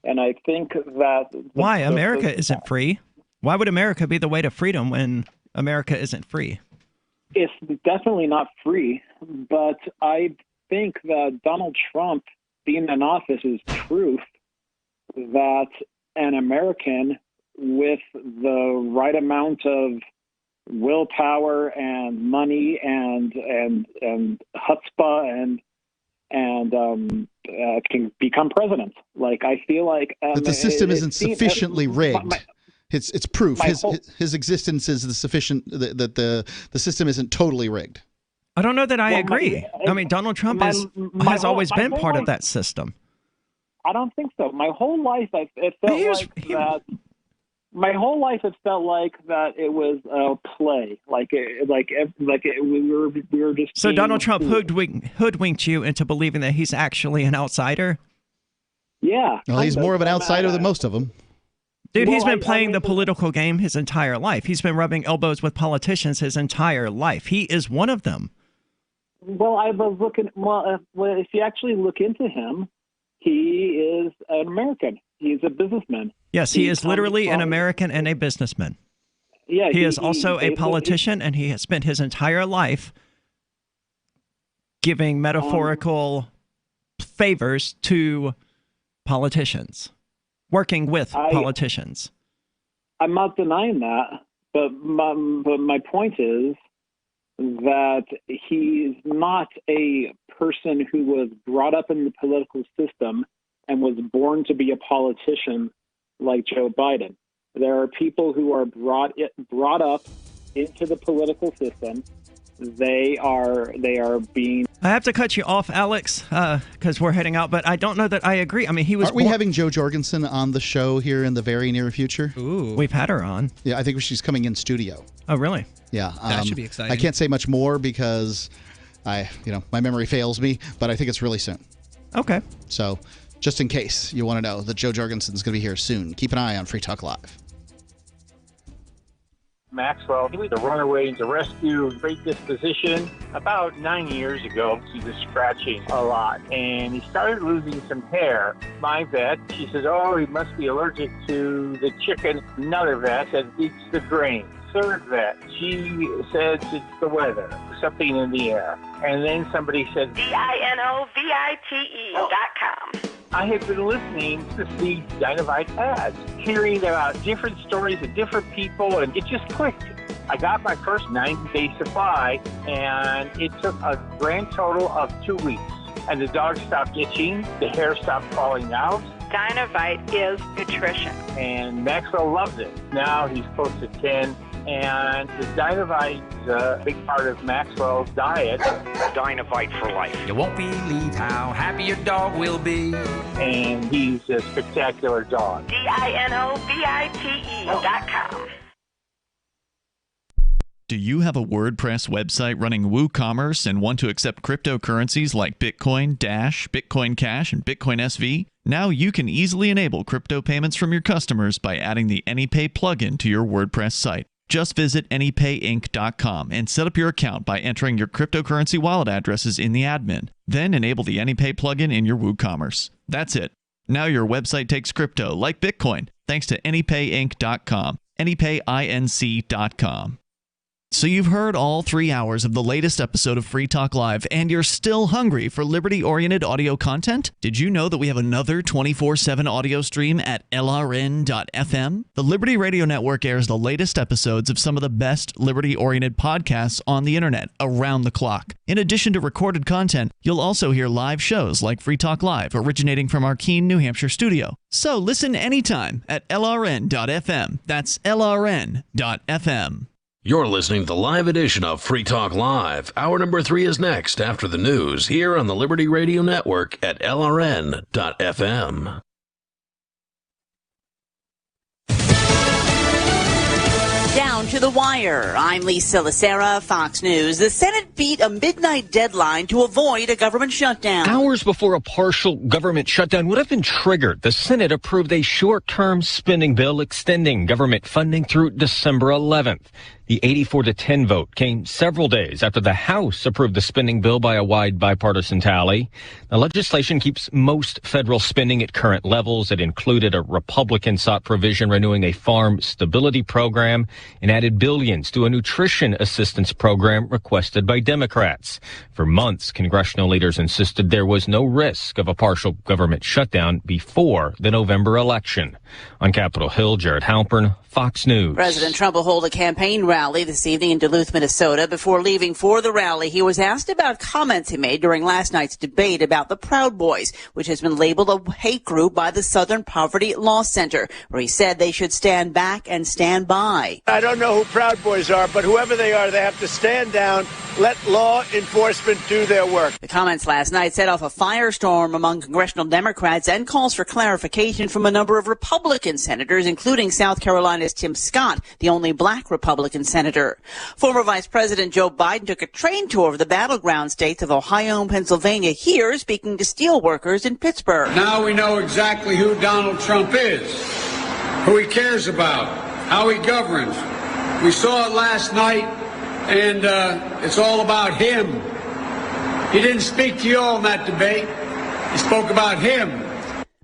And I think that... Why? America isn't free. Why would America be the way to freedom when America isn't free? It's definitely not free, but I think that Donald Trump being in office is proof that an American with the right amount of willpower and money and chutzpah can become president. Like, I feel like that the system isn't sufficiently rigged. It's proof his existence is sufficient that the system isn't totally rigged. I don't know that I agree. I mean, Donald Trump has always been part of that system. I don't think so. My whole life, it felt like that it was a play. We were just. So Donald Trump hoodwinked you into believing that he's actually an outsider? Yeah. Well, he's more of an outsider than most of them. Dude, he's been playing the political game his entire life. He's been rubbing elbows with politicians his entire life. He is one of them. Well, I was looking. Well, if you actually look into him, he is an American. He's a businessman. Yes, he is literally an American and a businessman. Yeah, he is also a politician, and he has spent his entire life giving metaphorical favors to politicians, working with politicians. I'm not denying that, but my point is that he's not a person who was brought up in the political system and was born to be a politician like Joe Biden. There are people who are brought up into the political system. They are being. I have to cut you off, Alex, because we're heading out. But I don't know that I agree. I mean, he was. Aren't we having Jo Jorgensen on the show here in the very near future? Ooh, we've had her on. Yeah, I think she's coming in studio. Oh, really? Yeah, that should be exciting. I can't say much more because my memory fails me, but I think it's really soon. Okay. So, just in case you want to know that Jo Jorgensen is going to be here soon, keep an eye on Free Talk Live. Maxwell, he was a runaway to rescue great disposition. About 9 years ago, he was scratching a lot, and he started losing some hair. My vet, she says, oh, he must be allergic to the chicken. Another vet said, it's the grain. Third vet, she says it's the weather, something in the air. And then somebody said, DINOVITE.com. I have been listening to these Dynavite ads, hearing about different stories of different people, and it just clicked. I got my first 90-day supply, and it took a grand total of 2 weeks. And the dog stopped itching, the hair stopped falling out. Dynavite is nutrition. And Maxwell loves it. Now he's close to 10. And the Dynavite is a big part of Maxwell's diet. Dynavite for life. You won't believe how happy your dog will be. And he's a spectacular dog. DINOVITE.com. Do you have a WordPress website running WooCommerce and want to accept cryptocurrencies like Bitcoin, Dash, Bitcoin Cash, and Bitcoin SV? Now you can easily enable crypto payments from your customers by adding the AnyPay plugin to your WordPress site. Just visit AnyPayInc.com and set up your account by entering your cryptocurrency wallet addresses in the admin. Then enable the AnyPay plugin in your WooCommerce. That's it. Now your website takes crypto like Bitcoin thanks to AnyPayInc.com. AnyPayInc.com. So you've heard all 3 hours of the latest episode of Free Talk Live, and you're still hungry for liberty-oriented audio content? Did you know that we have another 24/7 audio stream at LRN.FM? The Liberty Radio Network airs the latest episodes of some of the best liberty-oriented podcasts on the internet around the clock. In addition to recorded content, you'll also hear live shows like Free Talk Live, originating from our Keene, New Hampshire studio. So listen anytime at LRN.FM. That's LRN.FM. You're listening to the live edition of Free Talk Live. Hour number 3 is next after the news here on the Liberty Radio Network at LRN.FM. Down to the wire. I'm Lisa Lacera, Fox News. The Senate beat a midnight deadline to avoid a government shutdown. Hours before a partial government shutdown would have been triggered, the Senate approved a short-term spending bill extending government funding through December 11th. The 84-10 vote came several days after the House approved the spending bill by a wide bipartisan tally. The legislation keeps most federal spending at current levels. It included a Republican-sought provision renewing a farm stability program and added billions to a nutrition assistance program requested by Democrats. For months, congressional leaders insisted there was no risk of a partial government shutdown before the November election. On Capitol Hill, Jared Halpern, Fox News. President Trump will hold a campaign rally this evening in Duluth, Minnesota. Before leaving for the rally, he was asked about comments he made during last night's debate about the Proud Boys, which has been labeled a hate group by the Southern Poverty Law Center, where he said they should stand back and stand by. I don't know who Proud Boys are, but whoever they are, they have to stand down, let law enforcement do their work. The comments last night set off a firestorm among congressional Democrats and calls for clarification from a number of Republican senators, including South Carolina's Tim Scott, the only black Republican senator. Former Vice President Joe Biden took a train tour of the battleground states of Ohio and Pennsylvania, here speaking to steel workers in Pittsburgh. Now we know exactly who Donald Trump is, who he cares about, how he governs. We saw it last night, and it's all about him. He didn't speak to you all in that debate. He spoke about him.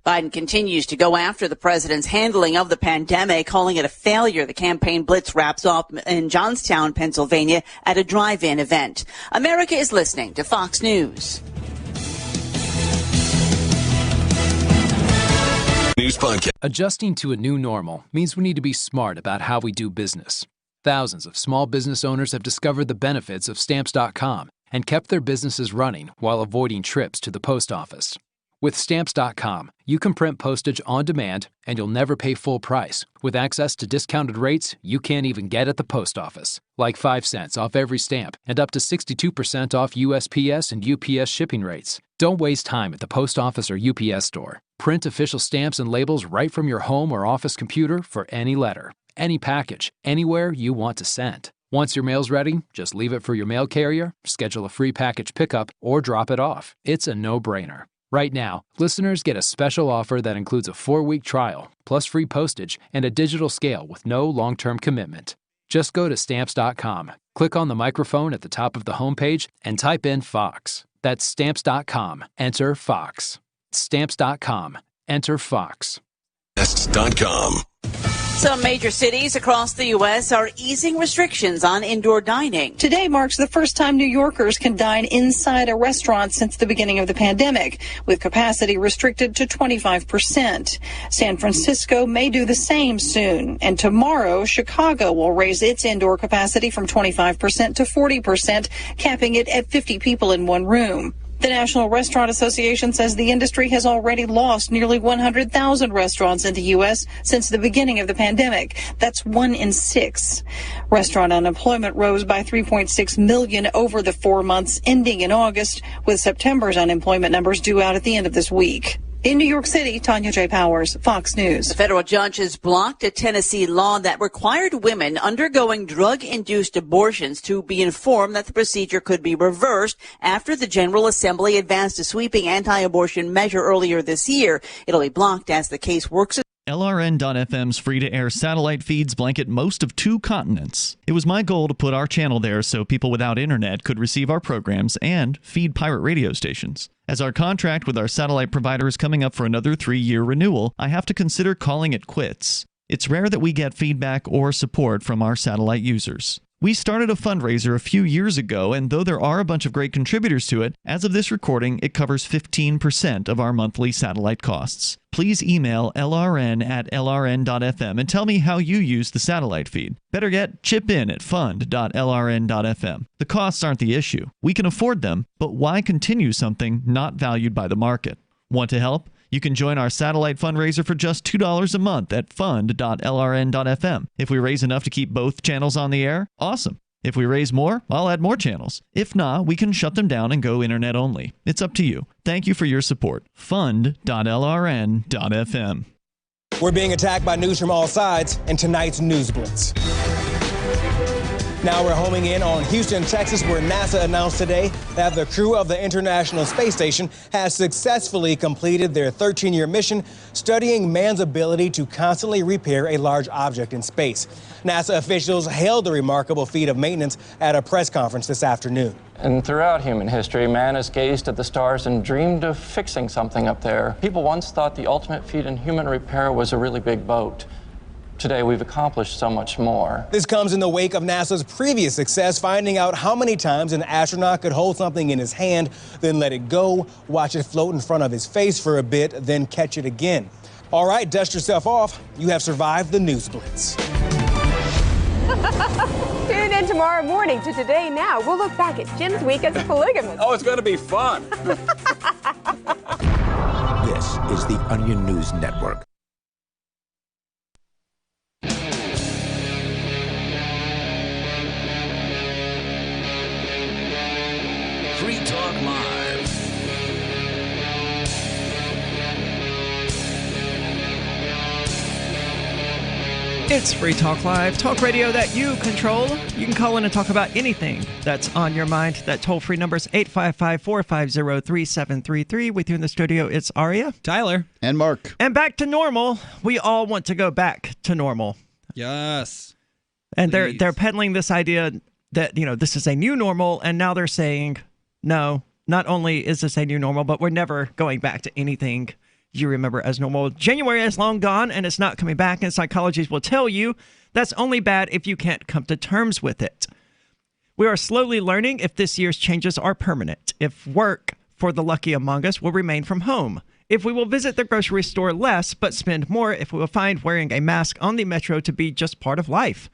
Biden continues to go after the president's handling of the pandemic, calling it a failure. The campaign blitz wraps up in Johnstown, Pennsylvania, at a drive-in event. America is listening to Fox News. News Podcast. Adjusting to a new normal means we need to be smart about how we do business. Thousands of small business owners have discovered the benefits of Stamps.com and kept their businesses running while avoiding trips to the post office. With Stamps.com, you can print postage on demand and you'll never pay full price, with access to discounted rates you can't even get at the post office, like 5 cents off every stamp and up to 62% off USPS and UPS shipping rates. Don't waste time at the post office or UPS store. Print official stamps and labels right from your home or office computer for any letter, any package, anywhere you want to send. Once your mail's ready, just leave it for your mail carrier, schedule a free package pickup, or drop it off. It's a no-brainer. Right now, listeners get a special offer that includes a 4-week trial, plus free postage and a digital scale with no long-term commitment. Just go to Stamps.com, click on the microphone at the top of the homepage, and type in Fox. That's Stamps.com. Enter Fox. Stamps.com. Enter Fox. Stamps.com. Some major cities across the U.S. are easing restrictions on indoor dining. Today marks the first time New Yorkers can dine inside a restaurant since the beginning of the pandemic, with capacity restricted to 25%. San Francisco may do the same soon. And tomorrow, Chicago will raise its indoor capacity from 25% to 40%, capping it at 50 people in one room. The National Restaurant Association says the industry has already lost nearly 100,000 restaurants in the U.S. since the beginning of the pandemic. That's 1 in 6. Restaurant unemployment rose by 3.6 million over the 4 months ending in August, with September's unemployment numbers due out at the end of this week. In New York City, Tanya J. Powers, Fox News. A federal judge has blocked a Tennessee law that required women undergoing drug-induced abortions to be informed that the procedure could be reversed after the General Assembly advanced a sweeping anti-abortion measure earlier this year. It'll be blocked as the case works. LRN.FM's free-to-air satellite feeds blanket most of 2 continents. It was my goal to put our channel there so people without internet could receive our programs and feed pirate radio stations. As our contract with our satellite provider is coming up for another 3-year renewal, I have to consider calling it quits. It's rare that we get feedback or support from our satellite users. We started a fundraiser a few years ago, and though there are a bunch of great contributors to it, as of this recording, it covers 15% of our monthly satellite costs. Please email lrn@lrn.fm and tell me how you use the satellite feed. Better yet, chip in at fund.lrn.fm. The costs aren't the issue. We can afford them, but why continue something not valued by the market? Want to help? You can join our satellite fundraiser for just $2 a month at fund.lrn.fm. If we raise enough to keep both channels on the air, awesome. If we raise more, I'll add more channels. If not, we can shut them down and go internet only. It's up to you. Thank you for your support. Fund.lrn.fm. We're being attacked by news from all sides in tonight's News Blitz. Now we're homing in on Houston, Texas, where NASA announced today that the crew of the International Space Station has successfully completed their 13-year mission studying man's ability to constantly repair a large object in space. NASA officials hailed the remarkable feat of maintenance at a press conference this afternoon. And throughout human history, man has gazed at the stars and dreamed of fixing something up there. People once thought the ultimate feat in human repair was a really big boat. Today, we've accomplished so much more. This comes in the wake of NASA's previous success, finding out how many times an astronaut could hold something in his hand, then let it go, watch it float in front of his face for a bit, then catch it again. All right, dust yourself off. You have survived the News Blitz. Tune in tomorrow morning to Today Now. We'll look back at Jim's week as a polygamist. Oh, it's going to be fun. This is the Onion News Network. Free Talk Live. It's Free Talk Live, talk radio that you control. You can call in and talk about anything that's on your mind. That toll-free number is 855-450-3733. With you in the studio, it's Aria, Tyler, and Mark. And back to normal. We all want to go back to normal. Yes. And they're peddling this idea that, you know, this is a new normal, and now they're saying, no, not only is this a new normal, but we're never going back to anything you remember as normal. January is long gone, and it's not coming back, and psychologists will tell you that's only bad if you can't come to terms with it. We are slowly learning if this year's changes are permanent, if work for the lucky among us will remain from home, If we will visit the grocery store less but spend more, if we will find wearing a mask on the metro to be just part of life.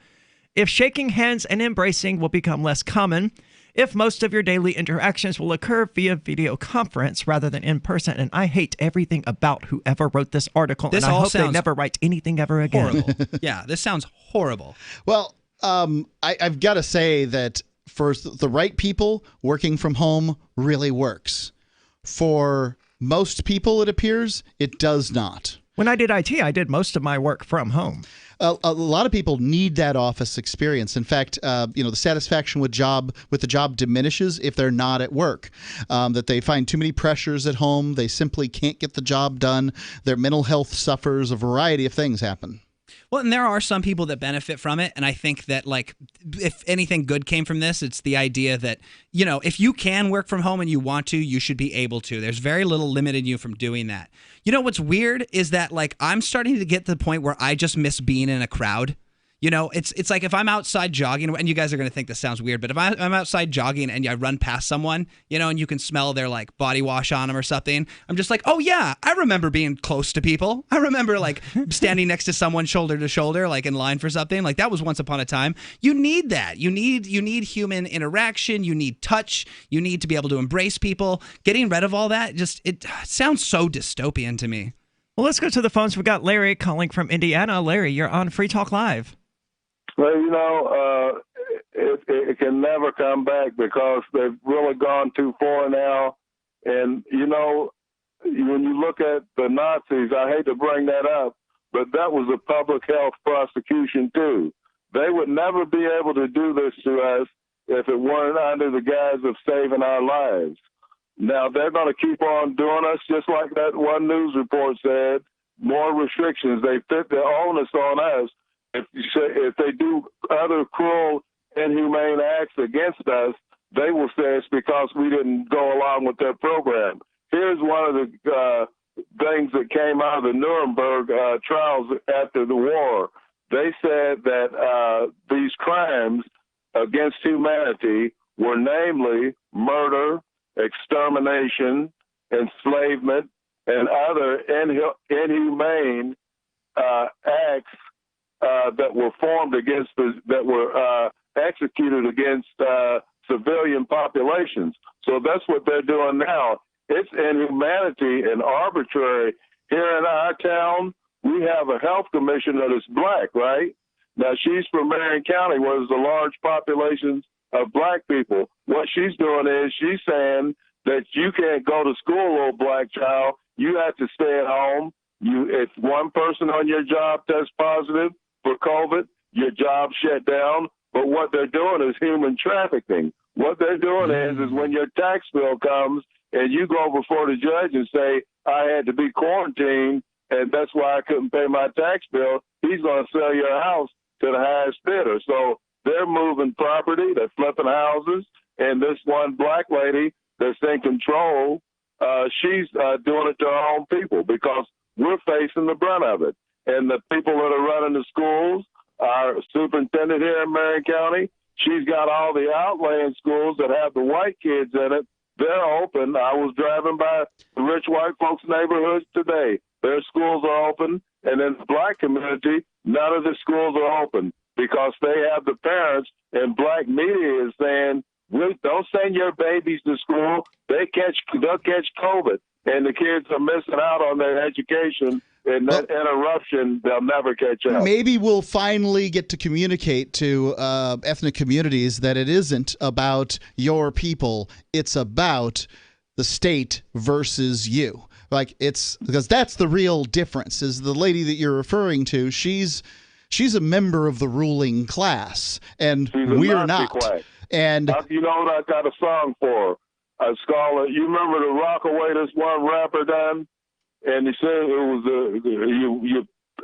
If shaking hands and embracing will become less common. If most of your daily interactions will occur via video conference rather than in person. And I hate everything about whoever wrote this article. This and I all hope they sounds never write anything ever again. Horrible. Yeah, this sounds horrible. Well, I've got to say that for the right people, working from home really works. For most people, it appears, it does not. When I did IT, I did most of my work from home. A lot of people need that office experience. In fact, the satisfaction with the job diminishes if they're not at work. That they find too many pressures at home. They simply can't get the job done. Their mental health suffers. A variety of things happen. Well, and there are some people that benefit from it, and I think that, like, if anything good came from this, it's the idea that, if you can work from home and you want to, you should be able to. There's very little limiting you from doing that. You know what's weird is that, like, I'm starting to get to the point where I just miss being in a crowd. It's like if I'm outside jogging, and you guys are going to think this sounds weird, but if I'm outside jogging and I run past someone, and you can smell their, like, body wash on them or something, I'm just like, oh, yeah, I remember being close to people. I remember, like, standing next to someone shoulder to shoulder, like, in line for something. Like, that was once upon a time. You need that. You need human interaction. You need touch. You need to be able to embrace people. Getting rid of all that, it sounds so dystopian to me. Well, let's go to the phones. We've got Larry calling from Indiana. Larry, you're on Free Talk Live. Well, it can never come back because they've really gone too far now. And, when you look at the Nazis, I hate to bring that up, but that was a public health prosecution too. They would never be able to do this to us if it weren't under the guise of saving our lives. Now, they're going to keep on doing us just like that one news report said, more restrictions. They fit the onus on us. If they do other cruel, inhumane acts against us, they will say it's because we didn't go along with their program. Here's one of the things that came out of the Nuremberg trials after the war. They said that these crimes against humanity were namely murder, extermination, enslavement, and other inhumane acts that were formed against that were executed against civilian populations. So that's what they're doing now. It's inhumanity and arbitrary. Here in our town, we have a health commissioner that's black, right? Now, she's from Marion County, where there's a large population of black people. What she's doing is she's saying that you can't go to school, little black child. You have to stay at home. If one person on your job tests positive for COVID, your job shut down. But what they're doing is human trafficking. What they're doing is when your tax bill comes and you go before the judge and say, I had to be quarantined and that's why I couldn't pay my tax bill, he's going to sell your house to the highest bidder. So they're moving property, they're flipping houses, and this one black lady that's in control, she's doing it to her own people because we're facing the brunt of it. And the people that are running the schools, our superintendent here in Marion County, she's got all the outlying schools that have the white kids in it. They're open. I was driving by the rich white folks' neighborhoods today. Their schools are open. And in the black community, none of the schools are open because they have the parents, and black media is saying, don't send your babies to school. They'll catch COVID. And the kids are missing out on their education. And that interruption, they'll never catch up. Maybe we'll finally get to communicate to ethnic communities that it isn't about your people. It's about the state versus you. Like, it's because that's the real difference. Is the lady that you're referring to? She's a member of the ruling class, and we're not. Quack. And you know what? I got a song for a scholar. You remember the Rockaway? This one rapper done. And he said it was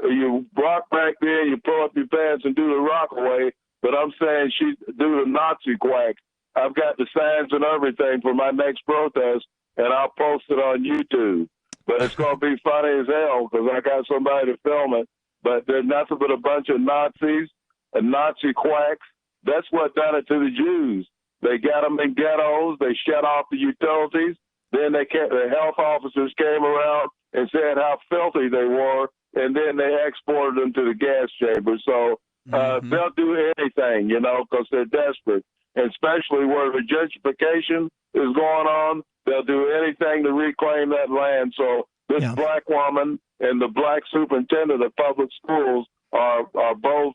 you rock back there, you pull up your pants and do the rock away. But I'm saying she do the Nazi quack. I've got the signs and everything for my next protest, and I'll post it on YouTube. But it's going to be funny as hell because I got somebody to film it. But there's nothing but a bunch of Nazis and Nazi quacks. That's what done it to the Jews. They got them in ghettos. They shut off the utilities. Then the health officers came around and said how filthy they were, and then they exported them to the gas chamber. So they'll do anything, because they're desperate, and especially where the gentrification is going on. They'll do anything to reclaim that land. So this black woman and the black superintendent of public schools are both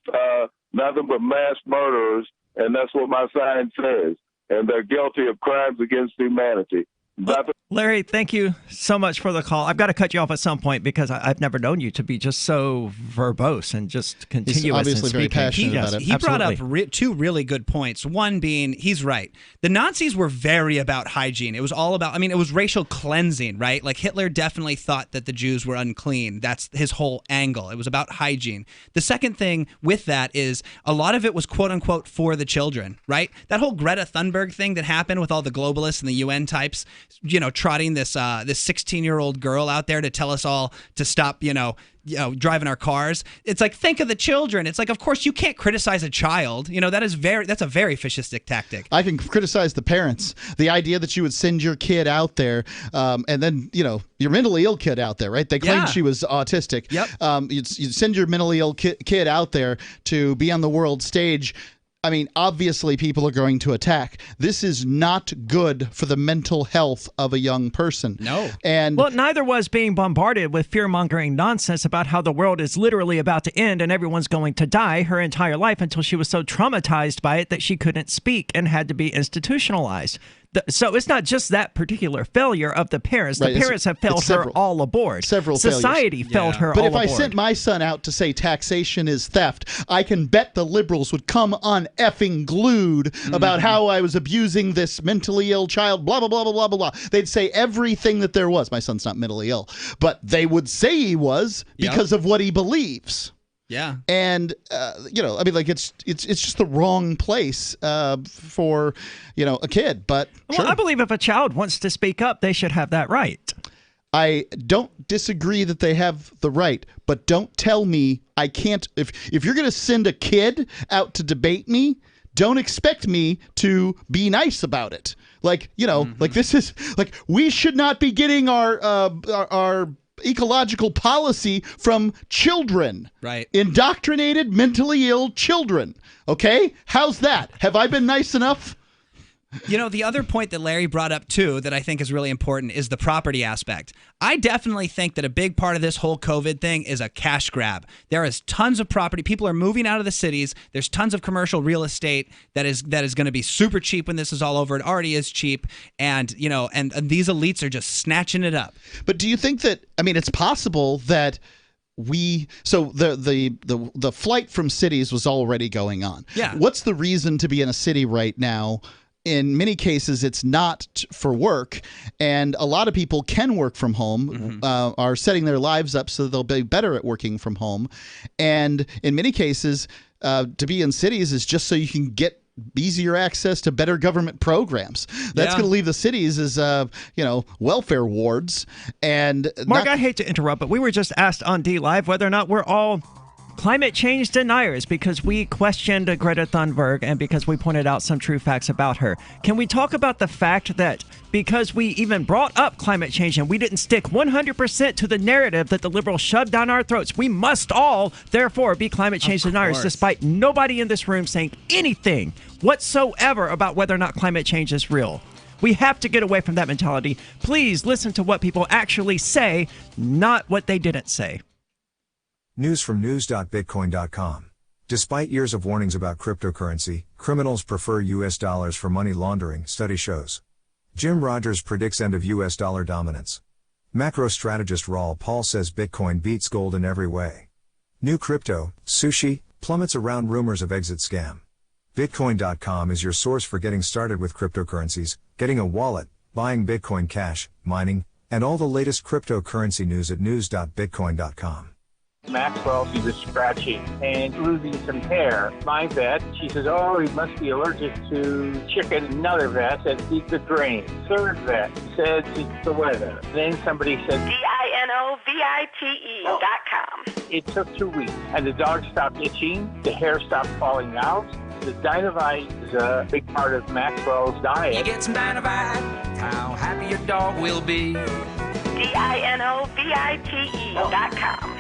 nothing but mass murderers, and that's what my sign says. And they're guilty of crimes against humanity. Larry, thank you so much for the call. I've got to cut you off at some point because I've never known you to be just so verbose and just continuous. He's obviously very passionate about it. He brought up two really good points. One being, he's right. The Nazis were very about hygiene. It was all about, it was racial cleansing, right? Like Hitler definitely thought that the Jews were unclean. That's his whole angle. It was about hygiene. The second thing with that is a lot of it was quote unquote for the children, right? That whole Greta Thunberg thing that happened with all the globalists and the UN types, trotting this 16-year-old girl out there to tell us all to stop, driving our cars. It's like, think of the children. It's like, of course, you can't criticize a child. That's a very fascistic tactic. I can criticize the parents. The idea that you would send your kid out there, and then, your mentally ill kid out there, right? They claimed she was autistic. Yep. You'd send your mentally ill kid out there to be on the world stage. Obviously people are going to attack. This is not good for the mental health of a young person. No. Well, neither was being bombarded with fear-mongering nonsense about how the world is literally about to end and everyone's going to die her entire life until she was so traumatized by it that she couldn't speak and had to be institutionalized. So it's not just that particular failure of the parents. The parents have failed her all aboard. Several Society failures. failed her all aboard. But if I sent my son out to say taxation is theft, I can bet the liberals would come un-effing glued about how I was abusing this mentally ill child, blah, blah, blah, blah, blah, blah. They'd say everything that there was. My son's not mentally ill, but they would say he was because of what he believes. Yeah. And, it's just the wrong place for, a kid. But well, I believe if a child wants to speak up, they should have that right. I don't disagree that they have the right, but don't tell me I can't. If you're going to send a kid out to debate me, don't expect me to be nice about it. Like, like this is like we should not be getting our ecological policy from children. Right. Indoctrinated, mentally ill children. Okay? How's that? Have I been nice enough? The other point that Larry brought up, too, that I think is really important is the property aspect. I definitely think that a big part of this whole COVID thing is a cash grab. There is tons of property. People are moving out of the cities. There's tons of commercial real estate that is going to be super cheap when this is all over. It already is cheap. And, and these elites are just snatching it up. But do you think that, it's possible that the flight from cities was already going on. Yeah. What's the reason to be in a city right now? In many cases, it's not for work, and a lot of people can work from home, are setting their lives up so they'll be better at working from home. And in many cases, to be in cities is just so you can get easier access to better government programs. That's going to leave the cities as, welfare wards. And Mark, I hate to interrupt, but we were just asked on D Live whether or not we're all climate change deniers because we questioned Greta Thunberg and because we pointed out some true facts about her. Can we talk about the fact that because we even brought up climate change and we didn't stick 100% to the narrative that the liberals shoved down our throats, we must all, therefore, be climate change deniers, despite nobody in this room saying anything whatsoever about whether or not climate change is real? We have to get away from that mentality. Please listen to what people actually say, not what they didn't say. News from news.bitcoin.com. Despite years of warnings about cryptocurrency, criminals prefer US dollars for money laundering, study shows. Jim Rogers predicts end of US dollar dominance. Macro strategist Raul Paul says Bitcoin beats gold in every way. New crypto, sushi, plummets around rumors of exit scam. Bitcoin.com is your source for getting started with cryptocurrencies, getting a wallet, buying Bitcoin Cash, mining, and all the latest cryptocurrency news at news.bitcoin.com. Maxwell, she was scratching and losing some hair. My vet, she says, oh, he must be allergic to chicken. Another vet said, eat the grain. Third vet said, it's the weather. Then somebody said, DINOVITE.com. It took 2 weeks, and the dog stopped itching, the hair stopped falling out. The Dynovite is a big part of Maxwell's diet. You get some Dynovite, how happy your dog will be. DINOVITE.com.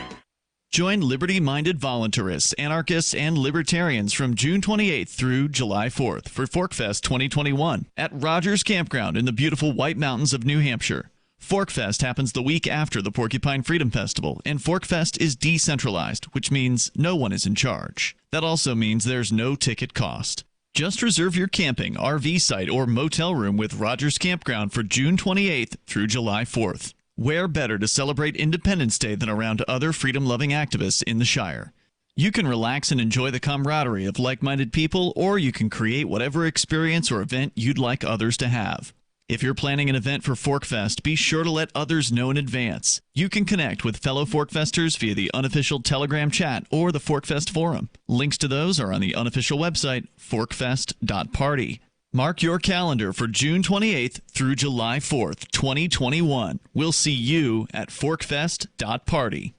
Join liberty-minded voluntarists, anarchists, and libertarians from June 28th through July 4th for ForkFest 2021 at Rogers Campground in the beautiful White Mountains of New Hampshire. ForkFest happens the week after the Porcupine Freedom Festival, and ForkFest is decentralized, which means no one is in charge. That also means there's no ticket cost. Just reserve your camping, RV site, or motel room with Rogers Campground for June 28th through July 4th. Where better to celebrate Independence Day than around other freedom-loving activists in the Shire? You can relax and enjoy the camaraderie of like-minded people, or you can create whatever experience or event you'd like others to have. If you're planning an event for ForkFest, be sure to let others know in advance. You can connect with fellow ForkFesters via the unofficial Telegram chat or the ForkFest forum. Links to those are on the unofficial website, forkfest.party. Mark your calendar for June 28th through July 4th, 2021. We'll see you at forkfest.party.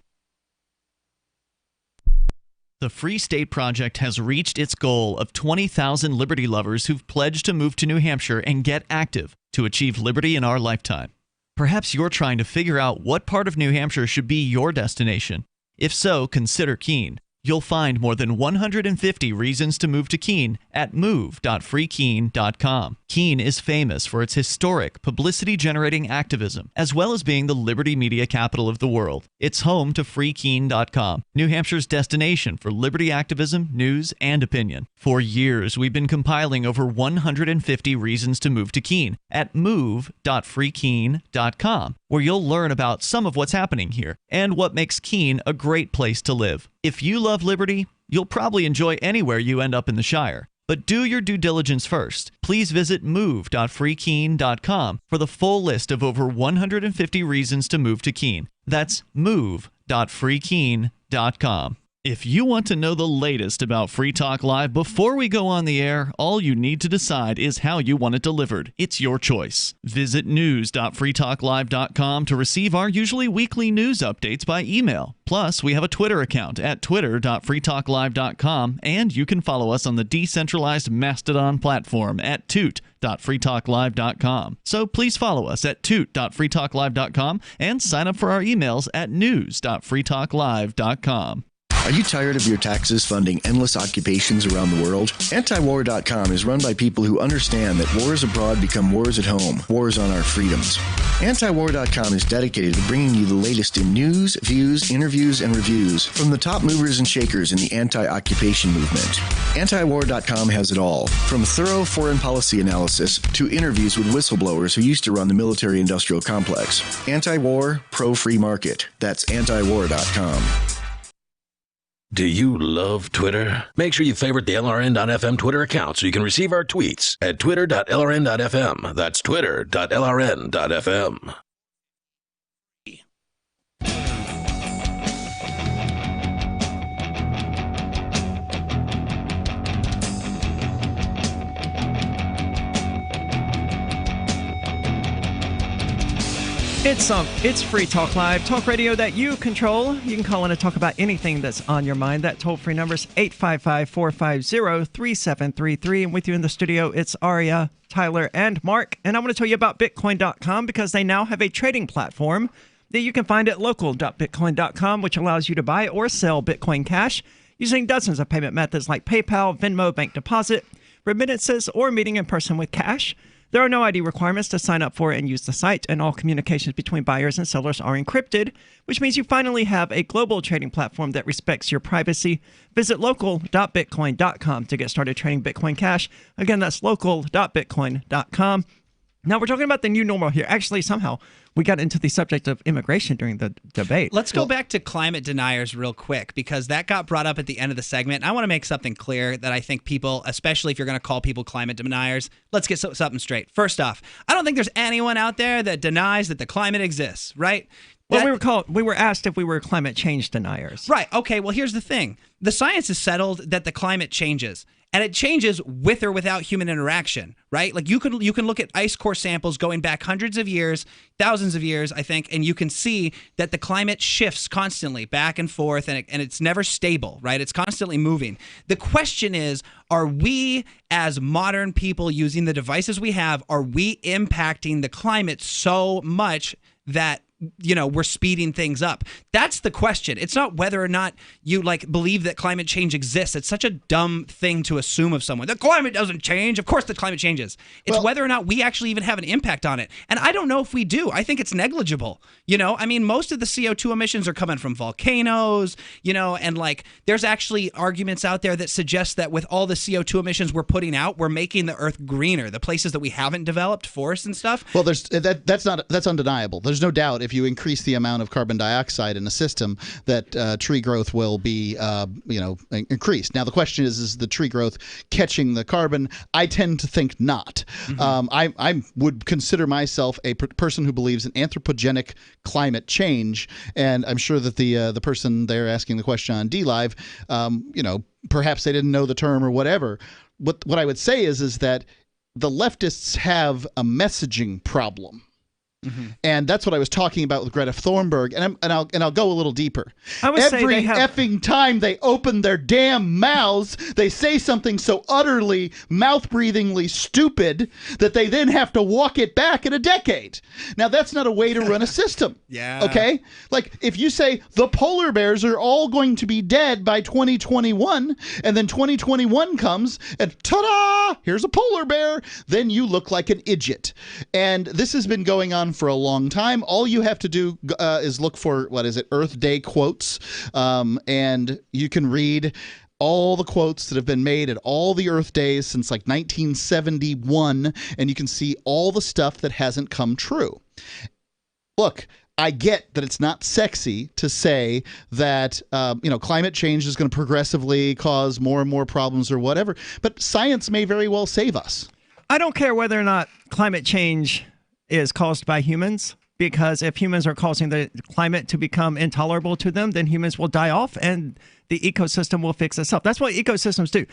The Free State Project has reached its goal of 20,000 liberty lovers who've pledged to move to New Hampshire and get active to achieve liberty in our lifetime. Perhaps you're trying to figure out what part of New Hampshire should be your destination. If so, consider Keene. You'll find more than 150 reasons to move to Keene at move.freekeene.com. Keene is famous for its historic, publicity-generating activism, as well as being the liberty media capital of the world. It's home to freekeene.com, New Hampshire's destination for liberty activism, news, and opinion. For years, we've been compiling over 150 reasons to move to Keene at move.freekeene.com, where you'll learn about some of what's happening here and what makes Keene a great place to live. If you love liberty, you'll probably enjoy anywhere you end up in the Shire. But do your due diligence first. Please visit move.freekeene.com for the full list of over 150 reasons to move to Keene. That's move.freekeene.com. If you want to know the latest about Free Talk Live before we go on the air, all you need to decide is how you want it delivered. It's your choice. Visit news.freetalklive.com to receive our usually weekly news updates by email. Plus, we have a Twitter account at twitter.freetalklive.com, and you can follow us on the decentralized Mastodon platform at toot.freetalklive.com. So please follow us at toot.freetalklive.com and sign up for our emails at news.freetalklive.com. Are you tired of your taxes funding endless occupations around the world? Antiwar.com is run by people who understand that wars abroad become wars at home, wars on our freedoms. Antiwar.com is dedicated to bringing you the latest in news, views, interviews, and reviews from the top movers and shakers in the anti-occupation movement. Antiwar.com has it all, from thorough foreign policy analysis to interviews with whistleblowers who used to run the military-industrial complex. Anti-war, pro-free market. That's antiwar.com. Do you love Twitter? Make sure you favorite the LRN.FM Twitter account so you can receive our tweets at twitter.lrn.fm. That's twitter.lrn.fm. It's Free Talk Live, talk radio that you control. You can call in and talk about anything that's on your mind. That toll-free number is 855-450-3733. And with you in the studio, it's Aria, Tyler, and Mark. And I want to tell you about Bitcoin.com because they now have a trading platform that you can find at local.bitcoin.com, which allows you to buy or sell Bitcoin Cash using dozens of payment methods like PayPal, Venmo, bank deposit, remittances, or meeting in person with cash. There are no ID requirements to sign up for and use the site, and all communications between buyers and sellers are encrypted, which means you finally have a global trading platform that respects your privacy. Visit local.bitcoin.com to get started trading Bitcoin Cash. Again, that's local.bitcoin.com. Now, we're talking about the new normal here. Actually, somehow, we got into the subject of immigration during the debate. Let's go back to climate deniers real quick, because that got brought up at the end of the segment. I want to make something clear that I think people, especially if you're going to call people climate deniers, let's get something straight. First off, I don't think there's anyone out there that denies that the climate exists, right? Well, we were asked if we were climate change deniers. Right. Okay, well, here's the thing. The science has settled that the climate changes. And it changes with or without human interaction, right? Like you can look at ice core samples going back hundreds of years, thousands of years, I think, and you can see that the climate shifts constantly back and forth, and it's never stable, right? It's constantly moving. The question is, are we as modern people using the devices we have, are we impacting the climate so much that we're speeding things up. That's the question. It's not whether or not you believe that climate change exists. It's such a dumb thing to assume of someone. The climate doesn't change. Of course the climate changes. It's whether or not we actually even have an impact on it. And I don't know if we do. I think it's negligible. Most of the CO2 emissions are coming from volcanoes, and there's actually arguments out there that suggest that with all the CO2 emissions we're putting out, we're making the earth greener. The places that we haven't developed, forests and stuff. Well, that's undeniable. There's no doubt if you increase the amount of carbon dioxide in a system that tree growth will be increased. Now the question is the tree growth catching the carbon? I tend to think not. I would consider myself a person who believes in anthropogenic climate change, and I'm sure that the person there asking the question on DLive, perhaps they didn't know the term or whatever. What I would say is that the leftists have a messaging problem. And that's what I was talking about with Greta Thunberg, and I'll go a little deeper. Every effing time they open their damn mouths, they say something so utterly mouth-breathingly stupid that they then have to walk it back in a decade. Now that's not a way to run a system. Yeah. Okay? If you say the polar bears are all going to be dead by 2021, and then 2021 comes and ta-da, here's a polar bear, then you look like an idiot. And this has been going on for a long time. All you have to do is look for, Earth Day quotes, and you can read all the quotes that have been made at all the Earth Days since 1971, and you can see all the stuff that hasn't come true. Look, I get that it's not sexy to say that climate change is going to progressively cause more and more problems or whatever, but science may very well save us. I don't care whether or not climate change is caused by humans, because if humans are causing the climate to become intolerable to them, then humans will die off and the ecosystem will fix itself. That's what ecosystems do.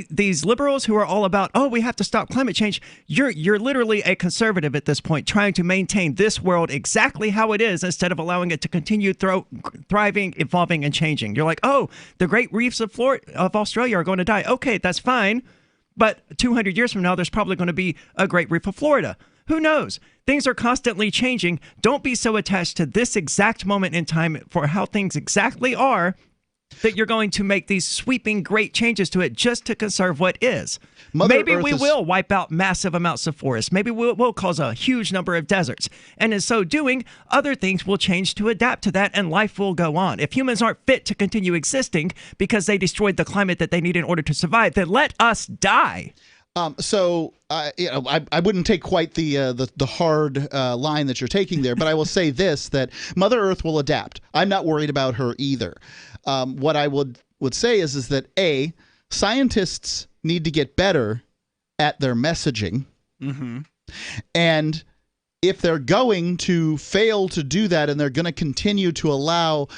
These liberals who are all about, we have to stop climate change, you're literally a conservative at this point, trying to maintain this world exactly how it is instead of allowing it to continue thriving, evolving, and changing. You're like, the great reefs of Australia are going to die. Okay, that's fine. But 200 years from now, there's probably going to be a great reef of Florida. Who knows? Things are constantly changing. Don't be so attached to this exact moment in time for how things exactly are that you're going to make these sweeping great changes to it just to conserve what is. Maybe we will wipe out massive amounts of forests. Maybe we'll cause a huge number of deserts. And in so doing, other things will change to adapt to that and life will go on. If humans aren't fit to continue existing because they destroyed the climate that they need in order to survive, then let us die. I wouldn't take quite the hard line that you're taking there, but I will say this, that Mother Earth will adapt. I'm not worried about her either. What I would say is that A, scientists need to get better at their messaging. And if they're going to fail to do that and they're going to continue to allow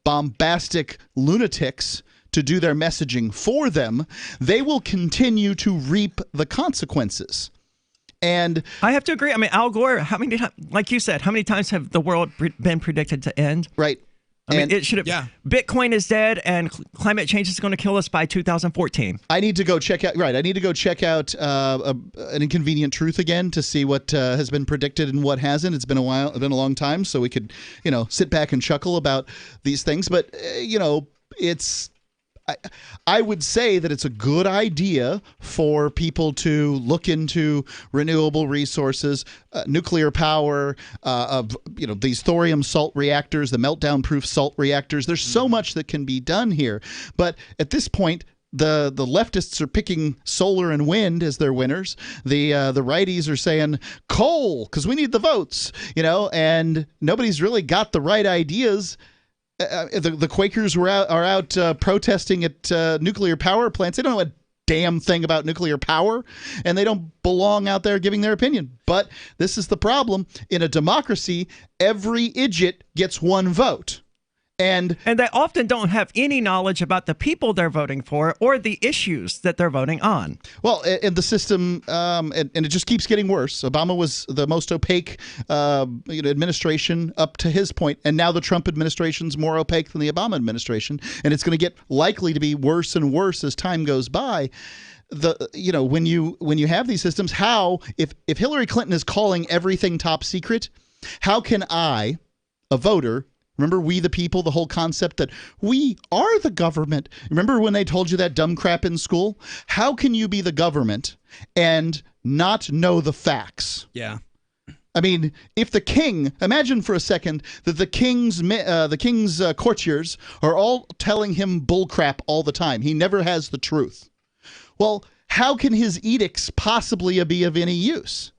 bombastic lunatics to do their messaging for them, they will continue to reap the consequences. And I have to agree. I mean, Al Gore, like you said, how many times have the world been predicted to end? Right. I mean, it should have. Yeah. Bitcoin is dead, and climate change is going to kill us by 2014. I need to go check out. Right. I need to go check out An Inconvenient Truth again to see what has been predicted and what hasn't. It's been a while. It's been a long time, so we could, sit back and chuckle about these things. But it's. I would say that it's a good idea for people to look into renewable resources, nuclear power, these thorium salt reactors, the meltdown-proof salt reactors. There's so much that can be done here. But at this point, the leftists are picking solar and wind as their winners. The righties are saying coal because we need the votes, and nobody's really got the right ideas. The Quakers are out protesting at nuclear power plants. They don't know a damn thing about nuclear power, and they don't belong out there giving their opinion. But this is the problem. In a democracy, every idiot gets one vote. And they often don't have any knowledge about the people they're voting for or the issues that they're voting on. Well, in the system, and it just keeps getting worse. Obama was the most opaque administration up to his point, and now the Trump administration's more opaque than the Obama administration, and it's going to get likely to be worse and worse as time goes by. When you have these systems, if Hillary Clinton is calling everything top secret, How can I, a voter, remember we the people, the whole concept that we are the government. Remember when they told you that dumb crap in school? How can you be the government and not know the facts? Yeah. I mean, if the king, imagine for a second that the king's courtiers are all telling him bullcrap all the time. He never has the truth. Well, how can his edicts possibly be of any use?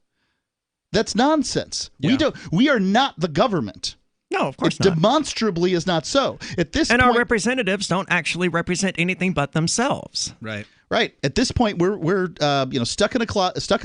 That's nonsense. Yeah. We are not the government. No, of course it not. Demonstrably is not so. At this and point, our representatives don't actually represent anything but themselves. Right. Right. At this point, we're stuck in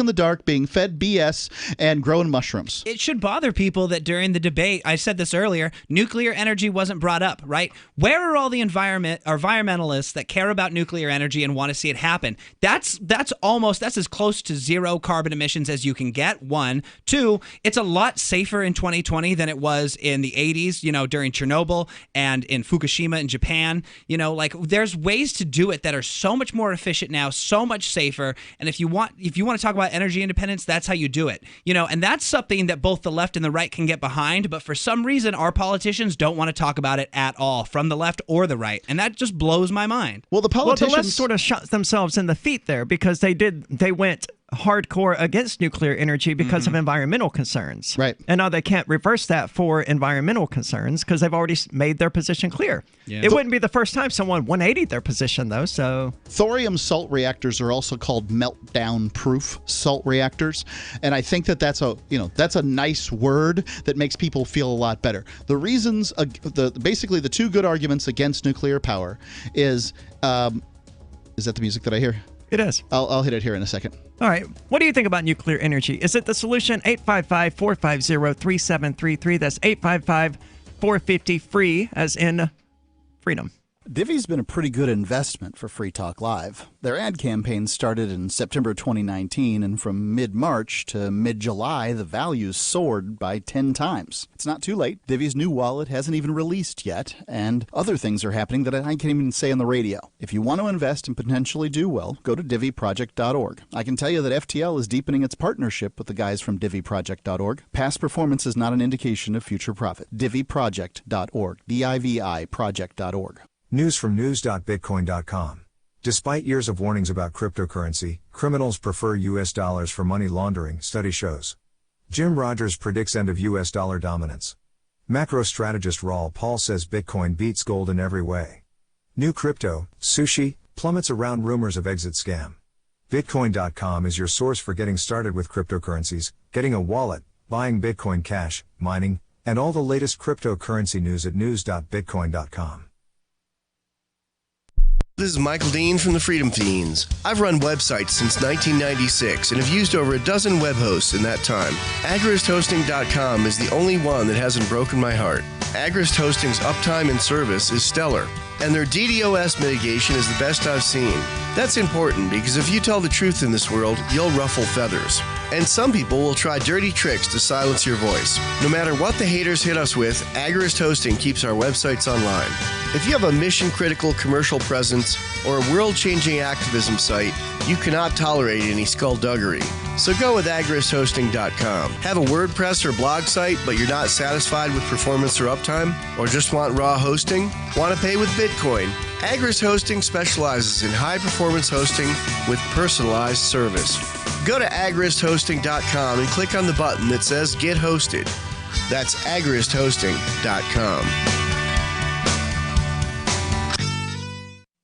the dark, being fed BS and growing mushrooms. It should bother people that during the debate, I said this earlier, nuclear energy wasn't brought up, right? Where are all the environmentalists that care about nuclear energy and want to see it happen? That's as close to zero carbon emissions as you can get. 1, 2, it's a lot safer in 2020 than it was in the 80s, during Chernobyl and in Fukushima in Japan. There's ways to do it that are so much more efficient now, so much safer. And if you want to talk about energy independence, that's how you do it. And that's something that both the left and the right can get behind, but for some reason our politicians don't want to talk about it at all, from the left or the right. And that just blows my mind. Well, the politicians left sort of shot themselves in the feet there, because they went hardcore against nuclear energy because of environmental concerns. Right. And now they can't reverse that for environmental concerns because they've already made their position clear. Yeah. It wouldn't be the first time someone 180'd their position, though, so... Thorium salt reactors are also called meltdown-proof salt reactors, and I think that's a nice word that makes people feel a lot better. The reasons, basically the two good arguments against nuclear power is that the music that I hear? It is. I'll hit it here in a second. All right. What do you think about nuclear energy? Is it the solution? 855-450-3733. That's 855-450-FREE, as in freedom. Divvy's been a pretty good investment for Free Talk Live. Their ad campaign started in September 2019, and from mid-March to mid-July, the values soared by 10 times. It's not too late. Divvy's new wallet hasn't even released yet, and other things are happening that I can't even say on the radio. If you want to invest and potentially do well, go to divvyproject.org. I can tell you that FTL is deepening its partnership with the guys from divvyproject.org. Past performance is not an indication of future profit. divvyproject.org. D-I-V-I project.org. News from news.bitcoin.com. Despite years of warnings about cryptocurrency, criminals prefer U.S. dollars for money laundering, study shows. Jim Rogers predicts end of U.S. dollar dominance. Macro strategist Raul Paul says Bitcoin beats gold in every way. New crypto, sushi, plummets around rumors of exit scam. Bitcoin.com is your source for getting started with cryptocurrencies, getting a wallet, buying Bitcoin Cash, mining, and all the latest cryptocurrency news at news.bitcoin.com. This is Michael Dean from the Freedom Fiends. I've run websites since 1996 and have used over a dozen web hosts in that time. AgristHosting.com is the only one that hasn't broken my heart. Agrist Hosting's uptime and service is stellar, and their DDoS mitigation is the best I've seen. That's important because if you tell the truth in this world, you'll ruffle feathers. And some people will try dirty tricks to silence your voice. No matter what the haters hit us with, Agrist Hosting keeps our websites online. If you have a mission-critical commercial presence or a world-changing activism site, you cannot tolerate any skullduggery. So go with agristhosting.com. Have a WordPress or blog site, but you're not satisfied with performance or uptime? Or just want raw hosting? Want to pay with Bitcoin? Agrist Hosting specializes in high-performance hosting with personalized service. Go to agristhosting.com and click on the button that says Get Hosted. That's agristhosting.com.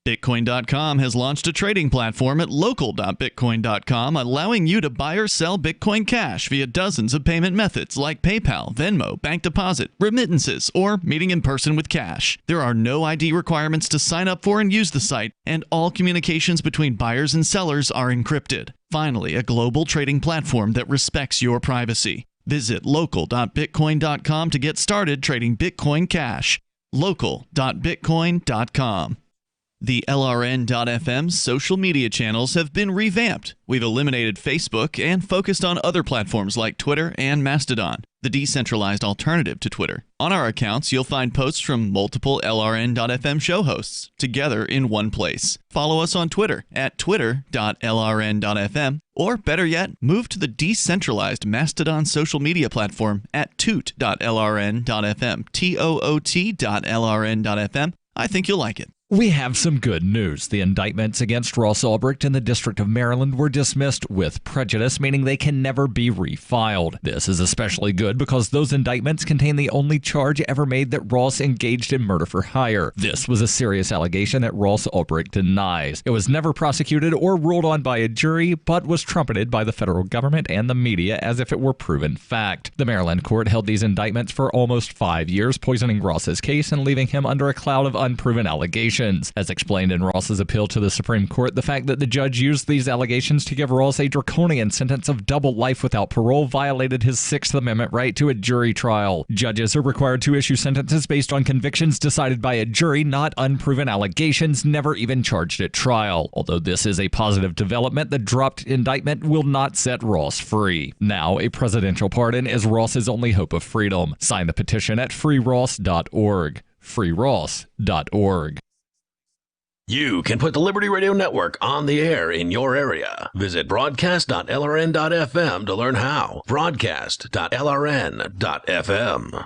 Bitcoin.com has launched a trading platform at local.bitcoin.com, allowing you to buy or sell Bitcoin Cash via dozens of payment methods like PayPal, Venmo, bank deposit, remittances, or meeting in person with cash. There are no ID requirements to sign up for and use the site, and all communications between buyers and sellers are encrypted. Finally, a global trading platform that respects your privacy. Visit local.bitcoin.com to get started trading Bitcoin Cash. local.bitcoin.com. The LRN.FM social media channels have been revamped. We've eliminated Facebook and focused on other platforms like Twitter and Mastodon. the decentralized alternative to Twitter. On our accounts, you'll find posts from multiple LRN.FM show hosts together in one place. Follow us on Twitter at twitter.lrn.fm, or better yet, move to the decentralized Mastodon social media platform at toot.lrn.fm, toot.lrn.fm. I think you'll like it. We have some good news. The indictments against Ross Ulbricht in the District of Maryland were dismissed with prejudice, meaning they can never be refiled. This is especially good because those indictments contain the only charge ever made that Ross engaged in murder for hire. This was a serious allegation that Ross Ulbricht denies. It was never prosecuted or ruled on by a jury, but was trumpeted by the federal government and the media as if it were proven fact. The Maryland court held these indictments for almost 5 years, poisoning Ross's case and leaving him under a cloud of unproven allegations. As explained in Ross's appeal to the Supreme Court, the fact that the judge used these allegations to give Ross a draconian sentence of double life without parole violated his Sixth Amendment right to a jury trial. Judges are required to issue sentences based on convictions decided by a jury, not unproven allegations never even charged at trial. Although this is a positive development, the dropped indictment will not set Ross free. Now, a presidential pardon is Ross's only hope of freedom. Sign the petition at freeross.org. freeross.org. You can put the Liberty Radio Network on the air in your area. Visit broadcast.lrn.fm to learn how. Broadcast.lrn.fm.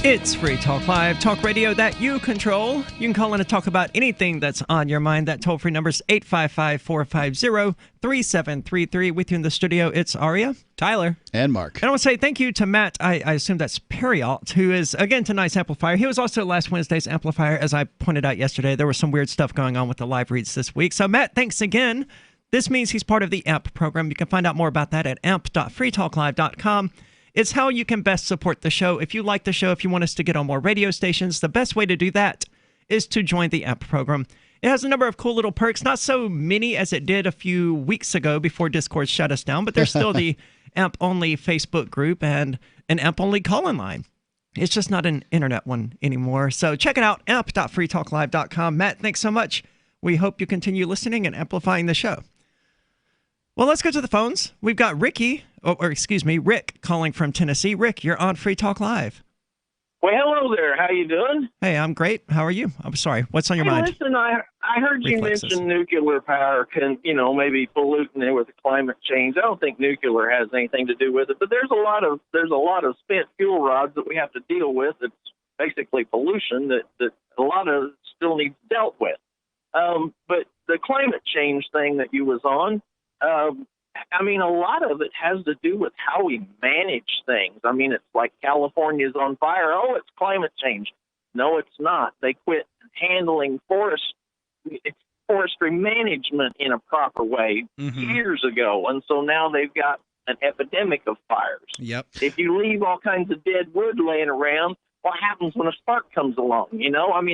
It's Free Talk Live, talk radio that you control. You can call in and talk about anything that's on your mind. That toll-free number is 855-450-3733. With you in the studio, it's Aria, Tyler, and Mark. And I want to say thank you to Matt, I assume that's Perriot, who is, again, tonight's amplifier. He was also last Wednesday's amplifier. As I pointed out yesterday, there was some weird stuff going on with the live reads this week. So, Matt, thanks again. This means he's part of the AMP program. You can find out more about that at amp.freetalklive.com. It's how you can best support the show. If you like the show, if you want us to get on more radio stations, the best way to do that is to join the AMP program. It has a number of cool little perks, not so many as it did a few weeks ago before Discord shut us down, but there's still the AMP-only Facebook group and an AMP-only call-in line. It's just not an internet one anymore. So check it out, amp.freetalklive.com. Matt, thanks so much. We hope you continue listening and amplifying the show. Well, let's go to the phones. We've got Rick calling from Tennessee. Rick, you're on Free Talk Live. Well, hello there. How you doing? Hey, I'm great. How are you? I'm sorry. What's on your mind? Listen, I heard you mention nuclear power can, maybe polluting it with climate change. I don't think nuclear has anything to do with it, but there's a lot of spent fuel rods that we have to deal with. It's basically pollution that a lot of still needs dealt with. But the climate change thing that you was on, a lot of it has to do with how we manage things. It's like California's on fire. Oh, it's climate change. No, it's not. They quit handling forestry management in a proper way years ago, and so now they've got an epidemic of fires. Yep. If you leave all kinds of dead wood laying around, what happens when a spark comes along?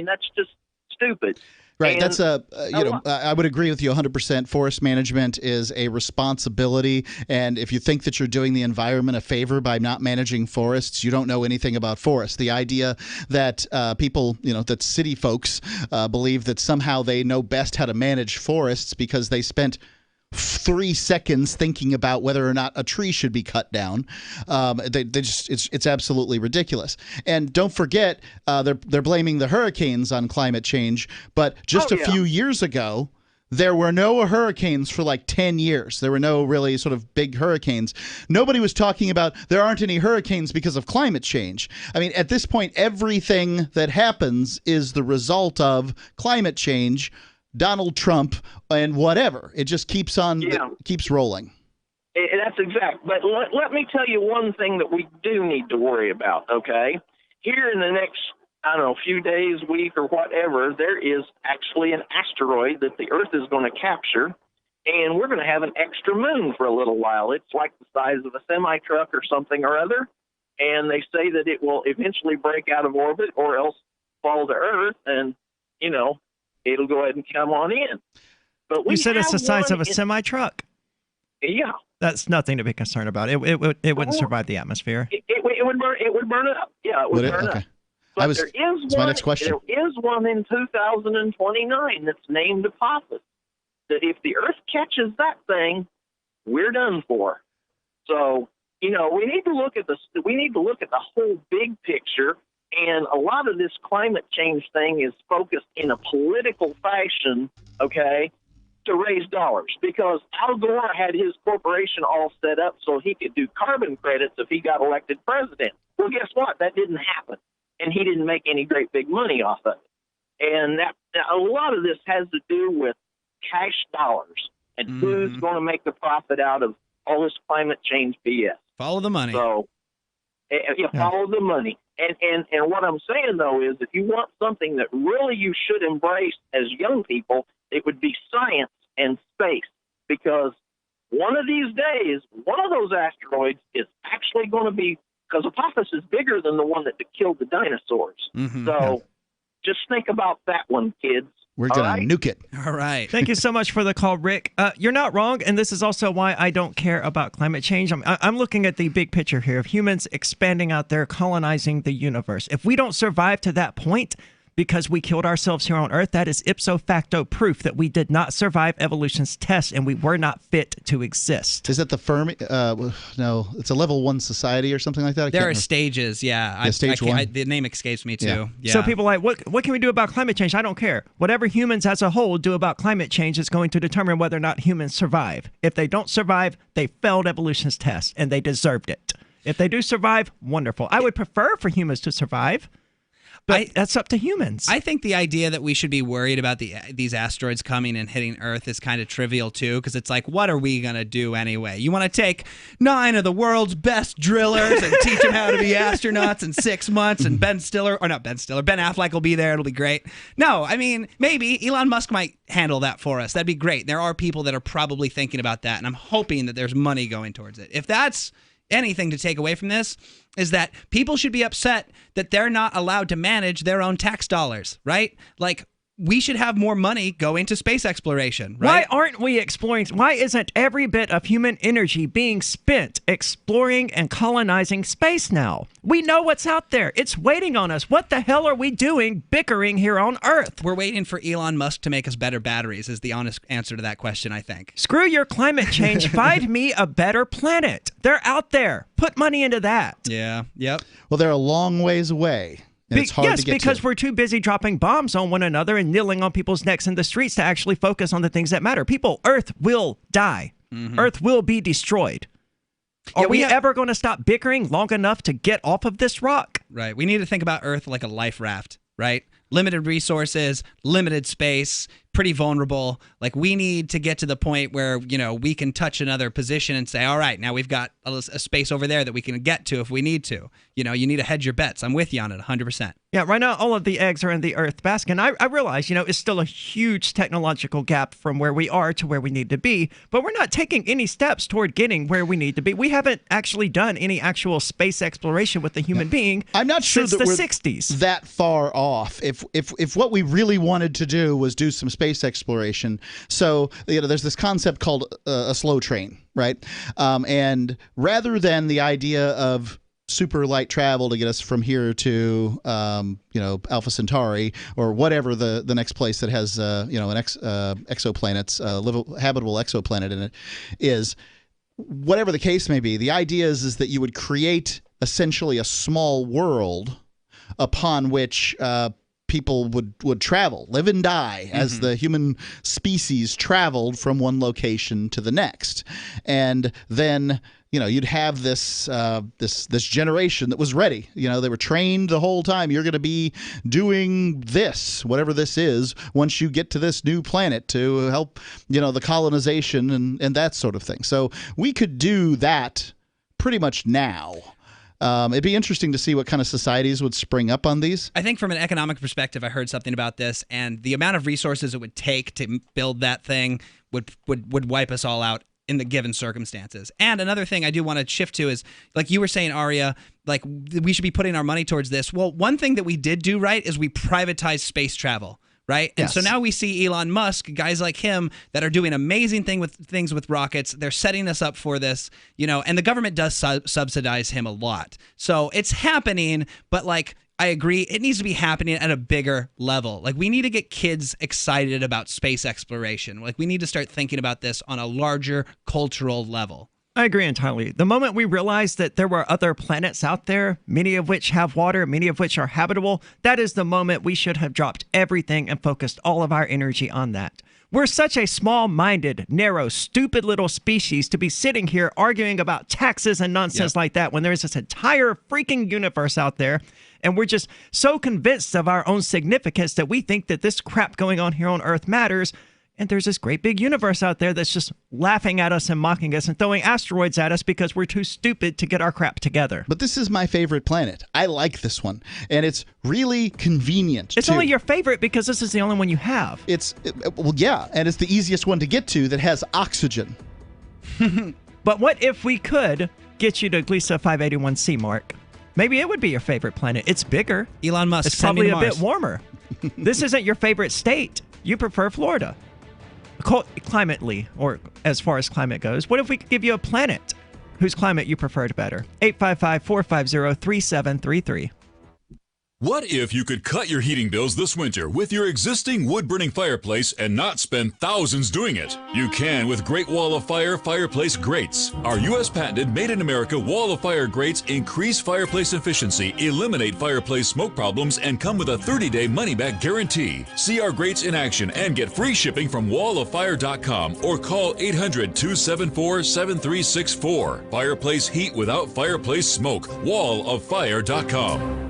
That's just stupid. Right. That's I would agree with you 100%. Forest management is a responsibility. And if you think that you're doing the environment a favor by not managing forests, you don't know anything about forests. The idea that people, that city folks believe that somehow they know best how to manage forests because they spent 3 seconds thinking about whether or not a tree should be cut down. It's absolutely ridiculous. And don't forget, they're blaming the hurricanes on climate change. But just a few years ago, there were no hurricanes for like 10 years. There were no really sort of big hurricanes. Nobody was talking about there aren't any hurricanes because of climate change. At this point, everything that happens is the result of climate change, Donald Trump, and whatever. It just keeps on, keeps rolling. That's exact. But let me tell you one thing that we do need to worry about, okay? Here in the next, few days, week, or whatever, there is actually an asteroid that the Earth is going to capture, and we're going to have an extra moon for a little while. It's like the size of a semi-truck or something or other, and they say that it will eventually break out of orbit or else fall to Earth, and, it'll go ahead and come on in. But you said it's the size of a semi-truck. Yeah. That's nothing to be concerned about. It wouldn't survive the atmosphere. It would burn. It would burn up. Yeah, it would burn up. But there is one. My next question. There is one in 2029 that's named Apophis. That if the Earth catches that thing, we're done for. So we need to look at the whole big picture. And a lot of this climate change thing is focused in a political fashion, okay, to raise dollars. Because Al Gore had his corporation all set up so he could do carbon credits if he got elected president. Well, guess what? That didn't happen. And he didn't make any great big money off of it. And a lot of this has to do with cash dollars and who's going to make the profit out of all this climate change BS. Follow the money. So, follow the money. And what I'm saying, though, is if you want something that really you should embrace as young people, it would be science and space. Because one of these days, one of those asteroids is actually going to be, because Apophis is bigger than the one that killed the dinosaurs. So just think about that one, kids. We're going to nuke it. All right. Thank you so much for the call, Rick. You're not wrong, and this is also why I don't care about climate change. I'm looking at the big picture here of humans expanding out there, colonizing the universe. If we don't survive to that point because we killed ourselves here on Earth, that is ipso facto proof that we did not survive evolution's test and we were not fit to exist. Is it the Fermi? No, it's a level 1 society or something like that. There are stages, yeah. Stage 1. The name escapes me too. Yeah. So people are like, what can we do about climate change? I don't care. Whatever humans as a whole do about climate change is going to determine whether or not humans survive. If they don't survive, they failed evolution's test and they deserved it. If they do survive, wonderful. I would prefer for humans to survive. But that's up to humans. I think the idea that we should be worried about these asteroids coming and hitting Earth is kind of trivial, too, because it's like, what are we going to do anyway? You want to take 9 of the world's best drillers and teach them how to be astronauts in 6 months, and Ben Affleck will be there. It'll be great. No, I mean, maybe Elon Musk might handle that for us. That'd be great. There are people that are probably thinking about that, and I'm hoping that there's money going towards it. If that's anything to take away from this, is that people should be upset that they're not allowed to manage their own tax dollars, right? Like, we should have more money go into space exploration, right? Why aren't we exploring? Why isn't every bit of human energy being spent exploring and colonizing space now? We know what's out there. It's waiting on us. What the hell are we doing bickering here on Earth? We're waiting for Elon Musk to make us better batteries is the honest answer to that question, I think. Screw your climate change. Find me a better planet. They're out there. Put money into that. Yeah. Yep. Well, they're a long ways away. It's hard to get because to. We're too busy dropping bombs on one another and kneeling on people's necks in the streets to actually focus on the things that matter. Earth will die. Earth will be destroyed. Are we ever going to stop bickering long enough to get off of this rock? Right. We need to think about Earth like a life raft, right? Limited resources, limited space, pretty vulnerable. Like, we need to get to the point where, we can touch another position and say, all right, now we've got a space over there that we can get to if we need to. You need to hedge your bets. I'm with you on it 100%. Yeah, right now all of the eggs are in the Earth basket. And I realize, it's still a huge technological gap from where we are to where we need to be, but we're not taking any steps toward getting where we need to be. We haven't actually done any actual space exploration with the human being I'm not sure since that the we're 60s. That far off. If what we really wanted to do was do some space exploration, so there's this concept called a slow train, right? And rather than the idea of super light travel to get us from here to Alpha Centauri or whatever the next place that has exoplanets, habitable exoplanet in it is, whatever the case may be, the idea is that you would create essentially a small world upon which people would travel, live and die as the human species traveled from one location to the next. And then, you'd have this generation that was ready. They were trained the whole time. You're going to be doing this, whatever this is, once you get to this new planet to help, the colonization and that sort of thing. So we could do that pretty much now. It'd be interesting to see what kind of societies would spring up on these. I think from an economic perspective, I heard something about this, and the amount of resources it would take to build that thing would wipe us all out in the given circumstances. And another thing I do want to shift to is, like you were saying, Aria, like we should be putting our money towards this. Well, one thing that we did do right is we privatized space travel. right? And so now we see Elon Musk, guys like him that are doing amazing things with rockets. They're setting us up for this, and the government does subsidize him a lot. So it's happening, but like, I agree, it needs to be happening at a bigger level. Like, we need to get kids excited about space exploration. Like, we need to start thinking about this on a larger cultural level. I agree entirely. The moment we realized that there were other planets out there, many of which have water, many of which are habitable, that is the moment we should have dropped everything and focused all of our energy on that. We're such a small-minded, narrow, stupid little species to be sitting here arguing about taxes and nonsense like that when there's this entire freaking universe out there, and we're just so convinced of our own significance that we think that this crap going on here on Earth matters. And there's this great big universe out there that's just laughing at us and mocking us and throwing asteroids at us because we're too stupid to get our crap together. But this is my favorite planet. I like this one. And it's really convenient. It's only your favorite because this is the only one you have. Well, yeah. And it's the easiest one to get to that has oxygen. But what if we could get you to Gliese 581c, Mark? Maybe it would be your favorite planet. It's bigger. Elon Musk. It's probably a bit warmer. This isn't your favorite state. You prefer Florida. Climately, or as far as climate goes, what if we could give you a planet whose climate you preferred better? 855-450-3733. What if you could cut your heating bills this winter with your existing wood-burning fireplace and not spend thousands doing it? You can with Great Wall of Fire fireplace grates. Our U.S. patented made-in-America Wall of Fire grates increase fireplace efficiency, eliminate fireplace smoke problems, and come with a 30-day money-back guarantee. See our grates in action and get free shipping from walloffire.com or call 800-274-7364. Fireplace heat without fireplace smoke. walloffire.com.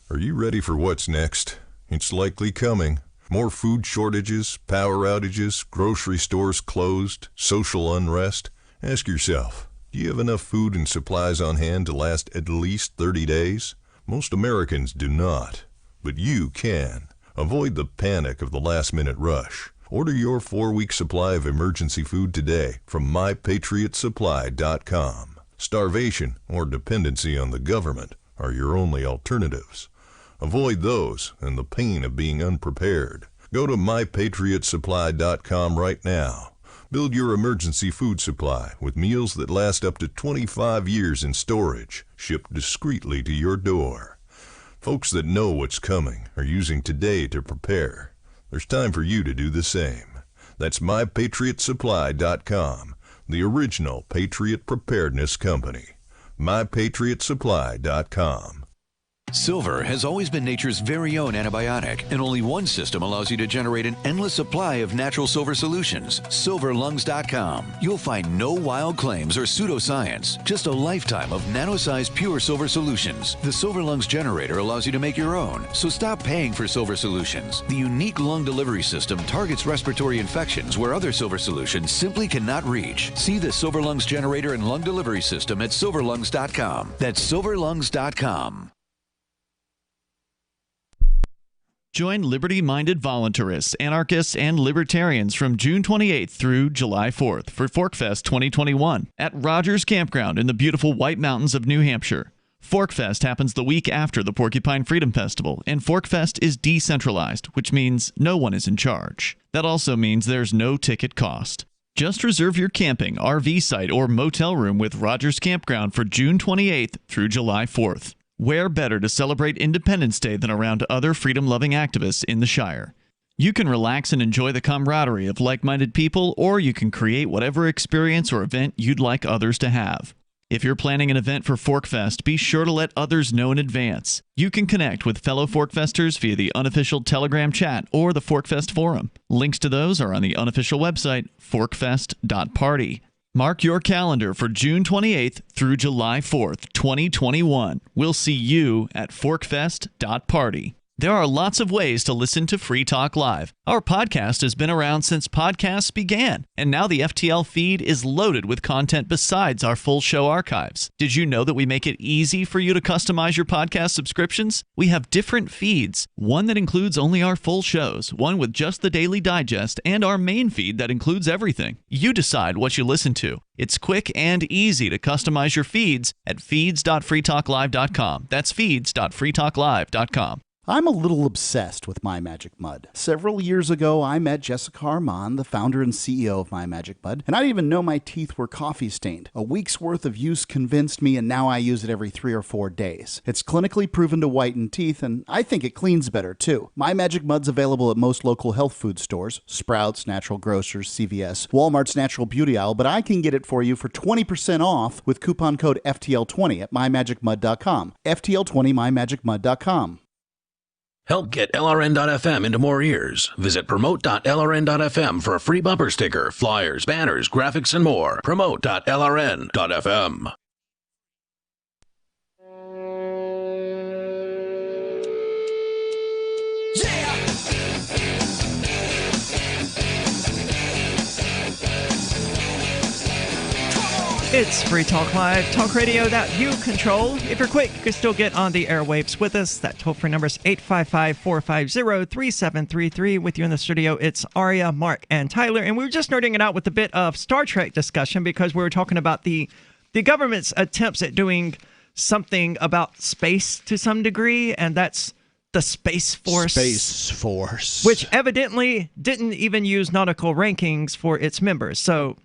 Are you ready for what's next? It's likely coming. More food shortages, power outages, grocery stores closed, social unrest. Ask yourself, do you have enough food and supplies on hand to last at least 30 days? Most Americans do not, but you can. Avoid the panic of the last-minute rush. Order your 4-week supply of emergency food today from mypatriotsupply.com. Starvation or dependency on the government are your only alternatives. Avoid those and the pain of being unprepared. Go to mypatriotsupply.com right now. Build your emergency food supply with meals that last up to 25 years in storage, shipped discreetly to your door. Folks that know what's coming are using today to prepare. There's time for you to do the same. That's mypatriotsupply.com, the original Patriot Preparedness Company. mypatriotsupply.com. Silver has always been nature's very own antibiotic, and only one system allows you to generate an endless supply of natural silver solutions. SilverLungs.com. You'll find no wild claims or pseudoscience, just a lifetime of nano-sized pure silver solutions. The Silver Lungs generator allows you to make your own, so stop paying for silver solutions. The unique lung delivery system targets respiratory infections where other silver solutions simply cannot reach. See the Silver Lungs generator and lung delivery system at SilverLungs.com. That's SilverLungs.com. Join liberty-minded voluntarists, anarchists, and libertarians from June 28th through July 4th for ForkFest 2021 at Rogers Campground in the beautiful White Mountains of New Hampshire. ForkFest happens the week after the Porcupine Freedom Festival, and ForkFest is decentralized, which means no one is in charge. That also means there's no ticket cost. Just reserve your camping, RV site, or motel room with Rogers Campground for June 28th through July 4th. Where better to celebrate Independence Day than around other freedom-loving activists in the Shire? You can relax and enjoy the camaraderie of like-minded people, or you can create whatever experience or event you'd like others to have. If you're planning an event for ForkFest, be sure to let others know in advance. You can connect with fellow ForkFesters via the unofficial Telegram chat or the ForkFest forum. Links to those are on the unofficial website, forkfest.party. Mark your calendar for June 28th through July 4th, 2021. We'll see you at forkfest.party. There are lots of ways to listen to Free Talk Live. Our podcast has been around since podcasts began, and now the FTL feed is loaded with content besides our full show archives. Did you know that we make it easy for you to customize your podcast subscriptions? We have different feeds, one that includes only our full shows, one with just the Daily Digest, and our main feed that includes everything. You decide what you listen to. It's quick and easy to customize your feeds at feeds.freetalklive.com. That's feeds.freetalklive.com. I'm a little obsessed with My Magic Mud. Several years ago, I met Jessica Armand, the founder and CEO of My Magic Mud, and I didn't even know my teeth were coffee stained. A week's worth of use convinced me, and now I use it every 3 or 4 days. It's clinically proven to whiten teeth, and I think it cleans better, too. My Magic Mud's available at most local health food stores, Sprouts, Natural Grocers, CVS, Walmart's Natural Beauty Aisle, but I can get it for you for 20% off with coupon code FTL20 at mymagicmud.com. FTL20 mymagicmud.com. Help get LRN.FM into more ears. Visit promote.lrn.fm for a free bumper sticker, flyers, banners, graphics, and more. Promote.lrn.fm. It's Free Talk Live, talk radio that you control. If you're quick, you can still get on the airwaves with us. That toll-free number is 855-450-3733. With you in the studio, it's Aria, Mark, and Tyler. And we were just nerding it out with a bit of Star Trek discussion because we were talking about the government's attempts at doing something about space to some degree, and that's the Space Force. Space Force. Which evidently didn't even use nautical rankings for its members. So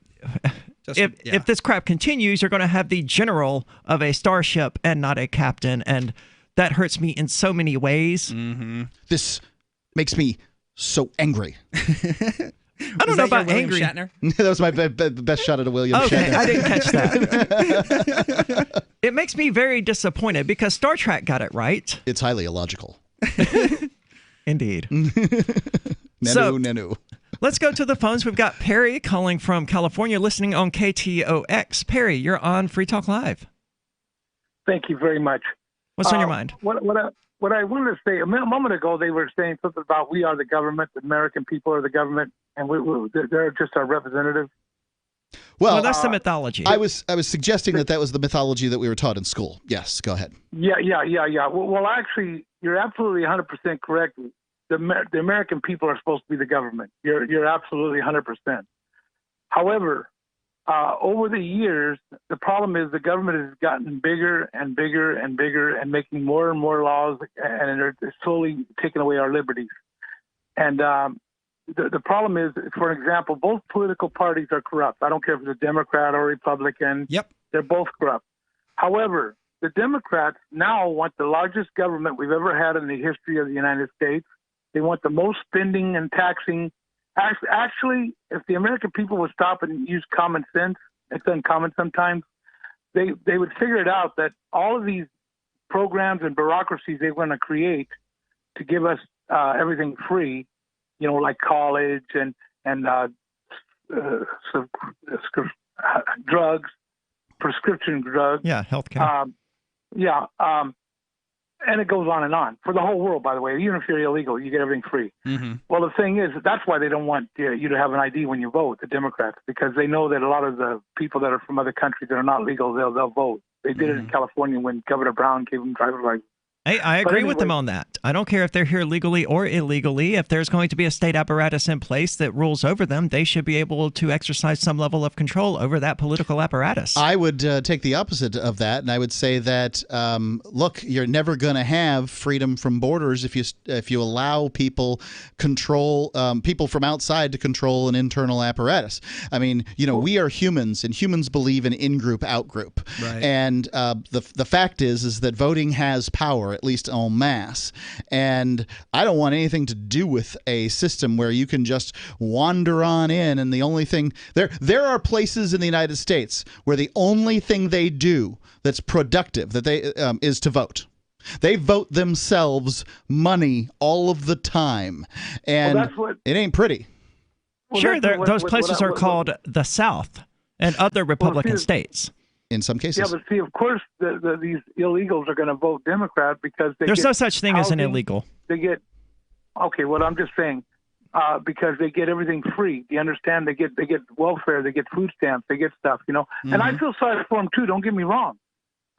if this crap continues, you're going to have the general of a starship and not a captain, and that hurts me in so many ways. Mm-hmm. This makes me so angry. I don't know about angry. Shatner? That was my best shot at a William Shatner. I didn't catch that. It makes me very disappointed because Star Trek got it right. It's highly illogical. Indeed. Nanu. Let's go to the phones. We've got Perry calling from California, listening on KTOX. Perry, you're on Free Talk Live. Thank you very much. What's on your mind? What I wanted to say, a moment ago, they were saying something about we are the government, the American people are the government, and they're just our representatives. Well, that's the mythology. I was suggesting that was the mythology that we were taught in school. Yes, go ahead. Yeah. Well, actually, you're absolutely 100% correct. The American people are supposed to be the government. You're absolutely 100%. However, over the years, the problem is the government has gotten bigger and bigger and bigger and making more and more laws, and they're slowly taking away our liberties. And the problem is, for example, both political parties are corrupt. I don't care if it's a Democrat or Republican. Yep. They're both corrupt. However, the Democrats now want the largest government we've ever had in the history of the United States. They want the most spending and taxing. Actually, if the American people would stop and use common sense, it's uncommon sometimes, they would figure it out that all of these programs and bureaucracies they want to create to give us everything free, like college and drugs, prescription drugs. Yeah, healthcare. And it goes on and on for the whole world, by the way. Even if you're illegal, you get everything free. Mm-hmm. Well, the thing is, that's why they don't want you to have an ID when you vote, the Democrats, because they know that a lot of the people that are from other countries that are not legal, they'll vote. They did it in California when Governor Brown gave them driver's license. I agree with them on that. I don't care if they're here legally or illegally. If there's going to be a state apparatus in place that rules over them, they should be able to exercise some level of control over that political apparatus. I would take the opposite of that, and I would say that, look, you're never going to have freedom from borders if you allow people people from outside to control an internal apparatus. I mean, we are humans, and humans believe in in-group, out-group. Right. And the fact is that voting has power, at least en masse. And I don't want anything to do with a system where you can just wander on in, and the only thing there are places in the United States where the only thing they do that's productive is to vote. They vote themselves money all of the time, and it ain't pretty. Sure, those places are called the South and other Republican states. In some cases. Yeah, but see, of course, these illegals are going to vote Democrat because there's no such thing as an illegal. They get I'm just saying because they get everything free. Do you understand? They get welfare, they get food stamps, they get stuff, Mm-hmm. And I feel sorry for them too. Don't get me wrong,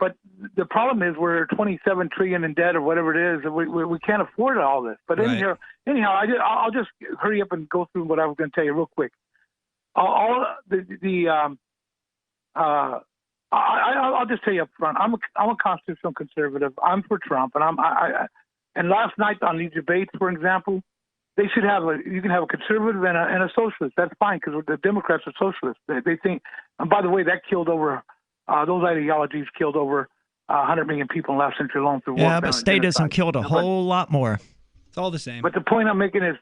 but the problem is we're 27 trillion in debt or whatever it is. We can't afford all this. But anyhow, I'll just hurry up and go through what I was going to tell you real quick. I'll just tell you up front. I'm a constitutional conservative. I'm for Trump, and And last night on these debates, for example, they should have you can have a conservative and a socialist. That's fine because the Democrats are socialists. They think, and by the way, that killed over, those ideologies killed over 100 million people in the last century alone through war. Yeah, but statism killed a whole lot more. It's all the same. But the point I'm making is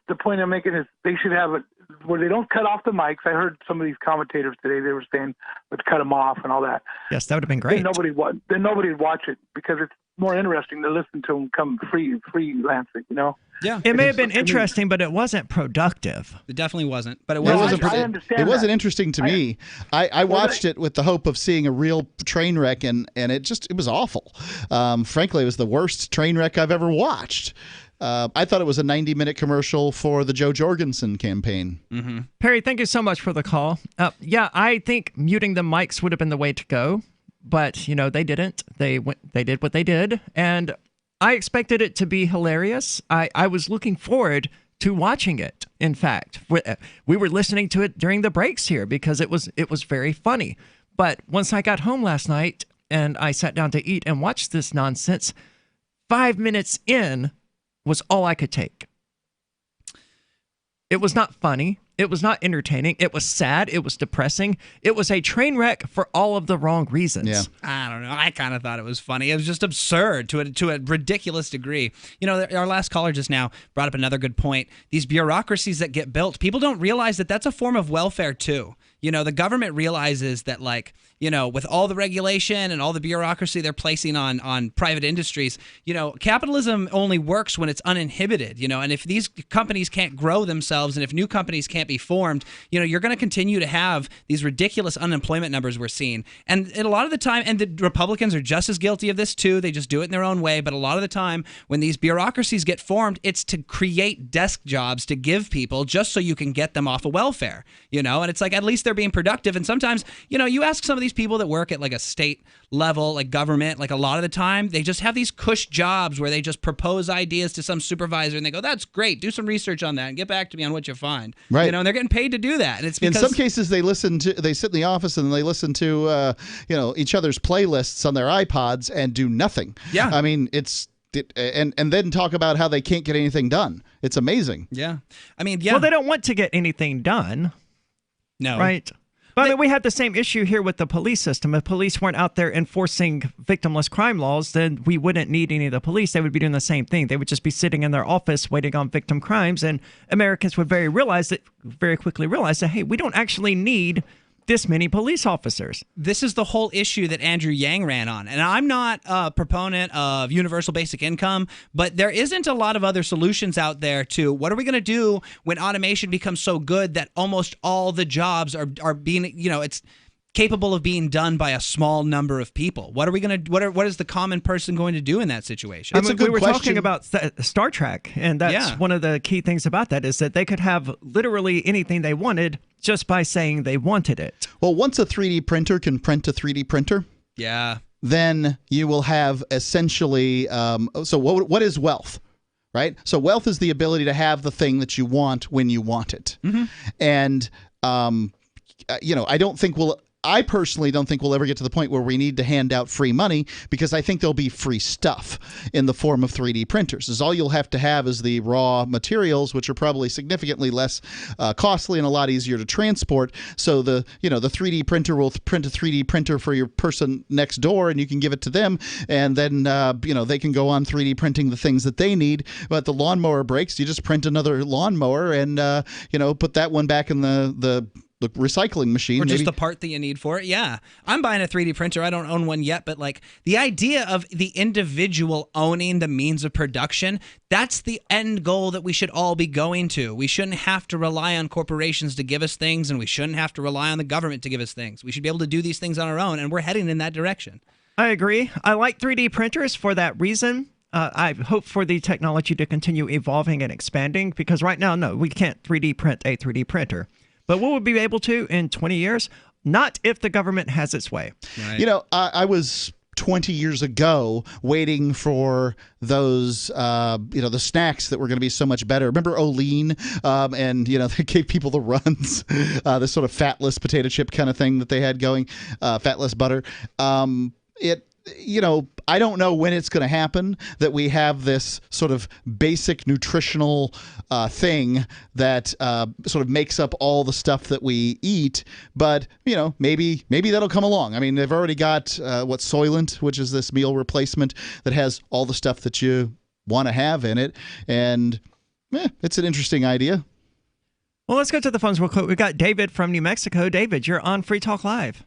they should have it where they don't cut off the mics. I heard some of these commentators today. They were saying let's cut them off and all that. Yes, that would have been great. Then nobody'd watch it because it's more interesting to listen to them come freelancing. You know. Yeah, it may have been interesting, but it wasn't productive. It definitely wasn't. But it wasn't. I understand. It wasn't interesting to me. I watched it with the hope of seeing a real train wreck, and it was awful. Frankly, it was the worst train wreck I've ever watched. I thought it was a 90-minute commercial for the Jo Jorgensen campaign. Mm-hmm. Perry, thank you so much for the call. Yeah, I think muting the mics would have been the way to go, but they didn't. They did what they did, and I expected it to be hilarious. I was looking forward to watching it. In fact, we were listening to it during the breaks here because it was very funny. But once I got home last night and I sat down to eat and watched this nonsense, 5 minutes in was all I could take. It was not funny. It was not entertaining. It was sad. It was depressing. It was a train wreck for all of the wrong reasons. Yeah. I don't know. I kind of thought it was funny. It was just absurd to a ridiculous degree. Our last caller just now brought up another good point. These bureaucracies that get built, people don't realize that that's a form of welfare too. The government realizes that, with all the regulation and all the bureaucracy they're placing on private industries, capitalism only works when it's uninhibited, and if these companies can't grow themselves and if new companies can't be formed, you're going to continue to have these ridiculous unemployment numbers we're seeing. And a lot of the time, and the Republicans are just as guilty of this too, they just do it in their own way, but a lot of the time when these bureaucracies get formed, it's to create desk jobs to give people just so you can get them off of welfare, and it's like at least they're being productive. And sometimes, you ask some of these people that work at like a state level, like government, like a lot of the time, they just have these cush jobs where they just propose ideas to some supervisor and they go, that's great, do some research on that and get back to me on what you find. Right. And they're getting paid to do that. And it's because in some cases they sit in the office and they listen to, each other's playlists on their iPods and do nothing. Yeah. I mean, and then talk about how they can't get anything done. It's amazing. Yeah. I mean, yeah. Well, they don't want to get anything done. No. Right. But we had the same issue here with the police system. If police weren't out there enforcing victimless crime laws, then we wouldn't need any of the police. They would be doing the same thing. They would just be sitting in their office waiting on victim crimes, and Americans would very quickly realize that, hey, we don't actually need this many police officers. This is the whole issue that Andrew Yang ran on. And I'm not a proponent of universal basic income, but there isn't a lot of other solutions out there to what are we going to do when automation becomes so good that almost all the jobs are being, it's capable of being done by a small number of people. What are we going to? What is the common person going to do in that situation? We were talking about Star Trek, and that's one of the key things about that is that they could have literally anything they wanted just by saying they wanted it. Well, once a 3D printer can print a 3D printer, then you will have essentially. So what is wealth? Right. So wealth is the ability to have the thing that you want when you want it, and I personally don't think we'll ever get to the point where we need to hand out free money, because I think there'll be free stuff in the form of 3D printers. Is all you'll have to have is the raw materials, which are probably significantly less costly and a lot easier to transport. So the 3D printer will print a 3D printer for your person next door, and you can give it to them, and then they can go on 3D printing the things that they need. But the lawnmower breaks, you just print another lawnmower and put that one back in the recycling machine. Or just the part that you need for it. Yeah. I'm buying a 3D printer. I don't own one yet, but the idea of the individual owning the means of production, that's the end goal that we should all be going to. We shouldn't have to rely on corporations to give us things, and we shouldn't have to rely on the government to give us things. We should be able to do these things on our own, and we're heading in that direction. I agree. I like 3D printers for that reason. I hope for the technology to continue evolving and expanding, because right now, no, we can't 3D print a 3D printer. But we will be able to in 20 years? Not if the government has its way. Right. I was 20 years ago waiting for those, the snacks that were going to be so much better. Remember Olean? And, they gave people the runs, this sort of fatless potato chip kind of thing that they had going, fatless butter. I don't know when it's going to happen that we have this sort of basic nutritional thing that sort of makes up all the stuff that we eat. But, maybe that'll come along. I mean, they've already got Soylent, which is this meal replacement that has all the stuff that you want to have in it. And it's an interesting idea. Well, let's go to the phones real quick. We've got David from New Mexico. David, you're on Free Talk Live.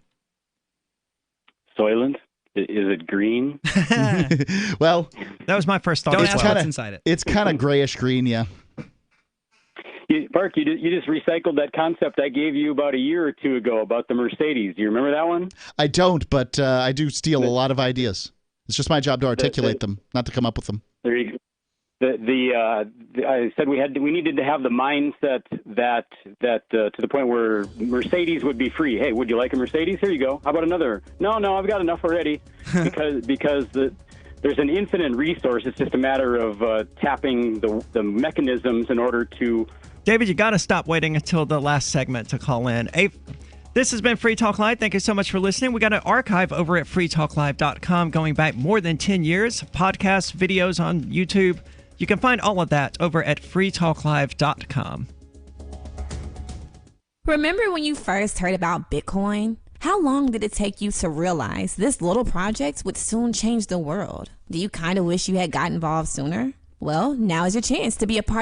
Soylent? Is it green? Well, that was my first thought. Don't ask what's inside it. It's kind of grayish green, yeah. Mark, you just recycled that concept I gave you about a year or two ago about the Mercedes. Do you remember that one? I don't, but I do steal a lot of ideas. It's just my job to articulate them, not to come up with them. There you go. I said we needed to have the mindset that to the point where Mercedes would be free. Hey, would you like a Mercedes? Here you go. How about another? No, I've got enough already. because there's an infinite resource. It's just a matter of tapping the mechanisms in order to. David, you got to stop waiting until the last segment to call in. This has been Free Talk Live. Thank you so much for listening. We got an archive over at freetalklive.com going back more than 10 years. Podcasts, videos on YouTube. You can find all of that over at freetalklive.com. Remember when you first heard about Bitcoin? How long did it take you to realize this little project would soon change the world? Do you kind of wish you had got involved sooner? Well, now is your chance to be a part